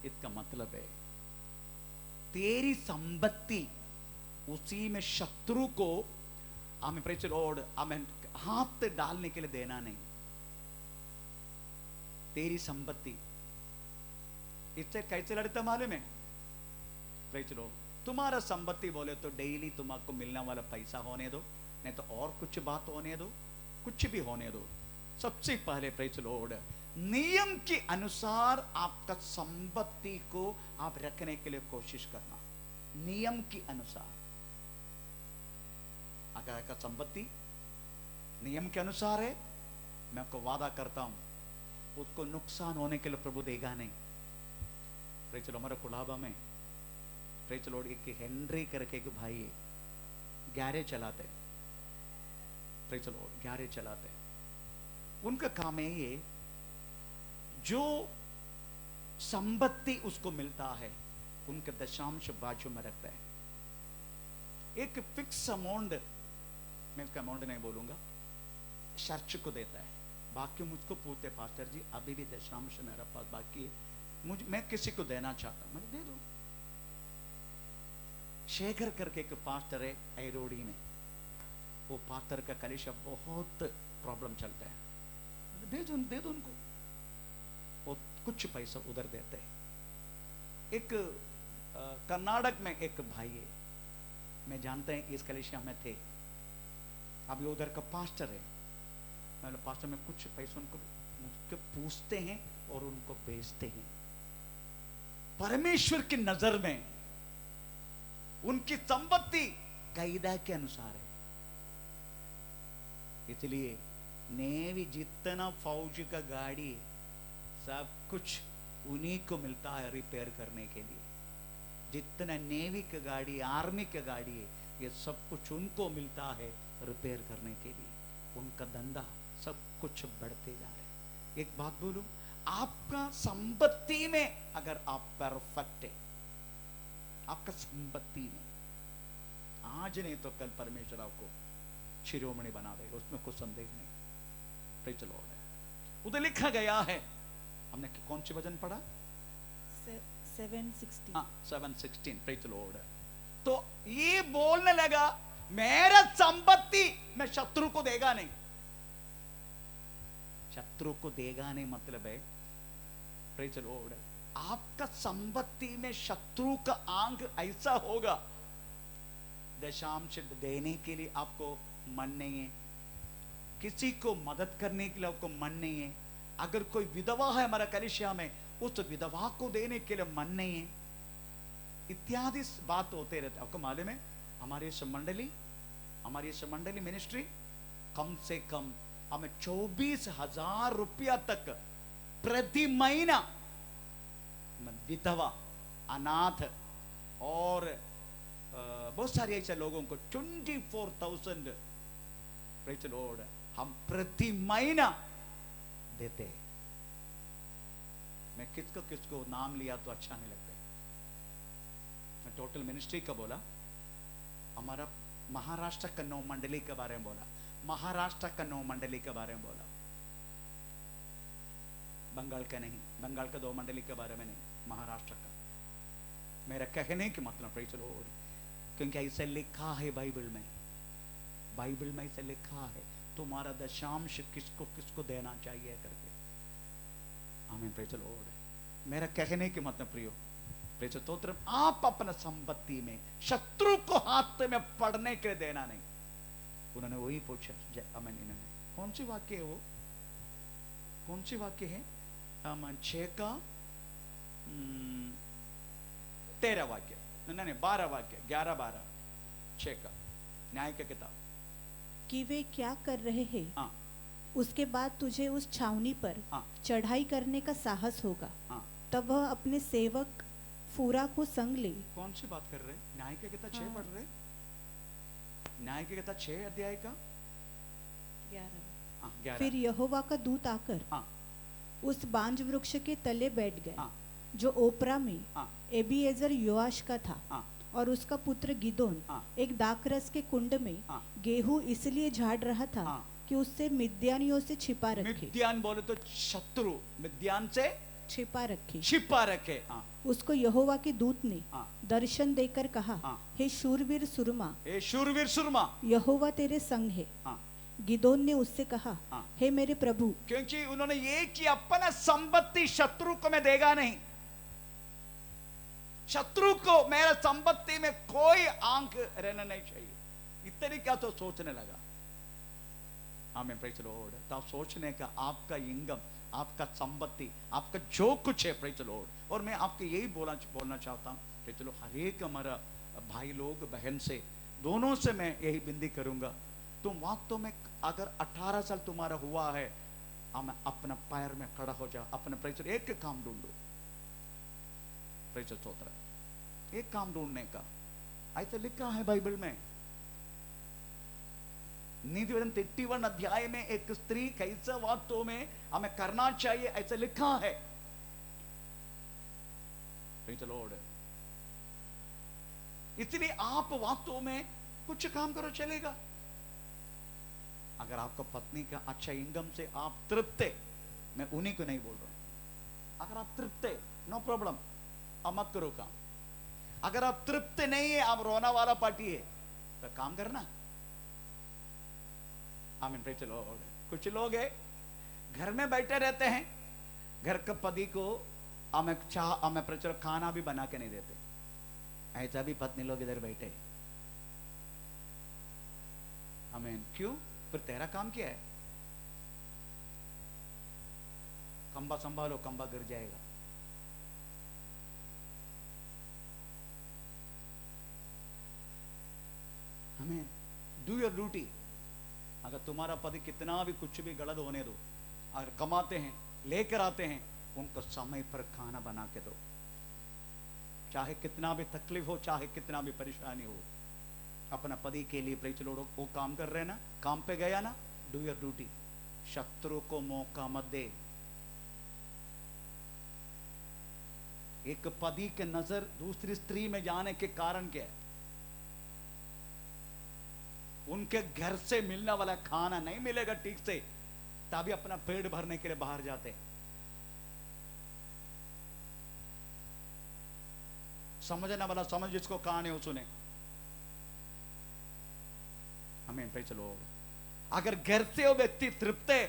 इसका मतलब है तेरी संपत्ति उसी में शत्रु को हमें प्रेचर लॉर्ड हमें हाथ डालने के लिए देना नहीं। तेरी संपत्ति इससे कैसे लड़ता मालूम है? प्रेचर लॉर्ड, तुम्हारा संपत्ति बोले तो डेली तुमको मिलने वाला पैसा होने दो, नहीं तो और कुछ बात होने दो, कुछ भी होने दो। सबसे पहले प्रेज द लॉर्ड नियम के अनुसार आपका संपत्ति को आप रखने के लिए कोशिश करना। नियम के अनुसार अगर आपका संपत्ति नियम के अनुसार है, मैं आपको वादा करता हूं उसको नुकसान होने के लिए प्रभु देगा नहीं। Praise the Lord. हमारे कुलाबा में प्रेज द लॉर्ड एक हेनरी करके एक भाई है, गैरेज चलाते, प्रेज द लॉर्ड, गैरेज चलाते। उनका काम है ये, जो संपत्ति उसको मिलता है उनके दशांश बाजू में रखता है। एक फिक्स अमाउंट, मैं उसका अमाउंट नहीं बोलूंगा, चर्च को देता है। बाकी मुझको पूछते, पास्टर जी अभी भी दशांश मेरे पास बाकी है, मैं किसी को देना चाहता हूं, मैं दे दो। शेखर करके एक पास्टर है ऐरोडी में, वो पास्टर का कलिशा बहुत प्रॉब्लम चलता है, दे दो उनको। वो कुछ पैसा उधर देते हैं। एक कर्नाटक में एक भाई है, मैं जानते हैं इस कलिशा में थे, अभी उधर का पास्टर है। मैं पास्टर में कुछ पैसा उनको मुझको पूछते हैं और उनको भेजते हैं। परमेश्वर की नजर में उनकी संपत्ति कायदा के अनुसार है। इसलिए नेवी जितना फौज का गाड़ी सब कुछ उन्हीं को मिलता है रिपेयर करने के लिए। जितना नेवी का गाड़ी, आर्मी का गाड़ी है, ये सब कुछ उनको मिलता है रिपेयर करने के लिए। उनका धंधा सब कुछ बढ़ते जा रहे। एक बात बोलूं, आपका संपत्ति में अगर आप परफेक्ट है, आपका संपत्ति में, आज नहीं तो कल परमेश्वर आपको शिरोमणि बना देगा, उसमें कुछ संदेह नहीं। Praise the Lord. उधर लिखा गया है, हमने कौन सी वचन पढ़ा? 7:16। हाँ, 7:16। Praise the Lord. तो ये बोलने लगा, मेरा संपत्ति मैं शत्रु को देगा नहीं। शत्रु को देगा नहीं मतलब है, प्रेज द लॉर्ड, आपका संपत्ति में शत्रु का आंख ऐसा होगा, दशांश देने के लिए आपको मन नहीं है, किसी को मदद करने के लिए आपको मन नहीं है। अगर कोई विधवा है हमारा कलिसिया में, उस विधवा को देने के लिए मन नहीं है, इत्यादि बात होते रहते। आपको मालूम है हमारी इस मंडली मिनिस्ट्री कम से कम हमें 24,000 रुपया तक प्रति महीना विधवा, अनाथ और बहुत सारे ऐसे लोगों को 24,000 प्रेज़ द लॉर्ड हम प्रति महीना देते हैं। मैं किसको नाम लिया तो अच्छा नहीं लगता। मैं टोटल मिनिस्ट्री का बोला, हमारा महाराष्ट्र का 9 मंडली के बारे में बोला, महाराष्ट्र का 9 मंडली के बारे में बोला, बंगाल का नहीं, बंगाल का 2 मंडली के बारे में नहीं, महाराष्ट्र का। मेरा कहने की मतलब प्रेज़ द लॉर्ड, क्योंकि ऐसे लिखा है बाइबल में ऐसे लिखा है तुम्हारा दशांश किसको देना चाहिए करके। आमीन प्रेज़ द लॉर्ड। मेरा कहने की मतलब प्रियो प्रेज़ स्तोत्र, आप अपना संपत्ति में शत्रु को हाथ में पड़ने के लिए देना नहीं। उन्होंने वही पूछा, आमीन। इन्होंने कौन सी वाक्य है वो, कौन सी वाक्य है? आमीन 6 का 13 वाक्य, नहीं 12 वाक्य, 11-12 6 का न्याय का किताब। कि वे क्या कर रहे हैं, हाँ, उसके बाद तुझे उस छावनी पर हाँ, चढ़ाई करने का साहस होगा, हाँ। तब वह अपने सेवक फूरा को संग ले। कौन सी बात कर रहे? न्याय का किताब 6 हाँ। पढ़ रहे? न्याय की किताब 6 अध्याय का 11। फिर यहोवा का दूत आकर हाँ, उस बांज वृक्ष के तले बैठ गए, हाँ, जो ओपरा में हाँ, एबीएजर योआश का था, हाँ, और उसका पुत्र गिदोन हाँ, एक दाखरस के कुंड में हाँ, गेहूं इसलिए झाड़ रहा था हाँ। कि उससे मिद्यानियों से छिपा रखे। मिद्यान बोले तो शत्रु, मिद्यान से छिपा रखे। छिपा रखे। हाँ, उसको यहोवा के दूत ने हाँ, दर्शन देकर कहा, हाँ। हे शूरवीर सुरमा, ए शूरवीर सुरमा। यहोवा तेरे संग है। हाँ, गिदोन ने उससे कहा, हाँ। हे मेरे प्रभु, क्योंकि उन्होंने ये कि अपना संपत्ति शत्रु को मैं देगा नहीं, शत्रु को मेरा संपत्ति में कोई आंख रहना नहीं चाहिए, इतनी क्या तो सोचने लगा। आमीन प्रेज़ द लॉर्ड। तो सोचने का आपका इंगम, आपका संपत्ति, आपका जो कुछ है प्रेज़ द लॉर्ड। और मैं आपको यही बोलना चाहता हूँ प्रेज़ द लॉर्ड, हर एक हमारा भाई लोग बहन से, दोनों से मैं यही विनती करूंगा, तुम वास्तव में अगर 18 साल तुम्हारा हुआ है, हम अपना पैर में खड़ा हो जाओ, अपने प्रेज़ द, एक काम ढूंढो प्रेज़ द स्तोत्र, एक काम ढूंढने का। ऐसा लिखा है बाइबल में, नीतिवचन 31 अध्याय में एक स्त्री कैसा वास्तव में हमें करना चाहिए ऐसा लिखा है। Praise the Lord. इसलिए आप वास्तव में कुछ काम करो, चलेगा। अगर आपको पत्नी का अच्छा इनकम से आप तृप्त है, मैं उन्हीं को नहीं बोल रहा हूं, अगर आप तृप्त है नो प्रॉब्लम, आप मत करो काम। अगर आप तृप्त नहीं है, आप रोना वाला पार्टी है, तो काम करना। आमीन प्रेज़ द लॉर्ड। कुछ लोग है घर में बैठे रहते हैं, घर का पति को हमें प्रेज़ द खाना भी बना के नहीं देते। ऐसा भी पत्नी लोग इधर बैठे। आमीन। क्यों? फिर तेरा काम क्या है? खंबा संभालो, खंबा गिर जाएगा। आमीन। Do your duty. अगर तुम्हारा पति कितना भी कुछ भी गलत होने दो, अगर कमाते हैं लेकर आते हैं, उनको समय पर खाना बना के दो, चाहे कितना भी तकलीफ हो, चाहे कितना भी परेशानी हो। अपना पति के लिए प्रेज़ द लॉर्ड, वो काम कर रहे ना, काम पे गया ना, डू योर ड्यूटी। शत्रु को मौका मत दे। एक पति के नजर दूसरी स्त्री में जाने के कारण क्या है? उनके घर से मिलने वाला खाना नहीं मिलेगा ठीक से, तभी अपना पेट भरने के लिए बाहर जाते। समझने वाला समझ, जिसको कान है वो सुने। हमें पे चलो, अगर घर से वो व्यक्ति तृप्त है,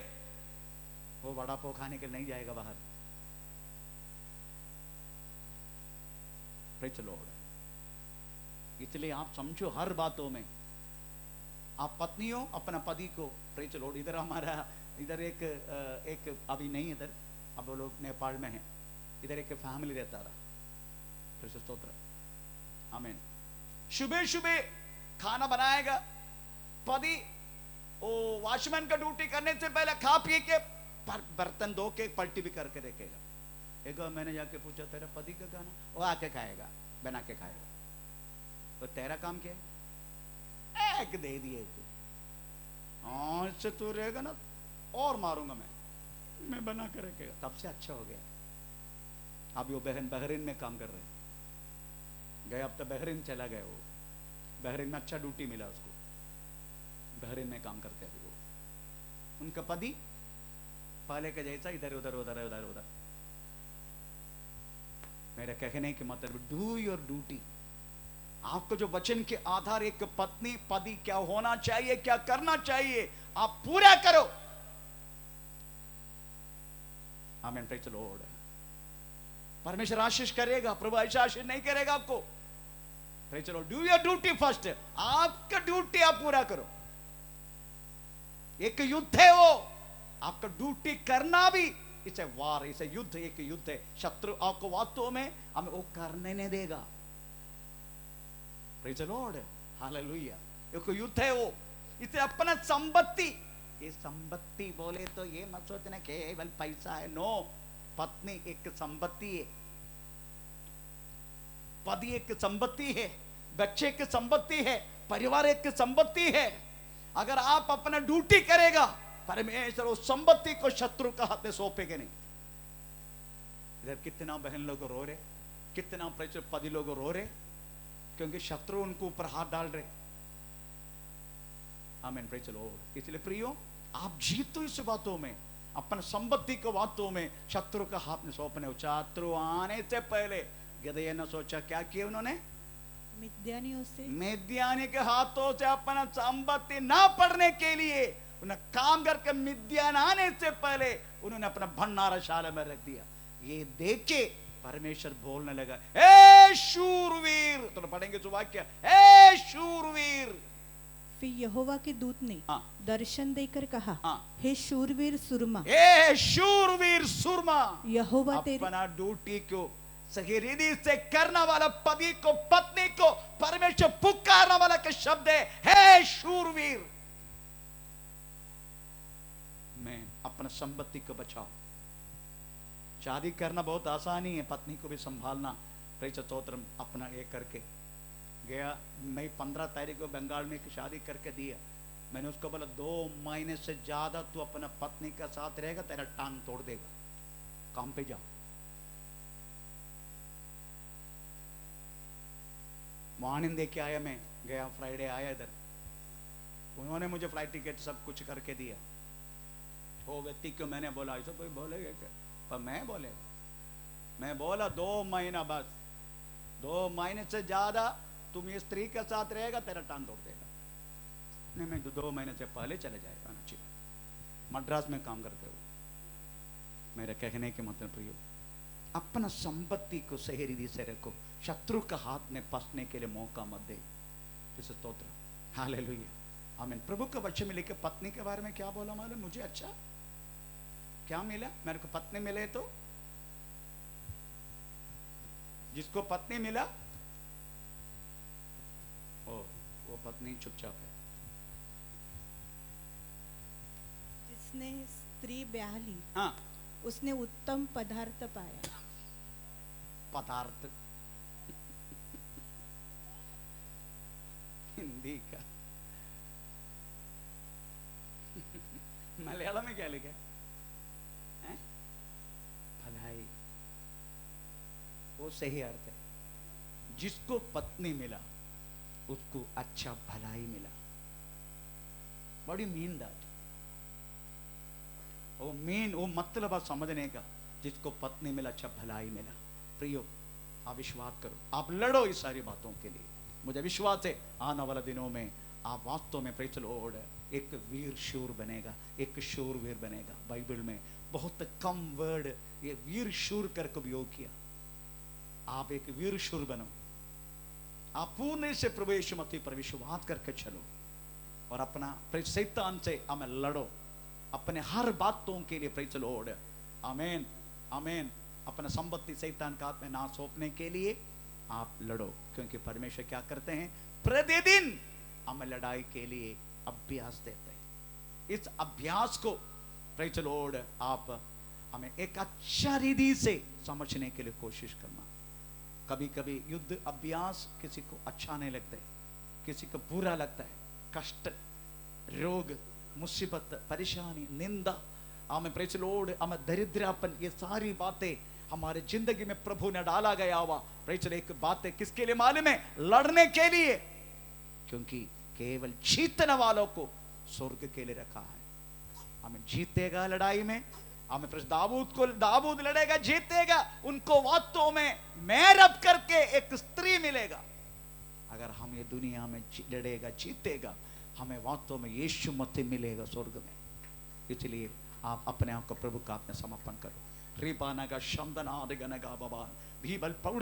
वो वड़ा पाव खाने के लिए नहीं जाएगा बाहर। Praise the Lord. इसलिए आप समझो हर बातों में, आप पत्नियों अपना पति को, प्रेज द लॉर्ड। इधर हमारा इधर एक अभी नहीं, इधर अब वो लोग नेपाल में हैं, इधर एक फैमिली रहता रहा, प्रेज द स्तोत्र, आमीन। सुबह सुबह खाना बनाएगा पति, वो वॉचमैन का ड्यूटी करने से पहले खा पी के बर्तन धो के पलटी भी करके रखेगा। एक बार मैंने जाके पूछा तेरा पति का खाना, वो आके खाएगा, बना के खाएगा, तो तेरा काम क्या है? एक दे दिए से तू रहेगा ना और मारूंगा मैं बना के रखेगा। तब से अच्छा हो गया। अब वो बहन बहरीन में काम कर रहे गए, अब तो बहरीन चला गया, वो बहरीन में अच्छा ड्यूटी मिला उसको, बहरीन में काम करते अभी वो। उनका पति पहले के जैसा इधर उधर उधर उधर उधर। मेरा कहने के मतलब डू योर ड्यूटी। आपको जो वचन के आधार एक पत्नी पति क्या होना चाहिए, क्या करना चाहिए, आप पूरा करो। आमीन, प्रेज द लॉर्ड। परमेश्वर आशीष करेगा, प्रभु ऐसा आशीष नहीं करेगा आपको। Praise the Lord. Do your duty first. आपका ड्यूटी आप पूरा करो। एक युद्ध है वो, आपका ड्यूटी करना भी, इसे वार, इसे युद्ध, एक युद्ध है। शत्रु आपको वास्तव में हमें वो करने नहीं देगा। Praise the Lord, hallelujah. एक युद्ध है वो। इसे अपना संपत्ति, ये संपत्ति बोले तो ये मत सोचना केवल पैसा है, नो। पत्नी एक संपत्ति है, पति एक संपत्ति है, बच्चे की संपत्ति है, परिवार एक संपत्ति है। अगर आप अपना ड्यूटी करेगा, परमेश्वर उस संपत्ति को शत्रु का हाथ में सौंपेगे नहीं। इधर कितना बहन लोग रो रहे, कितना पति लोग रो रहे, क्योंकि शत्रु उनको ऊपर हाथ डाल रहे। आमीन, प्रेज द लॉर्ड। इसलिए प्रियो, आप जीतो इस बातों में, अपने संपत्ति को बातों में शत्रु का हाथ में सौंपने। शत्रु आने से पहले गिदोन ने सोचा, क्या किया उन्होंने? मिद्यानी के हाथों से अपना संपत्ति ना पड़ने के लिए उन्हें काम करके मिद्यान आने से पहले उन्होंने अपना भंडारशाला में रख दिया। ये देखे परमेश्वर बोलने लगा, हे शूरवीर। तो पढ़ेंगे जो वाक्य, हे शूरवीर। फिर यहोवा के दूत ने दर्शन देकर कहा, हाँ। हे शूरवीर सुरमा, हे शूरवीर सुरमा। यहोवा तेरे अपना ड्यूटी को सही रीति से करने वाला पति को, पत्नी को परमेश्वर पुकारने वाला के शब्द है, हे शूरवीर। मैं अपना संपत्ति को बचाओ। शादी करना बहुत आसानी है, पत्नी को भी संभालना। प्रेज स्तोत्रम। अपना ये करके गया, मैं 15 तारीख को बंगाल में एक शादी करके दिया। मैंने उसको बोला 2 महीने से ज्यादा तू अपना पत्नी का साथ रहेगा, तेरा टांग तोड़ देगा, काम पे जाओ। मॉर्निंग दे के आया, मैं गया, फ्राइडे आया इधर। उन्होंने मुझे फ्लाइट टिकट सब कुछ करके दिया। वो व्यक्ति को मैंने बोला, ऐसा कोई बोलेगा क्या? पर मैं बोलेगा, मैं बोला 2 महीना बस, 2 महीने से ज्यादा तुम ये स्त्री के साथ रहेगा, तेरा टांग तोड़ देगा। नहीं, मैं 2 महीने से पहले चले जाएगा ना। मद्रास में काम करते हो। मेरा कहने के मतलब प्रियो, अपना संपत्ति को सही रीति से रखो, शत्रु का हाथ में फंसने के लिए मौका मत दे। स्तोत्र, हालेलुया, आमीन। प्रभु का वचन मिले के पत्नी के बारे में क्या बोला मालूम मुझे? अच्छा क्या मिला मेरे को? पत्नी मिले तो, जिसको पत्नी मिला वो पत्नी चुपचाप है। जिसने स्त्री ब्याह ली, हाँ, उसने उत्तम पदार्थ पाया। पदार्थ हिंदी का मलयालम में क्या लिखा है? भलाई, वो सही अर्थ है। जिसको पत्नी मिला उसको अच्छा भलाई मिला। What do you mean that? वो मतलब आप समझने का, जिसको पत्नी मिला अच्छा भलाई मिला। प्रियो, आप विश्वास करो, आप लड़ो इस सारी बातों के लिए। मुझे विश्वास है आने वाले दिनों में आप वास्तव में प्रेज द लॉर्ड एक वीर शूर बनेगा, एक शूरवीर बनेगा। बाइबल में बहुत कम वर्ड ये वीर शूर करके उपयोग किया। आप एक वीर शूर बनो, आप पूर्ण से प्रभु यीशु मसीह पर विश्वास करके चलो और अपना शैतान से हमें लड़ो, अपने हर बातों के लिए प्रेज द लॉर्ड, आमीन आमीन। अपना संपत्ति शैतान का हाथ में ना सौंपने के लिए आप लड़ो, क्योंकि परमेश्वर क्या करते हैं, प्रतिदिन हमें लड़ाई के लिए अभ्यास देते हैं। इस अभ्यास को प्रेज द लॉर्ड आप हमें एक अच्छा रीति से समझने के लिए कोशिश करना। कभी कभी युद्ध अभ्यास किसी को अच्छा नहीं लगता है, किसी को बुरा लगता है, कष्ट, रोग, मुसीबत, परेशानी, निंदा, हमें प्रेज द लॉर्ड, हमें दरिद्रपन, ये सारी बातें हमारे जिंदगी में प्रभु ने डाला गया हुआ। प्रेज द लॉर्ड, एक बात है किसके लिए मालूम है, लड़ने के लिए, क्योंकि केवल जीतने वालों को स्वर्ग के लिए रखा है। हमें जीतेगा लड़ाई में, हमें दाऊद लड़ेगा, जीतेगा, उनको वास्तव में मैरब करके एक स्त्री मिलेगा। अगर हम ये दुनिया में लड़ेगा, जीतेगा, हमें वास्तव में यीशु मसीह मिलेगा स्वर्ग में। इसलिए आप अपने आप को प्रभु का आपने समर्पण करो। रिबाना का शंदना बाबा भी बल